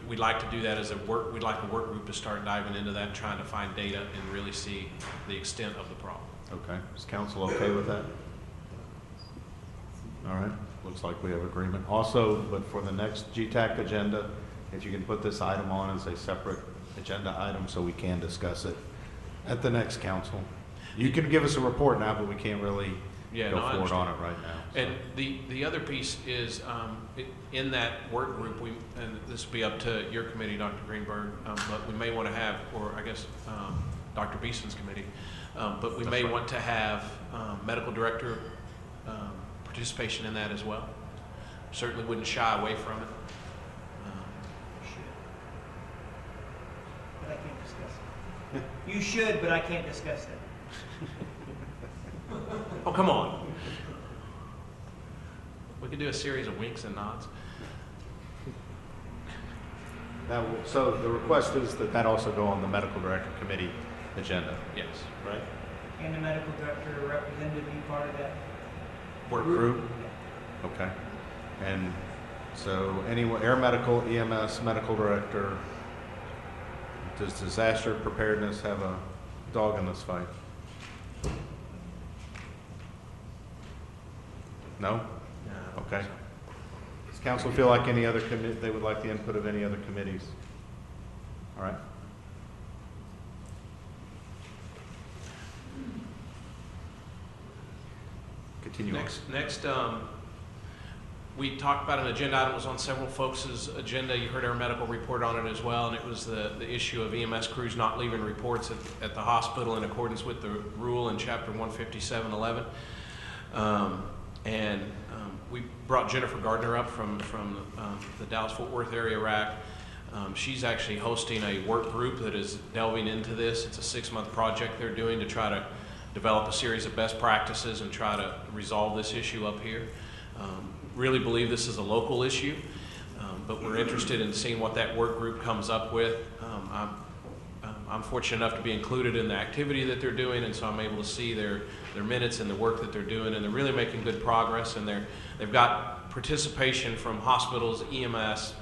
We'd like to do that as we'd like a work group to start diving into that and trying to find data and really see the extent of the problem. Okay. Is council okay with that? All right. Looks like we have agreement. Also, but for the next GETAC agenda, if you can put this item on as a separate agenda item so we can discuss it at the next council. You can give us a report now, but we can't really go forward on it right now. So. And the other piece is in that work group, and this will be up to your committee, Dr. Greenberg, but we may want to have, or I guess Dr. Beeson's committee, but we may want to have medical director participation in that as well. Certainly wouldn't shy away from it. But I can't discuss it. You should, but I can't discuss it. Oh, come on. We could do a series of winks and nods. So the request is that also go on the medical director committee agenda. Yes. Right? And the medical director representative be part of that Work group? Okay. And so anyone, air medical, EMS, medical director, does disaster preparedness have a dog in this fight? No? Okay. Does council feel like any other they would like the input of any other committees? All right. Continue Next, we talked about an agenda item that was on several folks' agenda. You heard our medical report on it as well, and it was the issue of EMS crews not leaving reports at the hospital in accordance with the rule in Chapter 157.11. We brought Jennifer Gardner up from the Dallas-Fort Worth area RAC. She's actually hosting a work group that is delving into this. It's a 6-month project they're doing to try to develop a series of best practices and try to resolve this issue up here. Really believe this is a local issue, but we're interested in seeing what that work group comes up with. I'm fortunate enough to be included in the activity that they're doing, and so I'm able to see their minutes and the work that they're doing, and they're really making good progress, and they've got participation from hospitals, EMS,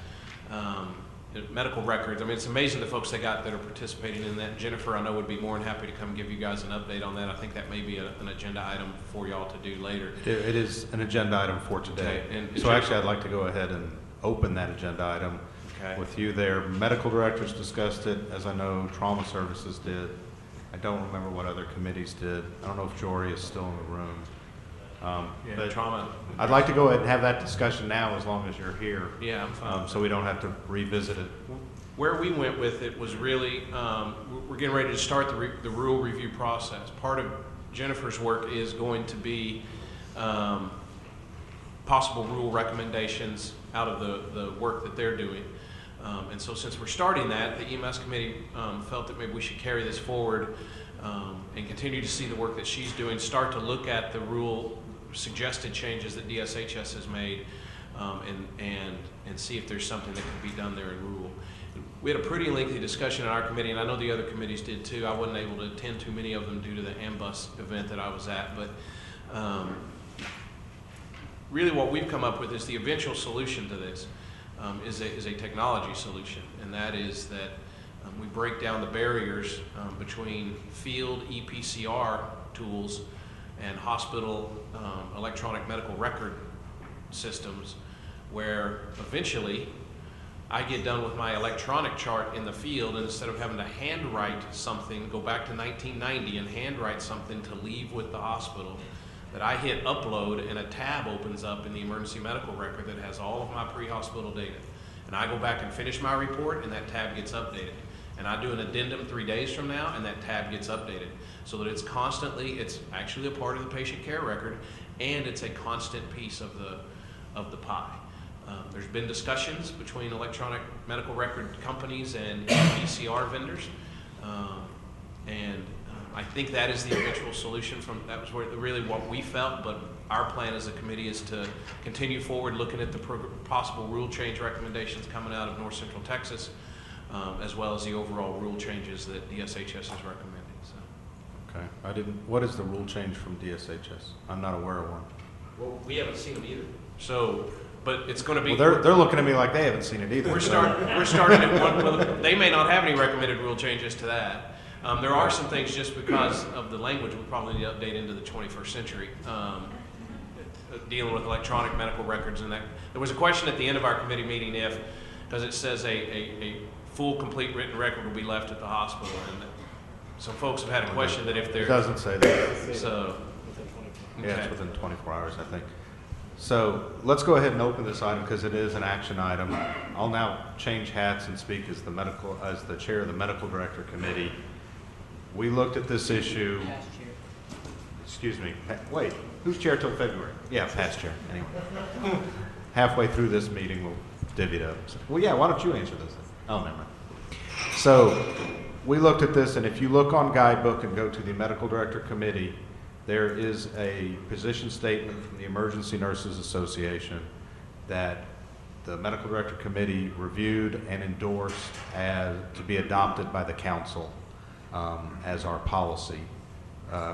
medical records. I mean, it's amazing the folks they got that are participating in that. Jennifer, I know, would be more than happy to come give you guys an update on that. I think that may be an agenda item for y'all to do later. It is an agenda item for today. Okay, and So actually, I'd like to go ahead and open that agenda item with you there. Medical directors discussed it, as I know trauma services did. I don't remember what other committees did. I don't know if Jory is still in the room. But trauma. I'd like to go ahead and have that discussion now, as long as you're here. Yeah, I'm fine. So we don't have to revisit it. Where we went with it was really, we're getting ready to start the rule review process. Part of Jennifer's work is going to be possible rule recommendations out of the work that they're doing. And so since we're starting that, the EMS committee felt that maybe we should carry this forward and continue to see the work that she's doing, start to look at the rule suggested changes that DSHS has made, and see if there's something that could be done there in rule. We had a pretty lengthy discussion in our committee, and I know the other committees did too. I wasn't able to attend too many of them due to the Ambus event that I was at, but really what we've come up with is the eventual solution to this is a technology solution, and that is that we break down the barriers between field EPCR tools and hospital electronic medical record systems, where eventually I get done with my electronic chart in the field, and instead of having to handwrite something, go back to 1990 and handwrite something to leave with the hospital, that I hit upload and a tab opens up in the emergency medical record that has all of my pre-hospital data. And I go back and finish my report, and that tab gets updated. And I do an addendum 3 days from now, and that tab gets updated. So that it's actually a part of the patient care record, and it's a constant piece of the pie. There's been discussions between electronic medical record companies and EPCR vendors, and I think that is the eventual solution. That was really what we felt, but our plan as a committee is to continue forward looking at the possible rule change recommendations coming out of North Central Texas, as well as the overall rule changes that DSHS is recommending. So. Okay. What is the rule change from DSHS? I'm not aware of one. Well, we haven't seen them either. So, but it's going to be. Well, they're looking at me like they haven't seen it either. We're starting at one. Well, they may not have any recommended rule changes to that. There are some things, just because of the language, we probably need to update into the 21st century, dealing with electronic medical records and that. There was a question at the end of our committee meeting because it says a full, complete written record will be left at the hospital, and some folks have had a question that if there. It doesn't say that. So. Yeah, it's within 24 hours, I think. So let's go ahead and open this item because it is an action item. I'll now change hats and speak as the chair of the medical director committee. We looked at this issue. Excuse me. Wait, who's chair till February? Yeah, past chair. Anyway, halfway through this meeting, we'll divvy it up. Well, yeah. Why don't you answer this? Oh, never mind. So we looked at this, and if you look on guidebook and go to the medical director committee, there is a position statement from the Emergency Nurses Association that the medical director committee reviewed and endorsed to be adopted by the council as our policy.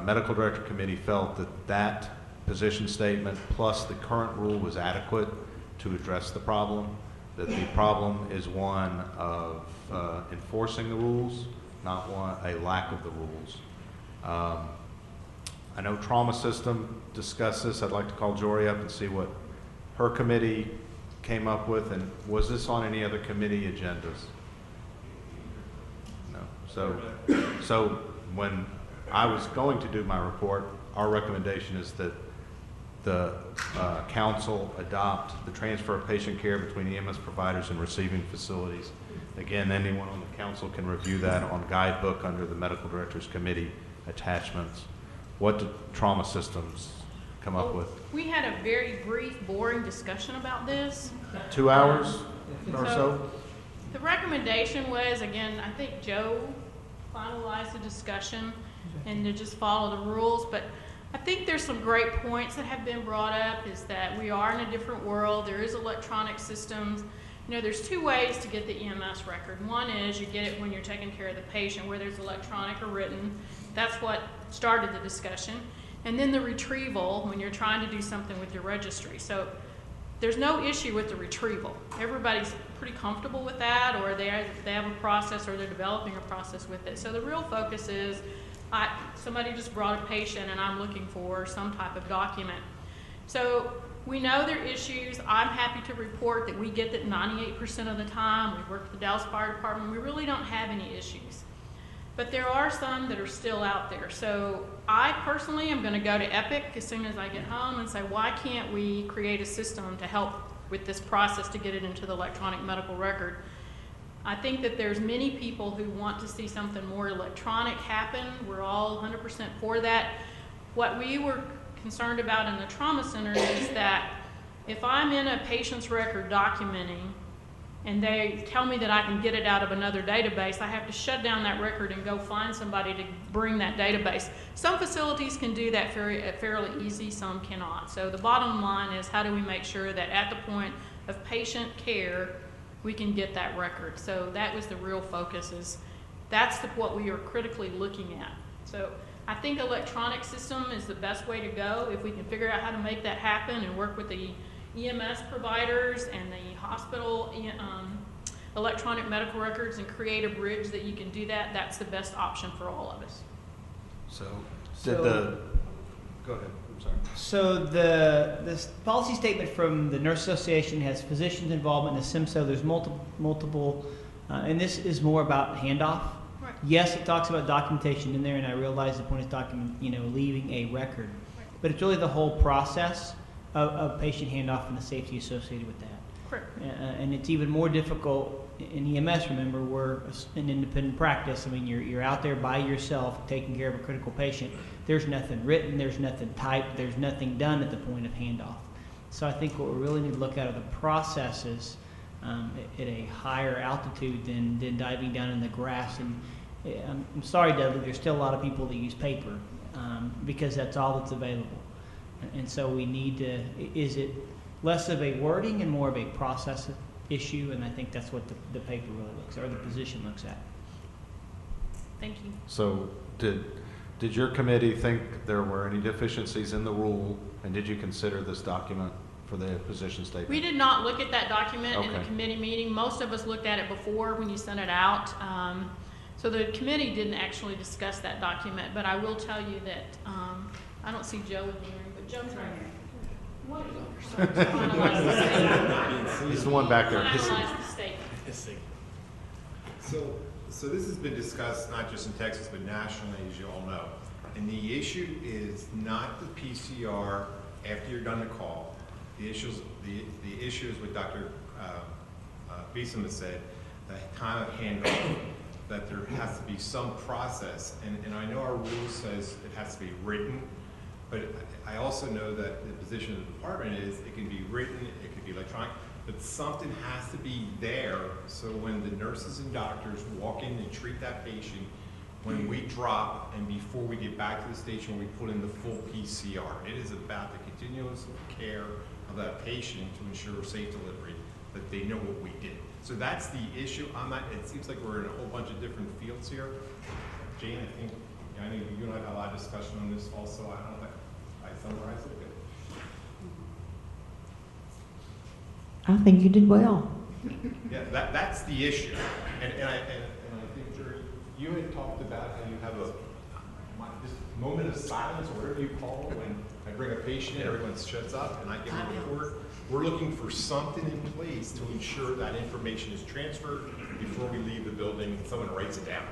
Medical director committee felt that position statement plus the current rule was adequate to address the problem, that the problem is one of enforcing the rules, not a lack of the rules. I know trauma system discussed this. I'd like to call Jory up and see what her committee came up with, and was this on any other committee agendas? No. So when I was going to do my report, our recommendation is that the council adopt the transfer of patient care between EMS providers and receiving facilities. Again, anyone on the council can review that on guidebook under the medical directors committee attachments. What did trauma systems come up with? We had a very brief, boring discussion about this. 2 hours or so? The recommendation was, again, I think Joe finalized the discussion and to just follow the rules, but I think there's some great points that have been brought up, is that we are in a different world. There is electronic systems, You know, there's two ways to get the EMS record. One is you get it when you're taking care of the patient, whether it's electronic or written. That's what started the discussion. And then the retrieval, when you're trying to do something with your registry. So there's no issue with the retrieval. Everybody's pretty comfortable with that, or they have a process, or they're developing a process with it. So the real focus is, somebody just brought a patient and I'm looking for some type of document. So we know there are issues. I'm happy to report that we get that 98% of the time. We've worked with the Dallas Fire Department. We really don't have any issues. But there are some that are still out there. So I personally am going to go to Epic as soon as I get home and say, why can't we create a system to help with this process to get it into the electronic medical record? I think that there's many people who want to see something more electronic happen. We're all 100% for that. What we were concerned about in the trauma center is that if I'm in a patient's record documenting and they tell me that I can get it out of another database, I have to shut down that record and go find somebody to bring that database. Some facilities can do that fairly easy, some cannot. So the bottom line is, how do we make sure that at the point of patient care, we can get that record? So that was the real focus, is that's what we are critically looking at. So I think electronic system is the best way to go if we can figure out how to make that happen and work with the EMS providers and the hospital electronic medical records and create a bridge that you can do that. That's the best option for all of us. So, go ahead, I'm sorry. So this policy statement from the Nurse Association has physicians' involvement in the SIMSO. There's multiple, and this is more about handoff. Right. Yes, it talks about documentation in there, and I realize the point is leaving a record. Right. But it's really the whole process of patient handoff and the safety associated with that. Correct. And it's even more difficult in EMS. Remember, we're an independent practice. I mean, you're out there by yourself taking care of a critical patient. There's nothing written, there's nothing typed, there's nothing done at the point of handoff. So I think what we really need to look at are the processes at a higher altitude than diving down in the grass. And I'm sorry, Dudley, there's still a lot of people that use paper because that's all that's available. And so we need to, is it less of a wording and more of a process issue? And I think that's what the paper really looks at, or the position looks at. Thank you. So did your committee think there were any deficiencies in the rule, and did you consider this document for the position statement? We did not look at that document in the Okay. committee meeting. Most of us looked at it before when you sent it out. So the committee didn't actually discuss that document, but I will tell you that I don't see Joe in the room, but Joe's right here. What? Finalize the statement. He's the one back there. Finalize the statement. So this has been discussed not just in Texas, but nationally, as you all know. And the issue is not the PCR after you're done the call. The issue is what Dr. Beeson has said, the kind of handoff, that there has to be some process. And I know our rule says it has to be written, but I also know that the position of the department is it can be written, it can be electronic, but something has to be there so when the nurses and doctors walk in and treat that patient, when we drop and before we get back to the station, we put in the full PCR. It is about the continuous care of that patient to ensure safe delivery, that they know what we did. So that's the issue. It seems like we're in a whole bunch of different fields here. Jane, I know you and I had a lot of discussion on this also. I don't know if I summarized it good. I think you did well. Yeah, that's the issue. And I think, Jerry, you had talked about how you have this moment of silence, or whatever you call it, when I bring a patient in, everyone shuts up, and I give a report. We're looking for something in place to ensure that information is transferred before we leave the building and someone writes it down.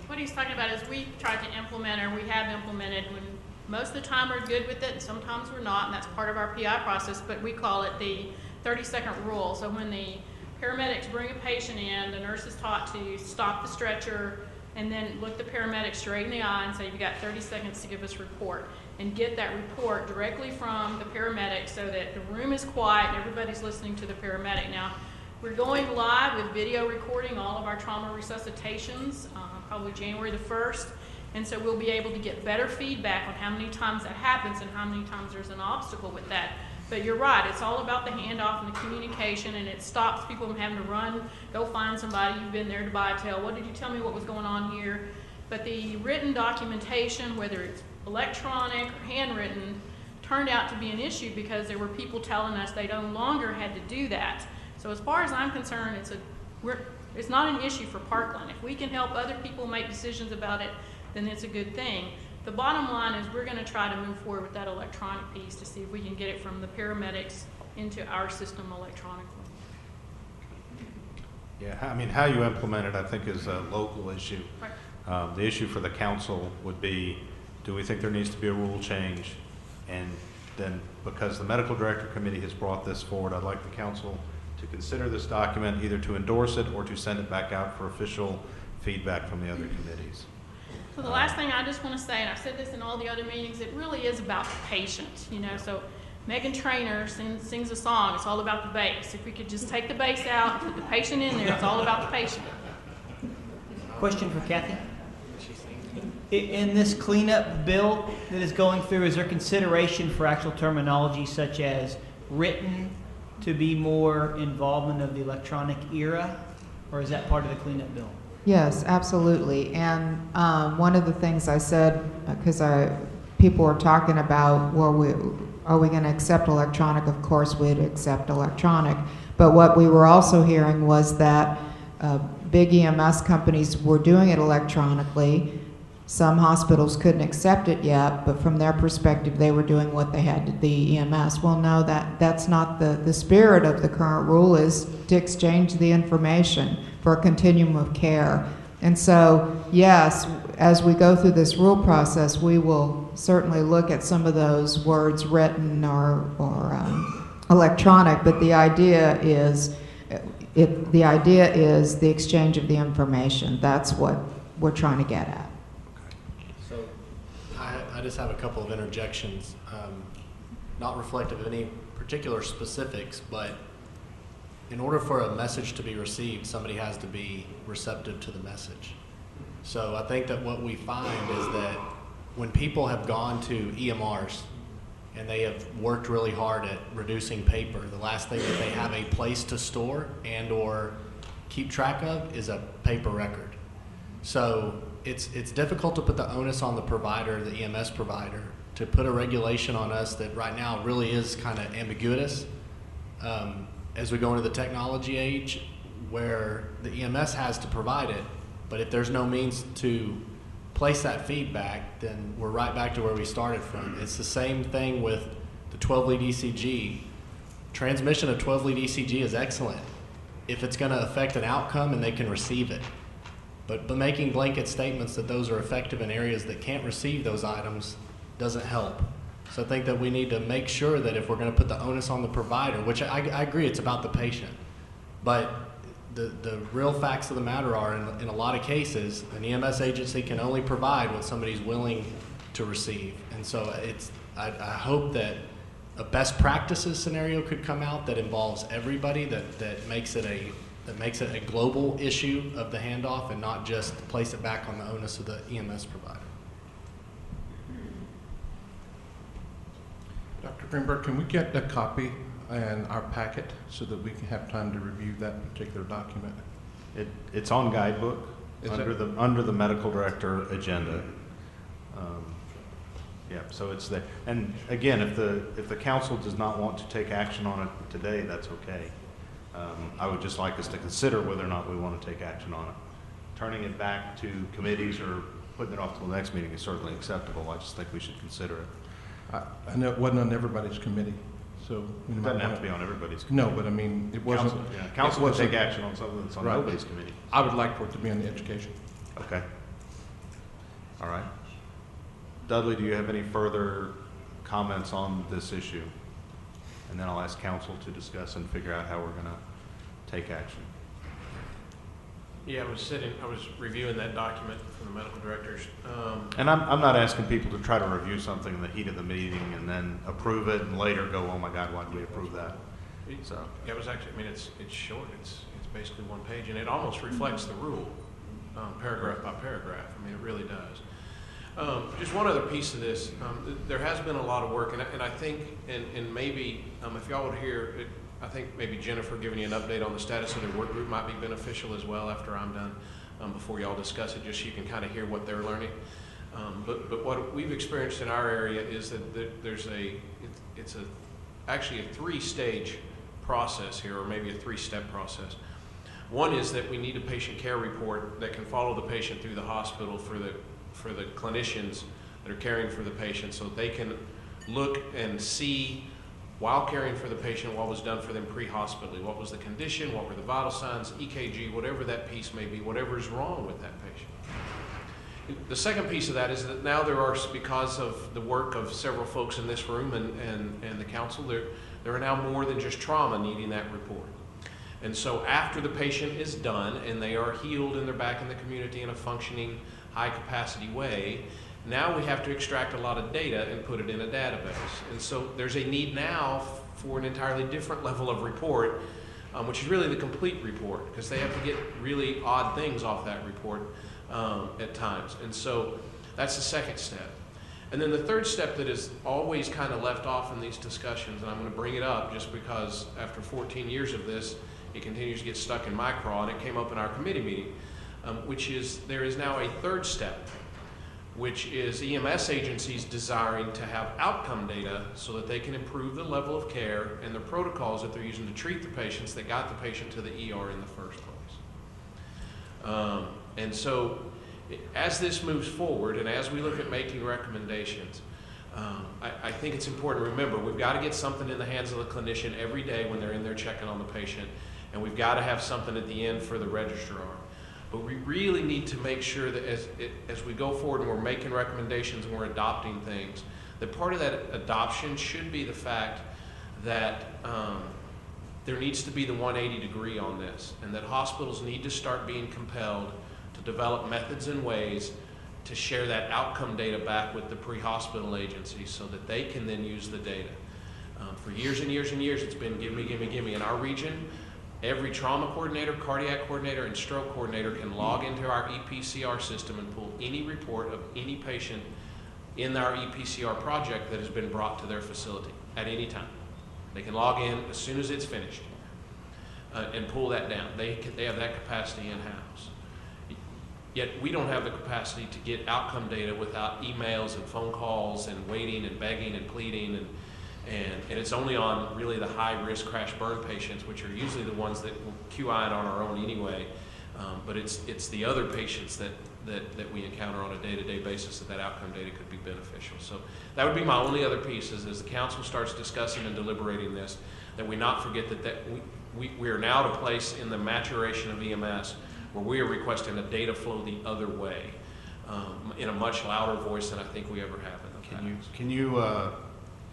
What he's talking about is we tried to implement, or we have implemented, when most of the time we're good with it, and sometimes we're not, and that's part of our PI process, but we call it the 30-second rule. So when the paramedics bring a patient in, the nurse is taught to stop the stretcher and then look the paramedic straight in the eye and say, you've got 30 seconds to give us a report, and get that report directly from the paramedic so that the room is quiet and everybody's listening to the paramedic. Now, we're going live with video recording all of our trauma resuscitations, probably January the 1st. And so we'll be able to get better feedback on how many times that happens and how many times there's an obstacle with that. But you're right, it's all about the handoff and the communication, and it stops people from having to run, go find somebody, you've been there to buy a tail, what did you tell me what was going on here? But the written documentation, whether it's electronic or handwritten, turned out to be an issue because there were people telling us they no longer had to do that. So as far as I'm concerned, it's not an issue for Parkland. If we can help other people make decisions about it, then it's a good thing. The bottom line is we're going to try to move forward with that electronic piece to see if we can get it from the paramedics into our system electronically. Yeah, I mean, how you implement it, I think, is a local issue. Right. The issue for the council would be, do we think there needs to be a rule change? And then, because the medical director committee has brought this forward, I'd like the council to consider this document, either to endorse it or to send it back out for official feedback from the other committees. So the last thing I just want to say, and I've said this in all the other meetings, it really is about the patient, you know. So Meghan Trainor sings a song, it's all about the bass. If we could just take the bass out and put the patient in there, it's all about the patient. Question for Kathy. In this cleanup bill that is going through, is there consideration for actual terminology such as written to be more involvement of the electronic era, or is that part of the cleanup bill? Yes, absolutely. And one of the things I said, because people were talking about, well, are we going to accept electronic? Of course we'd accept electronic. But what we were also hearing was that big EMS companies were doing it electronically. Some hospitals couldn't accept it yet, but from their perspective, they were doing what they had to the EMS. Well, no, that's not the spirit of the current rule, is to exchange the information for a continuum of care. And so, yes, as we go through this rule process, we will certainly look at some of those words written or electronic, but the idea is the exchange of the information. That's what we're trying to get at. So I just have a couple of interjections, not reflective of any particular specifics, but in order for a message to be received, somebody has to be receptive to the message. So I think that what we find is that when people have gone to EMRs and they have worked really hard at reducing paper, the last thing that they have a place to store and or keep track of is a paper record. So it's difficult to put the onus on the provider, the EMS provider, to put a regulation on us that right now really is kind of ambiguous. As we go into the technology age where the EMS has to provide it, but if there's no means to place that feedback, then we're right back to where we started from. It's the same thing with the 12-lead ECG. Transmission of 12-lead ECG is excellent if it's going to affect an outcome and they can receive it. But making blanket statements that those are effective in areas that can't receive those items doesn't help. So I think that we need to make sure that if we're going to put the onus on the provider, which I agree it's about the patient, but the real facts of the matter are, in a lot of cases, an EMS agency can only provide what somebody's willing to receive. And so I hope that a best practices scenario could come out that involves everybody, that makes it a global issue of the handoff and not just place it back on the onus of the EMS provider. Dr. Greenberg, can we get a copy in our packet so that we can have time to review that particular document? It's on guidebook under the medical director agenda. Yeah, so it's there. And again, if the council does not want to take action on it today, that's okay. I would just like us to consider whether or not we want to take action on it. Turning it back to committees or putting it off till the next meeting is certainly acceptable. I just think we should consider it. I know it wasn't on everybody's committee, so it doesn't have to be on everybody's committee. No, but I mean, it wasn't. Council will take action on something that's on nobody's committee. I would like for it to be on the education. Okay. All right. Dudley, do you have any further comments on this issue? And then I'll ask council to discuss and figure out how we're going to take action. Yeah, I was reviewing that document from the medical directors. And I'm not asking people to try to review something in the heat of the meeting and then approve it and later go, oh my God, why did we approve that? So yeah, it was actually, I mean, it's short. It's basically one page, and it almost reflects the rule, paragraph by paragraph. I mean, it really does. Just one other piece of this. There has been a lot of work, and I think, and maybe if y'all would hear, I think maybe Jennifer giving you an update on the status of their work group might be beneficial as well after I'm done, before y'all discuss it, just so you can kind of hear what they're learning. But what we've experienced in our area is that there's actually a three-stage process here, or maybe a three-step process. One is that we need a patient care report that can follow the patient through the hospital for the clinicians that are caring for the patient, so they can look and see, while caring for the patient, what was done for them pre-hospitally. What was the condition, what were the vital signs, EKG, whatever that piece may be, whatever is wrong with that patient. The second piece of that is that now there are, because of the work of several folks in this room and the council, there are now more than just trauma needing that report. And so after the patient is done and they are healed and they're back in the community in a functioning, high capacity way, now we have to extract a lot of data and put it in a database. And so there's a need now for an entirely different level of report, which is really the complete report, because they have to get really odd things off that report at times. And so that's the second step. And then the third step that is always kind of left off in these discussions, and I'm going to bring it up just because after 14 years of this, it continues to get stuck in my craw, and it came up in our committee meeting, which is there is now a third step, which is EMS agencies desiring to have outcome data so that they can improve the level of care and the protocols that they're using to treat the patients that got the patient to the ER in the first place. And so as this moves forward and as we look at making recommendations, I think it's important to remember we've got to get something in the hands of the clinician every day when they're in there checking on the patient, and we've got to have something at the end for the registrar. But we really need to make sure that as we go forward and we're making recommendations and we're adopting things, that part of that adoption should be the fact that there needs to be the 180 degree on this, and that hospitals need to start being compelled to develop methods and ways to share that outcome data back with the pre-hospital agencies so that they can then use the data. For years and years and years, it's been give me, give me, give me. In our region, every trauma coordinator, cardiac coordinator, and stroke coordinator can log into our EPCR system and pull any report of any patient in our EPCR project that has been brought to their facility at any time. They can log in as soon as it's finished and pull that down. They have that capacity in-house. Yet we don't have the capacity to get outcome data without emails and phone calls and waiting and begging and pleading, and it's only on really the high-risk crash burn patients, which are usually the ones that will QI it on our own anyway. But it's the other patients that we encounter on a day-to-day basis that outcome data could be beneficial. So that would be my only other piece, is as the council starts discussing and deliberating this, that we not forget that we are now at a place in the maturation of EMS where we are requesting a data flow the other way in a much louder voice than I think we ever have in the past. Can you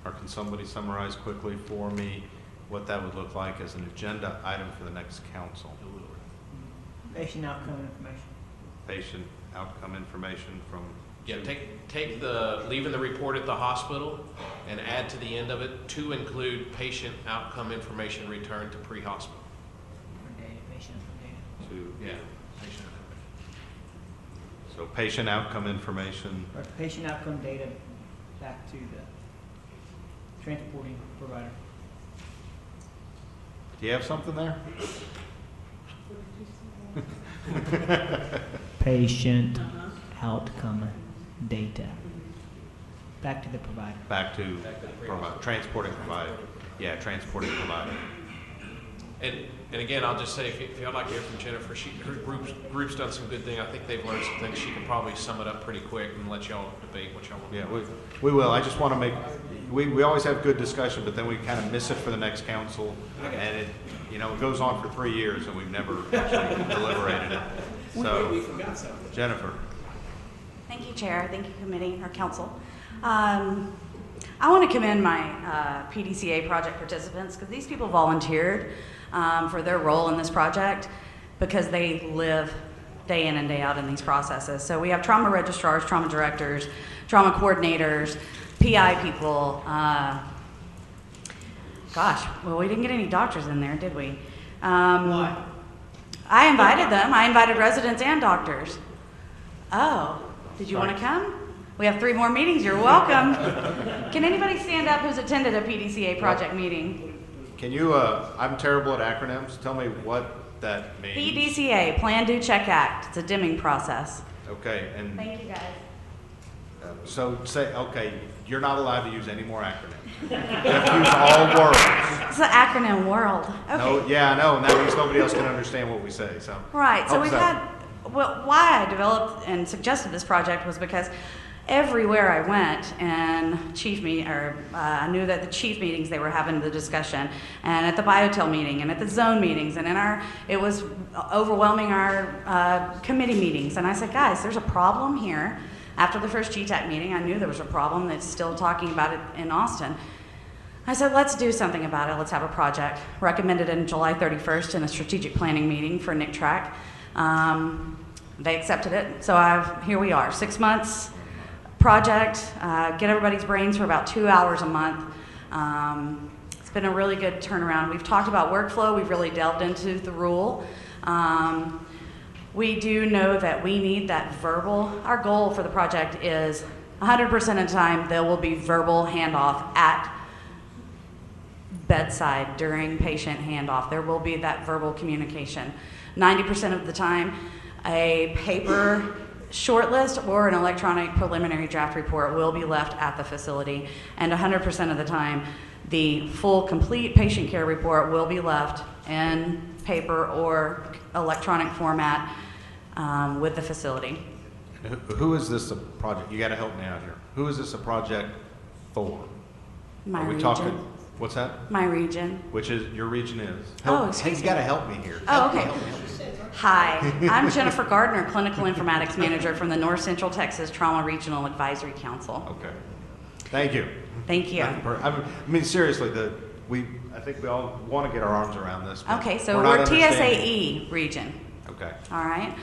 or can somebody summarize quickly for me what that would look like as an agenda item for the next council? Patient outcome information. Patient outcome information from... Yeah, take the, leaving the report at the hospital and add to the end of it to include patient outcome information returned to pre-hospital. Patient data. Yeah, patient outcome. So patient outcome information. Or patient outcome data back to the transporting provider. Do you have something there? Patient outcome data. Back to the provider. Back to transporting provider. Yeah, transporting provider. And again, I'll just say, if y'all like to hear from Jennifer, her group's done some good thing. I think they've learned some things. She can probably sum it up pretty quick and let y'all debate what y'all want. Yeah, we will. I just want to make, we always have good discussion, but then we kind of miss it for the next council, and it goes on for 3 years, and we've never actually deliberated it. So, we forgot something. Jennifer. Thank you, Chair. Thank you, Committee or Council. I want to commend my PDCA project participants, because these people volunteered for their role in this project because they live day in and day out in these processes. So we have trauma registrars, trauma directors, trauma coordinators, PI people. Gosh, well, we didn't get any doctors in there, did we? Why? I invited them. I invited residents and doctors. Oh, did you want to come? We have 3 more meetings. You're welcome. Can anybody stand up who's attended a PDCA project meeting? Can you, I'm terrible at acronyms. Tell me what that means. PDCA, Plan, Do, Check, Act. It's a Deming process. Okay, and Thank you, guys. so say, okay, you're not allowed to use any more acronyms. You have to use all words. It's the acronym world. Okay. No, yeah, I know, and that means nobody else can understand what we say, so. Right, so Hope we've so. had, well, why I developed and suggested this project was because everywhere I went and I knew that the chief meetings they were having the discussion, and at the biotel meeting, and at the zone meetings, and it was overwhelming our committee meetings. And I said, guys, there's a problem here. After the first GETAC meeting, I knew there was a problem. That's still talking about it in Austin. I said, let's do something about it. Let's have a project. Recommended in July 31st in a strategic planning meeting for NICTRAC. They accepted it, so here we are, 6 months project, get everybody's brains for about 2 hours a month. It's been a really good turnaround. We've talked about workflow, we've really delved into the rule. We do know that we need that verbal. Our goal for the project is 100% of the time there will be verbal handoff at bedside during patient handoff. There will be that verbal communication. 90% of the time, a paper shortlist or an electronic preliminary draft report will be left at the facility, and 100% of the time, the full complete patient care report will be left in paper or electronic format with the facility. Who is this a project? You got to help me out here. Who is this a project for? My Are we region. talking? What's that? My region. Which is your region is? Oh, excuse You me. got to help me here. Oh, Help me, okay. help me. Hi, I'm Jennifer Gardner, Clinical Informatics Manager from the North Central Texas Trauma Regional Advisory Council. Okay. Thank you. Thank you. I mean, seriously, I think we all want to get our arms around this. but Okay, so not we're understanding. TSAE region. Okay. All right.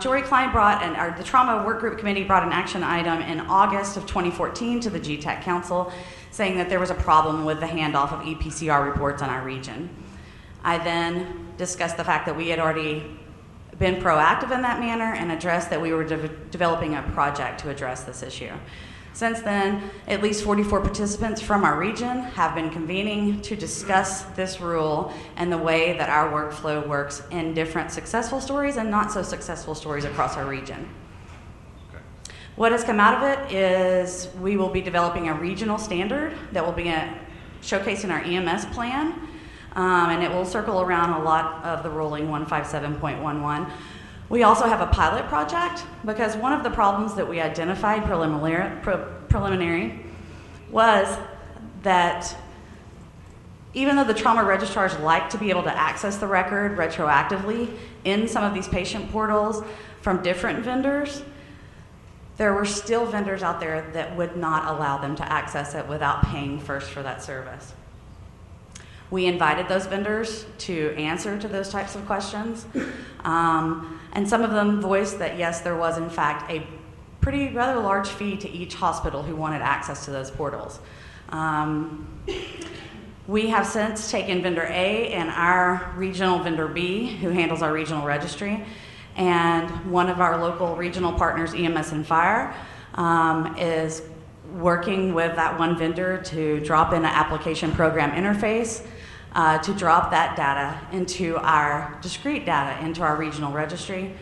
Jory Klein the Trauma Work Group Committee brought an action item in August of 2014 to the GETAC Council saying that there was a problem with the handoff of EPCR reports in our region. I then discussed the fact that we had already been proactive in that manner and addressed that we were developing a project to address this issue. Since then, at least 44 participants from our region have been convening to discuss this rule and the way that our workflow works in different successful stories and not so successful stories across our region. Okay. What has come out of it is we will be developing a regional standard that will be showcased in our EMS plan, and it will circle around a lot of the ruling 157.11. We also have a pilot project because one of the problems that we identified preliminary was that even though the trauma registrars like to be able to access the record retroactively in some of these patient portals from different vendors, there were still vendors out there that would not allow them to access it without paying first for that service. We invited those vendors to answer to those types of questions. And some of them voiced that yes, there was in fact a rather large fee to each hospital who wanted access to those portals. We have since taken vendor A and our regional vendor B, who handles our regional registry, and one of our local regional partners, EMS and Fire, is working with that one vendor to drop in an application program interface to drop that data into our discrete data into our regional registry,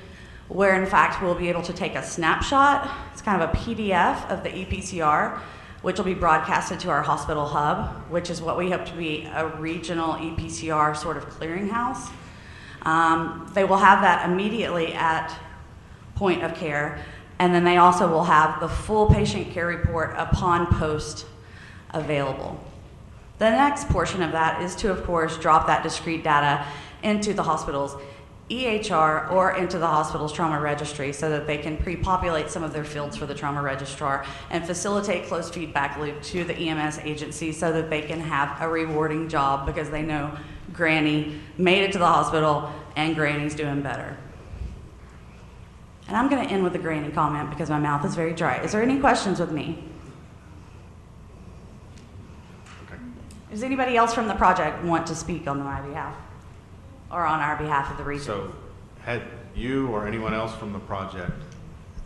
where in fact we'll be able to take a snapshot. It's kind of a PDF of the EPCR, which will be broadcasted to our hospital hub, which is what we hope to be a regional EPCR sort of clearinghouse. They will have that immediately at point of care, and then they also will have the full patient care report upon post available. The next portion of that is to, of course, drop that discrete data into the hospital's EHR or into the hospital's trauma registry so that they can pre-populate some of their fields for the trauma registrar and facilitate closed feedback loop to the EMS agency so that they can have a rewarding job because they know Granny made it to the hospital and Granny's doing better. And I'm going to end with a Granny comment because my mouth is very dry. Is there any questions with me? Does anybody else from the project want to speak on my behalf or on our behalf of the region? So, had you or anyone else from the project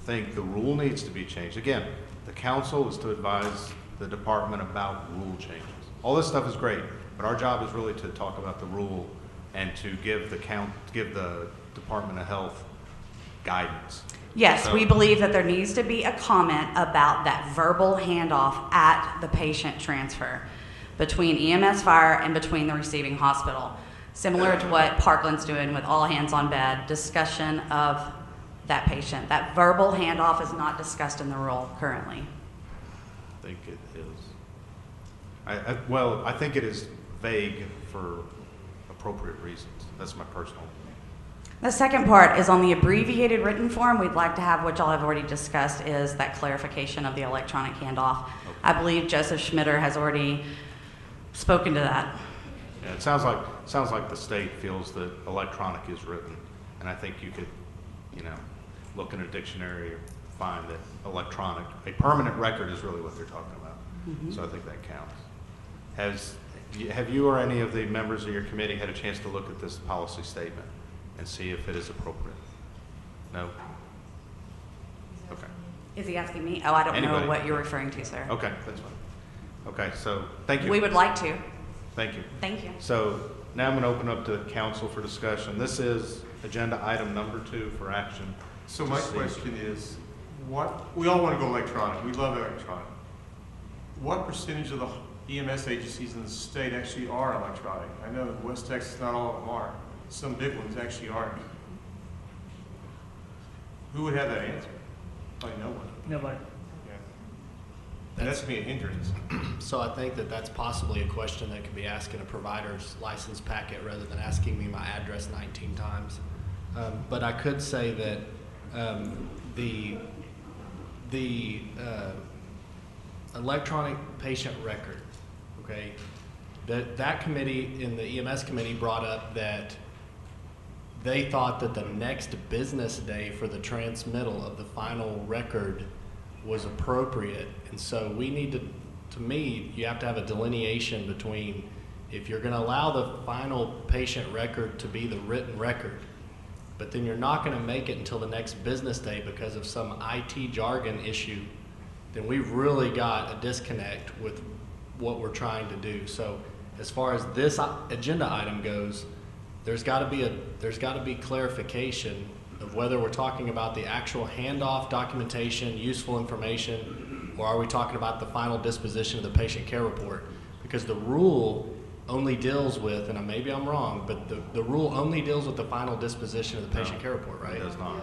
think the rule needs to be changed. Again, the council is to advise the department about rule changes. All this stuff is great, but our job is really to talk about the rule and to give the Department of Health guidance. Yes, So- we believe that there needs to be a comment about that verbal handoff at the patient transfer between EMS fire and between the receiving hospital. Similar to what Parkland's doing with all hands on bed, discussion of that patient. That verbal handoff is not discussed in the rule currently. I think it is. Well, I think it is vague for appropriate reasons. That's my personal. The second part is on the abbreviated written form. We'd like to have, what y'all have already discussed, is that clarification of the electronic handoff. Okay. I believe Joseph Schmitter has already spoken to that. Yeah, it sounds like the state feels that electronic is written, and I think you could, look in a dictionary or find that electronic, a permanent record is really what they're talking about. Mm-hmm. So I think that counts. Have you or any of the members of your committee had a chance to look at this policy statement and see if it is appropriate? No? Okay. Is he asking me? Oh, I don't Anybody. know what you're referring to, sir. Okay, that's fine. Okay, so thank you. We would like to. Thank you. Thank you. So now I'm going to open up to council for discussion. This is agenda item number 2 for action. So my question is, we all want to go electronic. We love electronic. What percentage of the EMS agencies in the state actually are electronic? I know in West Texas, not all of them are. Some big ones actually aren't. Who would have that answer? Probably no one. Nobody. Yeah. And that's be a hindrance. So I think that that's possibly a question that could be asked in a provider's license packet rather than asking me my address 19 times. But I could say that the electronic patient record, okay, that committee in the EMS committee brought up that they thought that the next business day for the transmittal of the final record was appropriate. And so we need to me, you have to have a delineation between if you're going to allow the final patient record to be the written record, but then you're not going to make it until the next business day because of some IT jargon issue, then we've really got a disconnect with what we're trying to do. So as far as this agenda item goes, there's got to be clarification of whether we're talking about the actual handoff documentation, useful information, or are we talking about the final disposition of the patient care report? Because the rule only deals with, and maybe I'm wrong, but the rule only deals with the final disposition of the patient care report, right? It does not.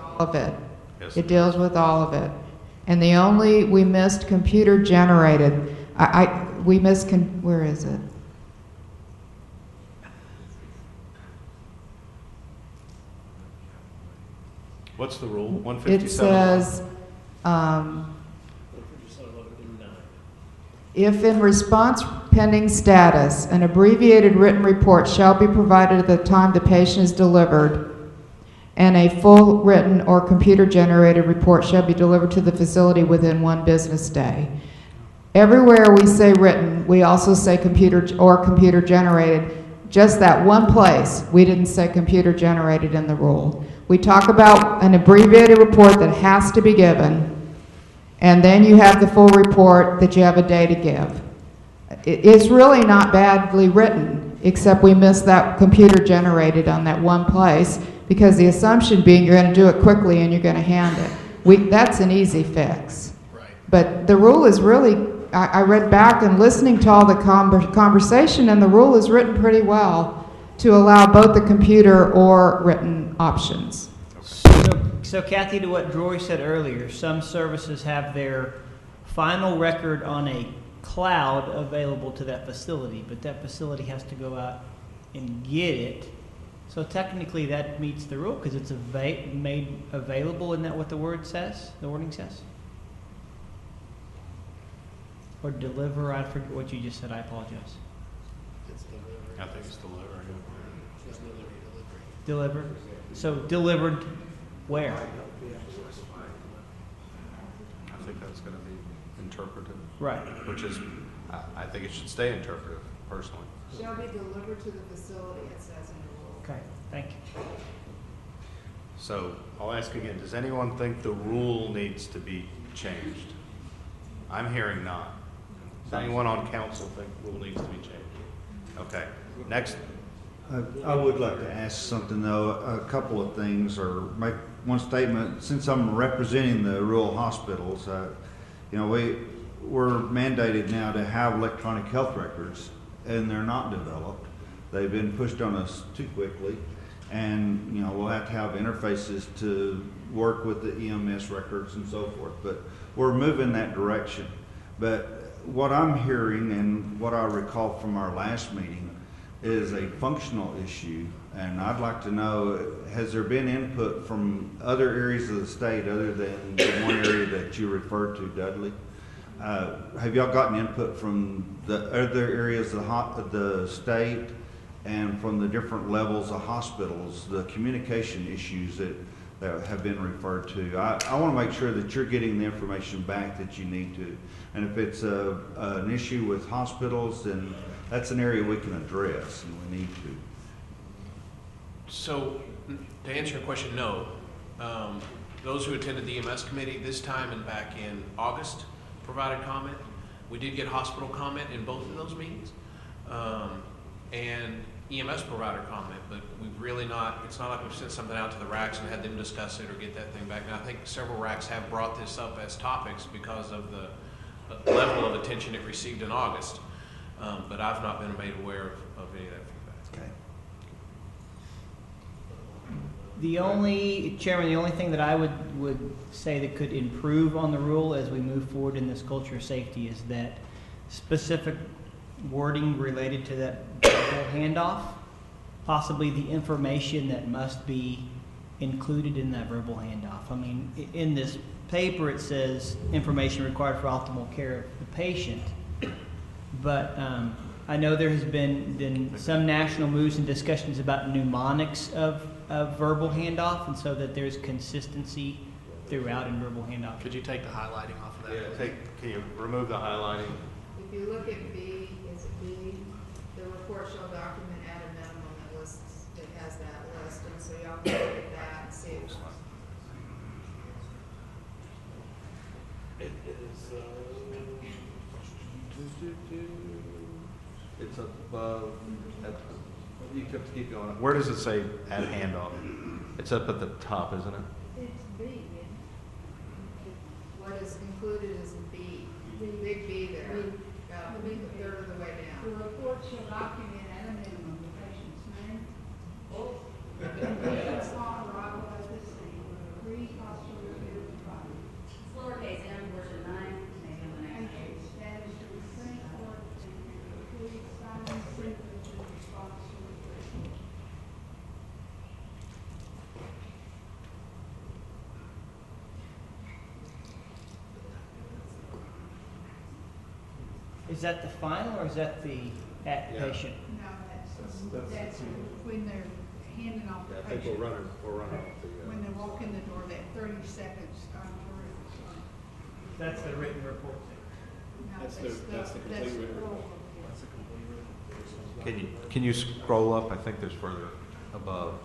All of it. Yes. It deals with all of it. And we missed computer generated. We missed, where is it? What's the rule? It 157. says, if in response pending status, an abbreviated written report shall be provided at the time the patient is delivered, and a full written or computer-generated report shall be delivered to the facility within 1 business day. Everywhere we say written, we also say computer-generated. Just that one place, we didn't say computer-generated in the rule. We talk about an abbreviated report that has to be given, and then you have the full report that you have a day to give. It's really not badly written, except we missed that computer-generated on that one place, because the assumption being you're going to do it quickly and you're going to hand it. That's an easy fix. Right. But the rule is really, I read back and listening to all the conversation, and the rule is written pretty well to allow both the computer or written options. So Kathy, to what Droy said earlier, some services have their final record on a cloud available to that facility, but that facility has to go out and get it. So technically that meets the rule because it's made available. Isn't that what the word says, the wording says? Or deliver, I forget what you just said, I apologize. It's delivery. I think it's delivery. It's delivery. Deliver. So delivered where? I think that's going to be interpretive. Right. Which is, I think it should stay interpretive, personally. Shall be delivered to the facility, it says in the rule. Okay, thank you. So I'll ask again, does anyone think the rule needs to be changed? I'm hearing not. Does anyone on council think the rule needs to be changed? Okay, next. I would like to ask something though, a couple of things, or make one statement. Since I'm representing the rural hospitals, you know, we're mandated now to have electronic health records, and they're not developed. They've been pushed on us too quickly, and you know, we'll have to have interfaces to work with the EMS records and so forth. But we're moving that direction. But what I'm hearing and what I recall from our last meeting is a functional issue, and I'd like to know, has there been input from other areas of the state other than the one area that you referred to, Dudley? Have y'all gotten input from the other areas of the state and from the different levels of hospitals, the communication issues that have been referred to? I want to make sure that you're getting the information back that you need to. And if it's an issue with hospitals, then that's an area we can address, and we need to. So, to answer your question, no. Those who attended the EMS committee this time and back in August provided comment. We did get hospital comment in both of those meetings, and EMS provider comment, but we've really not, it's not like we've sent something out to the RACs and had them discuss it or get that thing back. Now, I think several RACs have brought this up as topics because of the level of attention it received in August, but I've not been made aware of any of that feedback. Okay. Chairman, the only thing that I would say that could improve on the rule as we move forward in this culture of safety is that specific wording related to that verbal handoff, possibly the information that must be included in that verbal handoff. I mean, in this paper it says information required for optimal care of the patient, but I know there has been some national moves and discussions about mnemonics of verbal handoff, and so that there's consistency throughout in verbal handoff. Could you take the highlighting off of that? Yeah, can you remove the highlighting? If you look at B, is it B? The report shall document at a minimum that lists, it has that list, and so y'all can look at that and see if It is, it's above, you have to keep going. Where does it say add handoff? It's up at the top, isn't it? it's B. What is included is B. Big B there. A third of the way down. The report shall document at a minimum the patient's name, patient's on arrival at the scene, pre-hospital care provided. Lowercase m, portion 9, maybe on the next page. Status of the transport and include signing signature response to the report. Is that the final or is that the at patient? No, that's when they're handing off the I think patient. we're running off the. When they walk in the door, that 30 seconds on the That's the written report. That's the complete report. Can you scroll up? I think there's further above.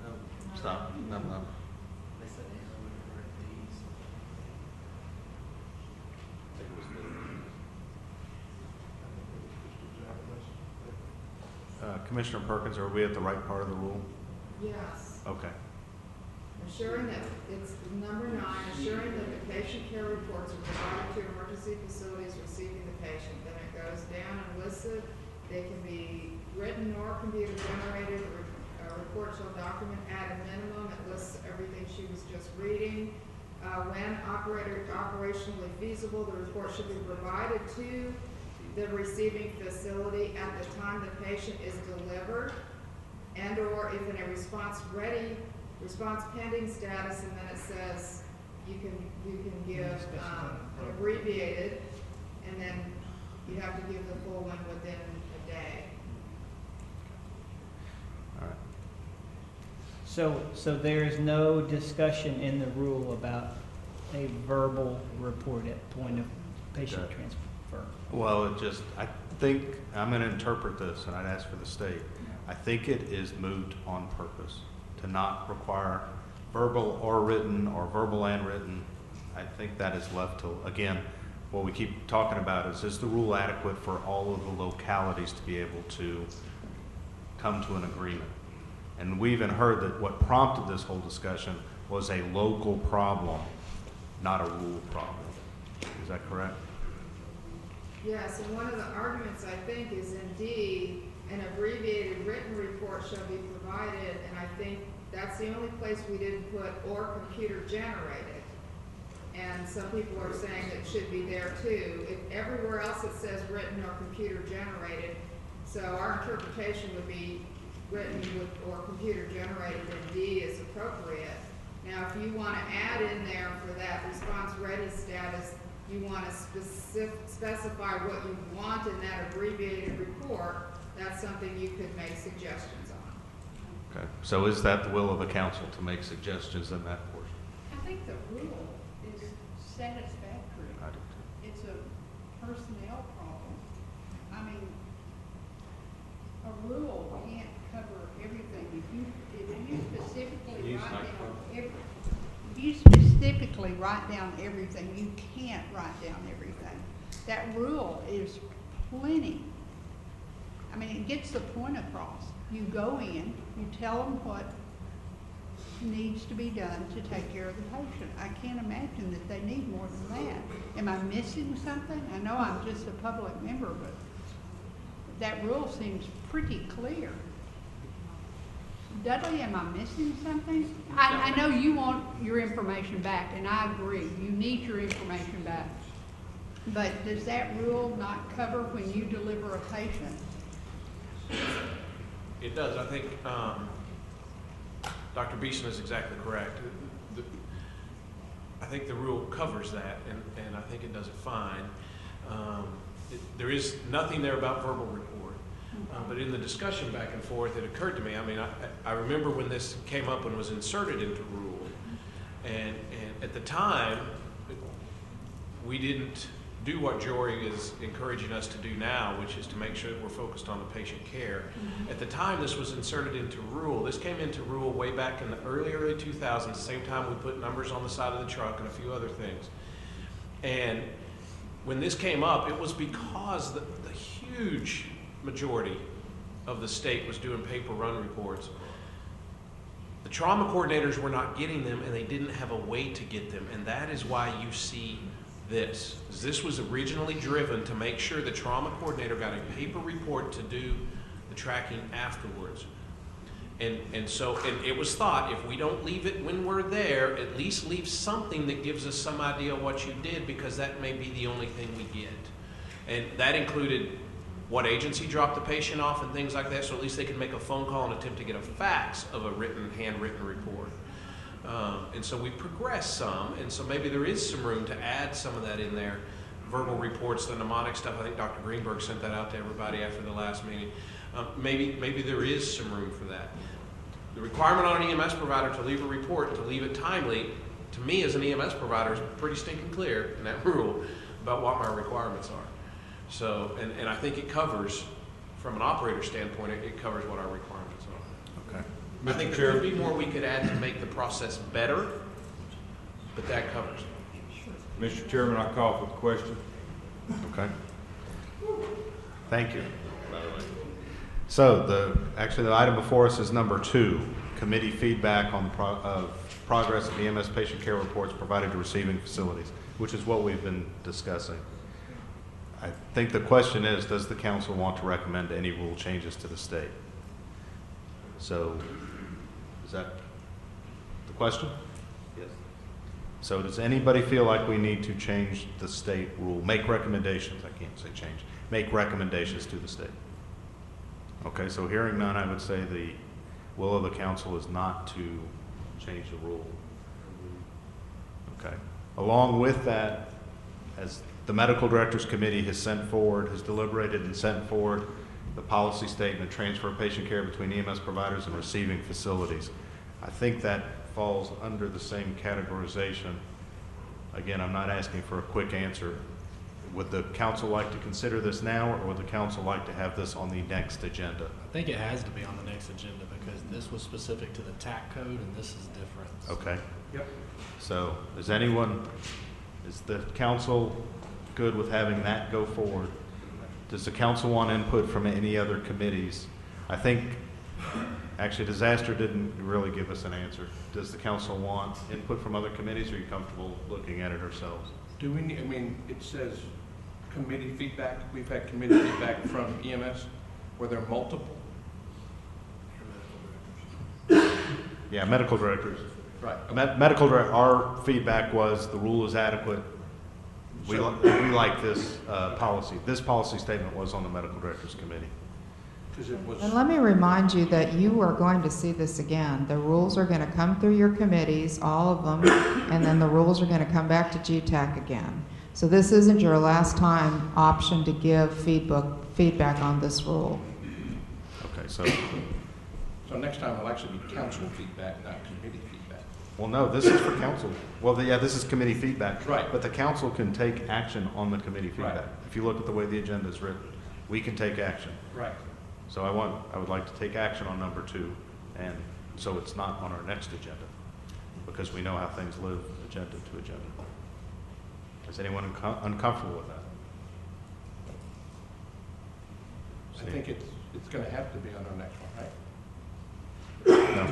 No, stop. No. Commissioner Perkins, are we at the right part of the rule? Yes. Okay. Assuring that, it's number 9, assuring that the patient care reports are provided to emergency facilities receiving the patient. Then it goes down and lists it. They can be written or computer generated. A report shall document at a minimum. It lists everything she was just reading. When operationally feasible, the report should be provided to the receiving facility at the time the patient is delivered, and or if in a response pending status, and then it says you can give an abbreviated, and then you have to give the full one within a day. All right. So there is no discussion in the rule about a verbal report at point of patient transfer. Well, I think, I'm going to interpret this, and I'd ask for the state. I think it is moved on purpose to not require verbal or written or verbal and written. I think that is left to, again, what we keep talking about is the rule adequate for all of the localities to be able to come to an agreement? And we even heard that what prompted this whole discussion was a local problem, not a rule problem. Is that correct? Yes, and one of the arguments, I think, is in D, an abbreviated written report shall be provided, and I think that's the only place we didn't put or computer generated. And some people are saying it should be there too. If everywhere else it says written or computer generated, so our interpretation would be written with or computer generated, and D is appropriate. Now, if you want to add in there for that response ready status, you want to specify what you want in that abbreviated report, that's something you could make suggestions on. Okay. So is that the will of the council to make suggestions in that portion? I think the rule is satisfactory. I do too. It's a personnel problem. I mean, a rule can't cover everything. If you specifically write down everything, you can't write down everything. That rule is plenty. I mean, it gets the point across. You go in, you tell them what needs to be done to take care of the patient. I can't imagine that they need more than that. Am I missing something? I know I'm just a public member, but that rule seems pretty clear. Dudley, am I missing something? I know you want your information back, and I agree. You need your information back. But does that rule not cover when you deliver a patient? It does. I think Dr. Beeson is exactly correct. I think the rule covers that, and I think it does it fine. There is nothing there about verbal report. But in the discussion back and forth, it occurred to me, I mean, I remember when this came up and was inserted into rule, and at the time, we didn't do what Jory is encouraging us to do now, which is to make sure that we're focused on the patient care. At the time this was inserted into rule, this came into rule way back in the early 2000s, the same time we put numbers on the side of the truck and a few other things. And when this came up, it was because the huge majority of the state was doing paper run reports. The trauma coordinators were not getting them, and they didn't have a way to get them, and that is why you see this. This was originally driven to make sure the trauma coordinator got a paper report to do the tracking afterwards. And so it was thought, if we don't leave it when we're there, at least leave something that gives us some idea of what you did, because that may be the only thing we get. And that included what agency dropped the patient off and things like that, so at least they could make a phone call and attempt to get a fax of a handwritten report. And so we progressed some, and so maybe there is some room to add some of that in there. Verbal reports, the mnemonic stuff, I think Dr. Greenberg sent that out to everybody after the last meeting. Maybe there is some room for that. The requirement on an EMS provider to leave a report, to leave it timely, to me as an EMS provider is pretty stinking clear in that rule about what my requirements are. So, and I think it covers, from an operator standpoint, it covers what our requirements are. Okay. I think there could be more we could add to make the process better, but that covers it. Mr. Chairman, I call for the question. Okay. Thank you. So actually the item before us is number 2, committee feedback on the progress of EMS patient care reports provided to receiving facilities, which is what we've been discussing. I think the question is, does the council want to recommend any rule changes to the state? So, is that the question? Yes. So does anybody feel like we need to change the state rule? Make recommendations, I can't say change. Make recommendations to the state. Okay, so hearing none, I would say the will of the council is not to change the rule. Okay. Along with that, as the medical directors committee has deliberated and sent forward the policy statement, transfer of patient care between EMS providers and receiving facilities. I think that falls under the same categorization. Again, I'm not asking for a quick answer. would the council like to consider this now, or would the council like to have this on the next agenda? I think it has to be on the next agenda because this was specific to the TAC code and this is different. Okay. Yep. So is the council good with having that go forward? Does the council want input from any other committees? I think, actually, disaster didn't really give us an answer. Does the council want input from other committees, or are you comfortable looking at it ourselves? Do we need, I mean, it says committee feedback. We've had committee feedback from EMS. Were there multiple? Yeah, medical directors. Right. Medical director, our feedback was the rule is adequate. We like this policy. This policy statement was on the medical directors committee. And let me remind you that you are going to see this again. The rules are going to come through your committees, all of them, and then the rules are going to come back to GETAC again. So this isn't your last time option to give feedback on this rule. Okay, so next time it'll actually be council feedback, not committee feedback. Well, no, this is for council. Well, yeah, this is committee feedback. Right. But the council can take action on the committee feedback. Right. If you look at the way the agenda is written, we can take action. Right. So I would like to take action on number 2, and so it's not on our next agenda, because we know how things live agenda to agenda. Is anyone uncomfortable with that? I think it's going to have to be on our next one, right? No.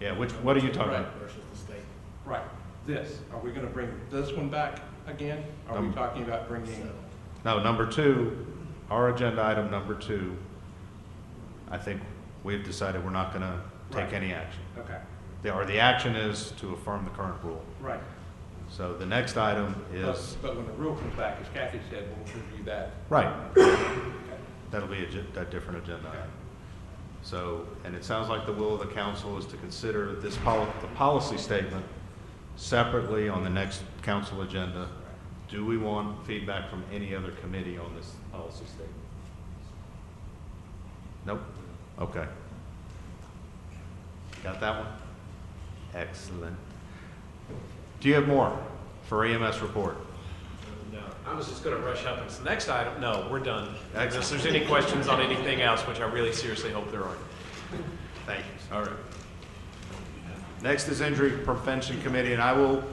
Yeah, what are you talking about? Versus the state. Right. This, are we going to bring this one back again? Are we talking about bringing? No, number 2, our agenda item number 2, I think we've decided we're not going to take any action. Okay. The action is to affirm the current rule. Right. So the next item is... But when the rule comes back, as Kathy said, we'll review that. Right. Okay. That'll be a different agenda item. So, and it sounds like the will of the council is to consider this the policy statement separately on the next council agenda. Do we want feedback from any other committee on this policy statement? Nope. Okay. Got that one? Excellent. Do you have more for EMS report? No, I was just going to rush up and the next item. No, we're done. Unless there's any questions on anything else, which I really seriously hope there aren't. Thank you. All right. Next is Injury Prevention Committee, and I will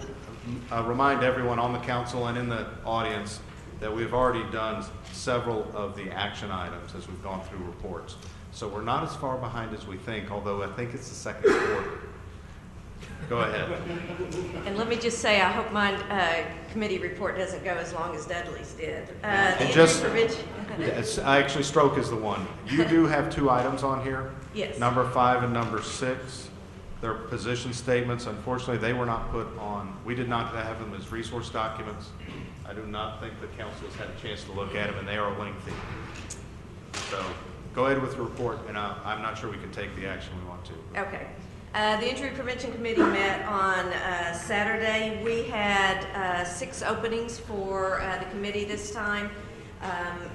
remind everyone on the council and in the audience that we've already done several of the action items as we've gone through reports. So we're not as far behind as we think, although I think it's the second quarter. Go ahead. And let me just say, I hope my committee report doesn't go as long as Dudley's did. Actually, stroke is the one. You do have 2 items on here. Yes. Number 5 and number 6. They're position statements. Unfortunately, they were not put on. We did not have them as resource documents. I do not think the council has had a chance to look at them, and they are lengthy. So go ahead with the report, and I'm not sure we can take the action we want to. Okay. The Injury Prevention Committee met on Saturday. We had 6 openings for the committee this time,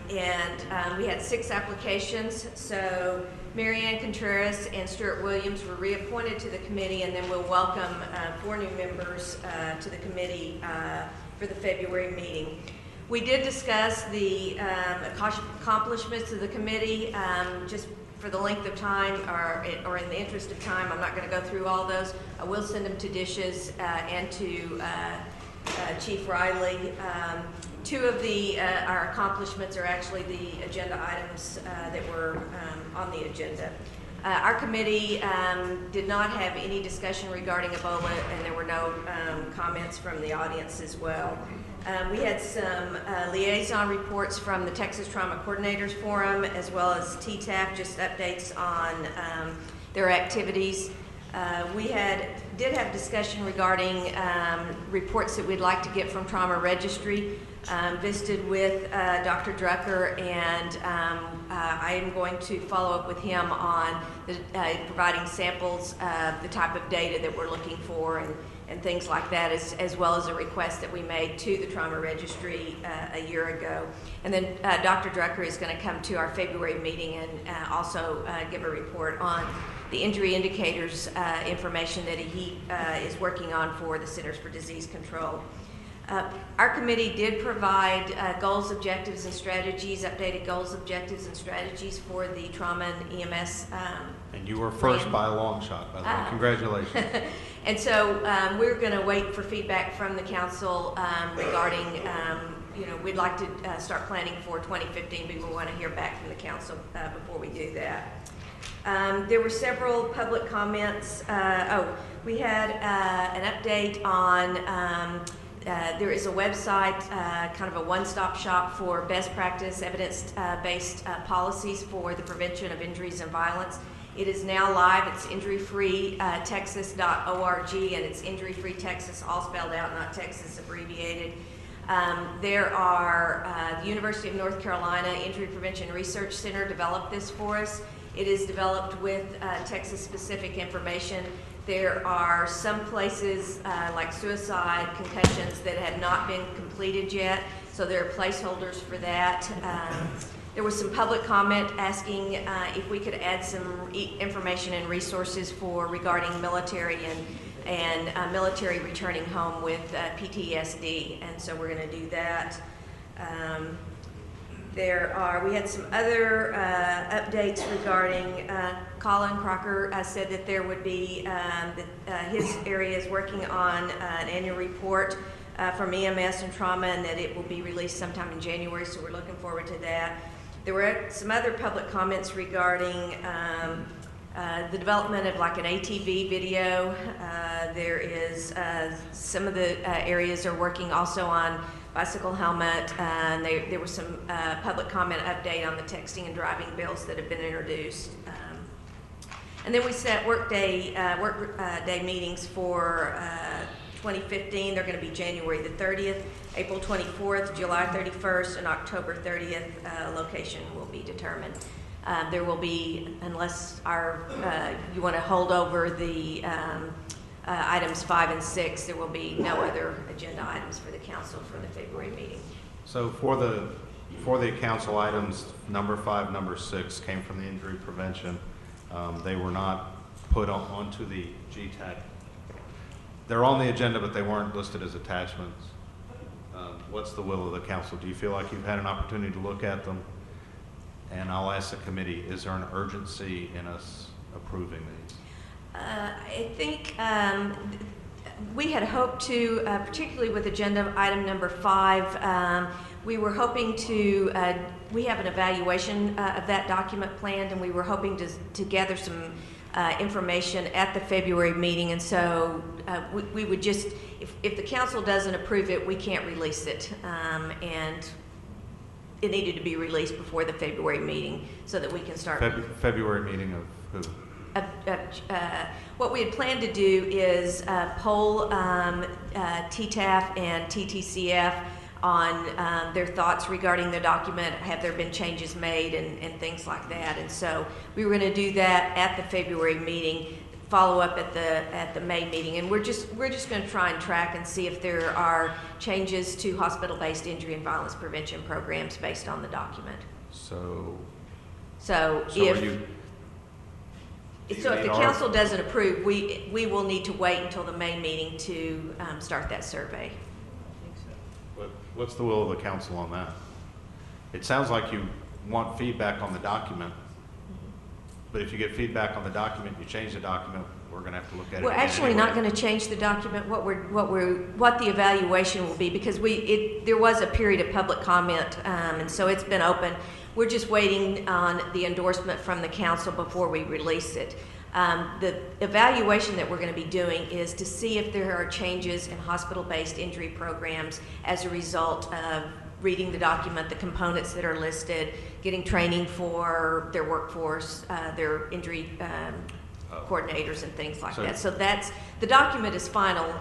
and we had 6 applications. So Mary Ann Contreras and Stuart Williams were reappointed to the committee, and then we'll welcome 4 new members to the committee for the February meeting. We did discuss the accomplishments of the committee. Just for the length of time, or in the interest of time, I'm not going to go through all those. I will send them to Dishes and to Chief Riley. 2 of our accomplishments are actually the agenda items that were on the agenda. Our committee did not have any discussion regarding Ebola, and there were no comments from the audience as well. We had some liaison reports from the Texas Trauma Coordinators Forum, as well as TTAF, just updates on their activities. We did have discussion regarding reports that we'd like to get from Trauma Registry. Visited with Dr. Drucker, and I am going to follow up with him on providing samples of the type of data that we're looking for and things like that, as well as a request that we made to the Trauma Registry a year ago. And then Dr. Drucker is going to come to our February meeting and also give a report on the injury indicators information that he is working on for the Centers for Disease Control. Our committee did provide goals, objectives, and strategies, updated goals, objectives, and strategies for the trauma and EMS. And you were first by a long shot, by the way. Congratulations. And so we're going to wait for feedback from the council regarding, we'd like to start planning for 2015, but we want to hear back from the council before we do that. There were several public comments. We had an update on there is a website, kind of a one-stop shop for best practice, evidence-based policies for the prevention of injuries and violence. It is now live. It's injuryfreetexas.org, and it's Injury-Free Texas, all spelled out, not Texas abbreviated. There are the University of North Carolina Injury Prevention Research Center developed this for us. It is developed with Texas-specific information. There are some places like suicide, concussions that have not been completed yet, so there are placeholders for that. There was some public comment asking if we could add some information and resources regarding military and military returning home with PTSD, and so we're going to do that. We had some other updates regarding Colin Crocker said that there would be, his area is working on an annual report from EMS and trauma, and that it will be released sometime in January, so we're looking forward to that. There were some other public comments regarding the development of like an ATV video. There is some of the areas are working also on bicycle helmet, and there was some public comment update on the texting and driving bills that have been introduced. And then we set work day meetings for 2015. They're going to be January the 30th, April 24th, July 31st, and October 30th. Location will be determined. There will be, unless you want to hold over the items 5 and 6, there will be no other agenda items for the council for the February meeting. So for the council items, number 5, number 6 came from the injury prevention. They were not put onto the GETAC. They're on the agenda, but they weren't listed as attachments. What's the will of the council? Do you feel like you've had an opportunity to look at them? And I'll ask the committee, is there an urgency in us approving these? I think we had hoped to, particularly with agenda item number 5, we were hoping to, we have an evaluation of that document planned, and we were hoping to gather some information at the February meeting, and so we would just, if the council doesn't approve it, we can't release it, and it needed to be released before the February meeting so that we can start. February meeting of who? What we had planned to do is poll TTAF and TTCF on their thoughts regarding the document. Have there been changes made and things like that? And so we were going to do that at the February meeting, follow up at the May meeting, and we're just going to try and track and see if there are changes to hospital-based injury and violence prevention programs based on the document. So if the council doesn't approve, we will need to wait until the May meeting to start that survey. What's the will of the council on that? It sounds like you want feedback on the document, but if you get feedback on the document, you change the document, we're going to have to look at it. We're actually not going to change the document. What the evaluation will be, because there was a period of public comment, and so it's been open. We're just waiting on the endorsement from the council before we release it. The evaluation that we're going to be doing is to see if there are changes in hospital-based injury programs as a result of reading the document, the components that are listed, getting training for their workforce, their injury coordinators and things like that. So the document is final,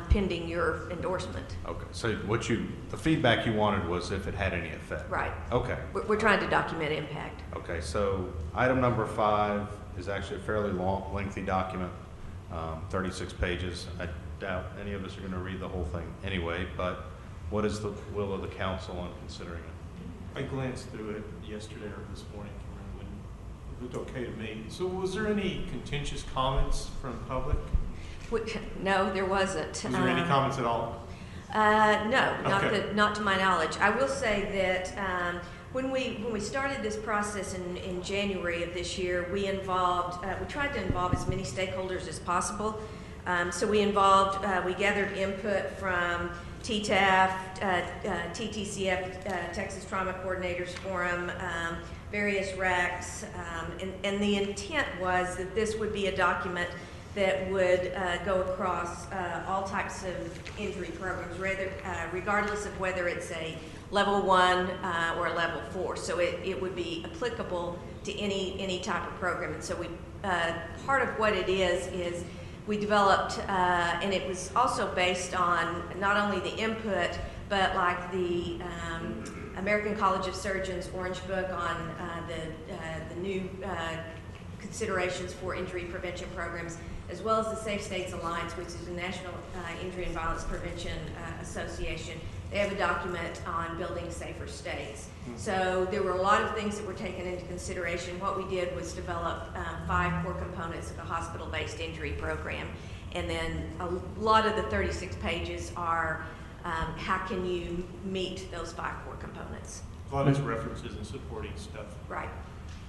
pending your endorsement. Okay, so the feedback you wanted was if it had any effect. Right. Okay. We're trying to document impact. Okay, so item number 5 is actually a fairly lengthy document, 36 pages. I doubt any of us are going to read the whole thing anyway, but what is the will of the council on considering it? I glanced through it yesterday or this morning, and it looked okay to me. So was there any contentious comments from public? No, there wasn't. Was there any comments at all? No, Okay. not to my knowledge. I will say that when we started this process in January of this year, we tried to involve as many stakeholders as possible. So we gathered input from TTAF, TTCF, Texas Trauma Coordinators Forum, various RACs, and the intent was that this would be a document that would go across all types of injury programs, regardless of whether it's a level 1 or a level 4. So it would be applicable to any type of program. And so part of what it is we developed, and it was also based on not only the input, but like the American College of Surgeons Orange Book on the new considerations for injury prevention programs, as well as the Safe States Alliance, which is the National Injury and Violence Prevention Association. They have a document on building safer states. So there were a lot of things that were taken into consideration. What we did was develop 5 core components of a hospital-based injury program. And then a lot of the 36 pages are how can you meet those 5 core components. A lot of references and supporting stuff. Right.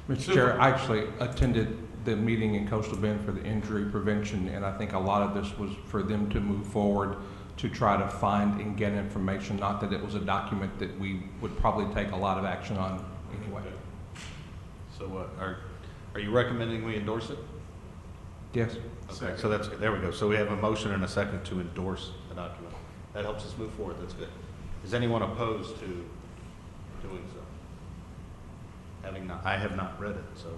Mr. Chair, I actually attended the meeting in Coastal Bend for the injury prevention, and I think a lot of this was for them to move forward to try to find and get information, not that it was a document that we would probably take a lot of action on anyway. So are you recommending we endorse it? Yes. Okay, so there we go. So we have a motion and a second to endorse the document. That helps us move forward. That's good. Is anyone opposed to doing so? I have not read it, so.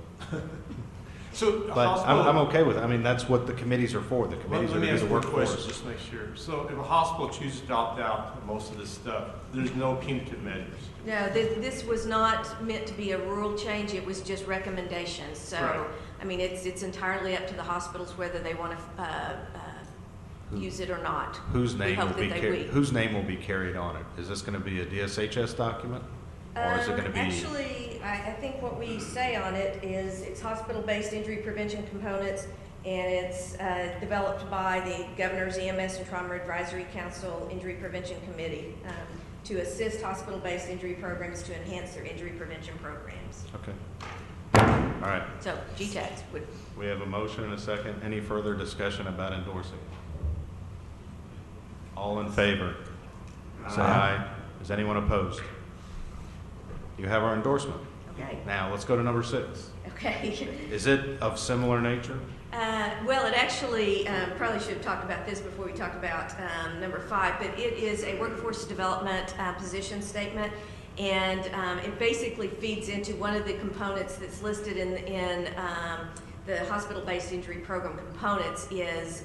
But I'm okay with it. I mean, that's what the committees are for. The committees are to do the work for us. Just to make sure. So if a hospital chooses to opt out of most of this stuff, there's no punitive measures? No, this was not meant to be a rule change. It was just recommendations. So, right. I mean, it's entirely up to the hospitals whether they want to use it or not. Whose name will be carried on it? Is this going to be a DSHS document? Or is it going to be? Actually, I think what we say on it is it's hospital-based injury prevention components, and it's developed by the Governor's EMS and Trauma Advisory Council Injury Prevention Committee to assist hospital-based injury programs to enhance their injury prevention programs. Okay. All right. So GETAC would. We have a motion and a second. Any further discussion about endorsing? All in favor? Say aye. Is anyone opposed? You have our endorsement. Okay. Now, let's go to number 6. Okay. Is it of similar nature? Well, it actually, probably should have talked about this before we talked about number 5, but it is a workforce development position statement, and it basically feeds into one of the components that's listed in the hospital-based injury program components is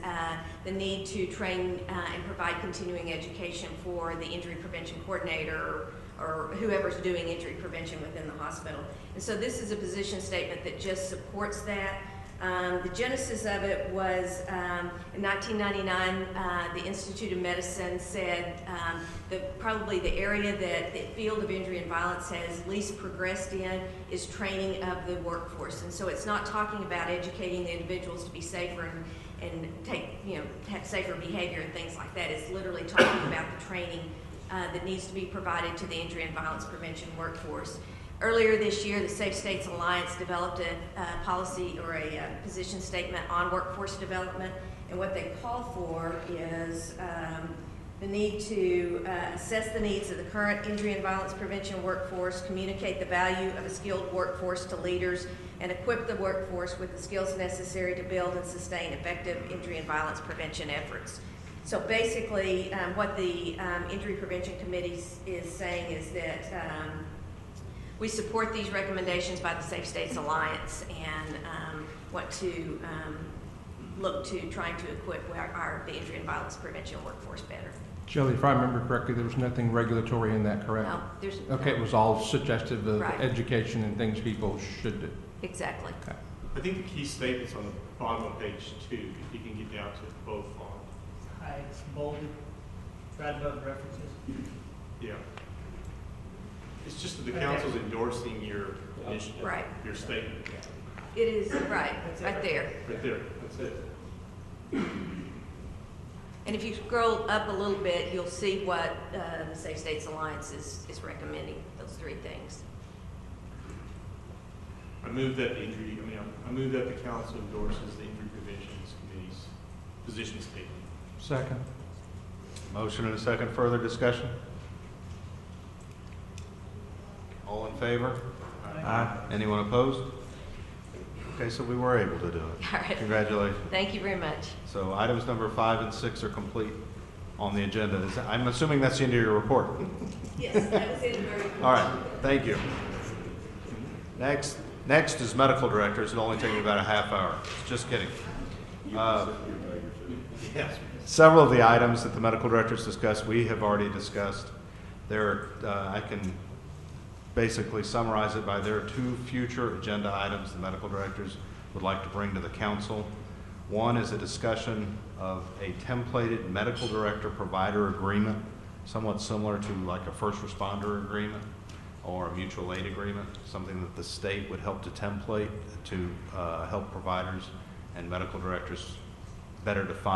the need to train and provide continuing education for the injury prevention coordinator or whoever's doing injury prevention within the hospital. And so this is a position statement that just supports that. The genesis of it was in 1999, the Institute of Medicine said that probably the area that the field of injury and violence has least progressed in is training of the workforce. And so it's not talking about educating the individuals to be safer and have safer behavior and things like that. It's literally talking about the training that needs to be provided to the injury and violence prevention workforce. Earlier this year, the Safe States Alliance developed a policy or a position statement on workforce development, and what they call for is the need to assess the needs of the current injury and violence prevention workforce, communicate the value of a skilled workforce to leaders, and equip the workforce with the skills necessary to build and sustain effective injury and violence prevention efforts. So basically, what the Injury Prevention Committee is saying is that we support these recommendations by the Safe States Alliance and want to look to trying to equip the injury and violence prevention workforce better. Shelley, if I remember correctly, there was nothing regulatory in that, correct? No, there's okay. No. It was all suggestive of Right. education and things people should do. Exactly. Okay. I think the key statement's on the bottom of page 2, if you can get down to both fonts. It's bolded, right above references. Yeah. It's just that the council's endorsing your initiative, Right. your statement. It is, right there. Right there, that's it. And And if you scroll up a little bit, you'll see what the Safe States Alliance is recommending, those three things. I move that I move that the council endorses the Injury Provisions Committee's position statement. Second. Motion and a second. Further discussion? All in favor? Aye. Anyone opposed? Okay, so we were able to do it. All right. Congratulations. Thank you very much. So items number 5 and 6 are complete on the agenda. I'm assuming that's the end of your report. Yes, that was it. All right, thank you. Next is medical directors. It'll only take me about a half hour. Just kidding. Several of the items that the medical directors discussed, we have already discussed. I can basically summarize it by there are 2 future agenda items the medical directors would like to bring to the council. One is a discussion of a templated medical director provider agreement, somewhat similar to like a first responder agreement or a mutual aid agreement, something that the state would help to template to help providers and medical directors better define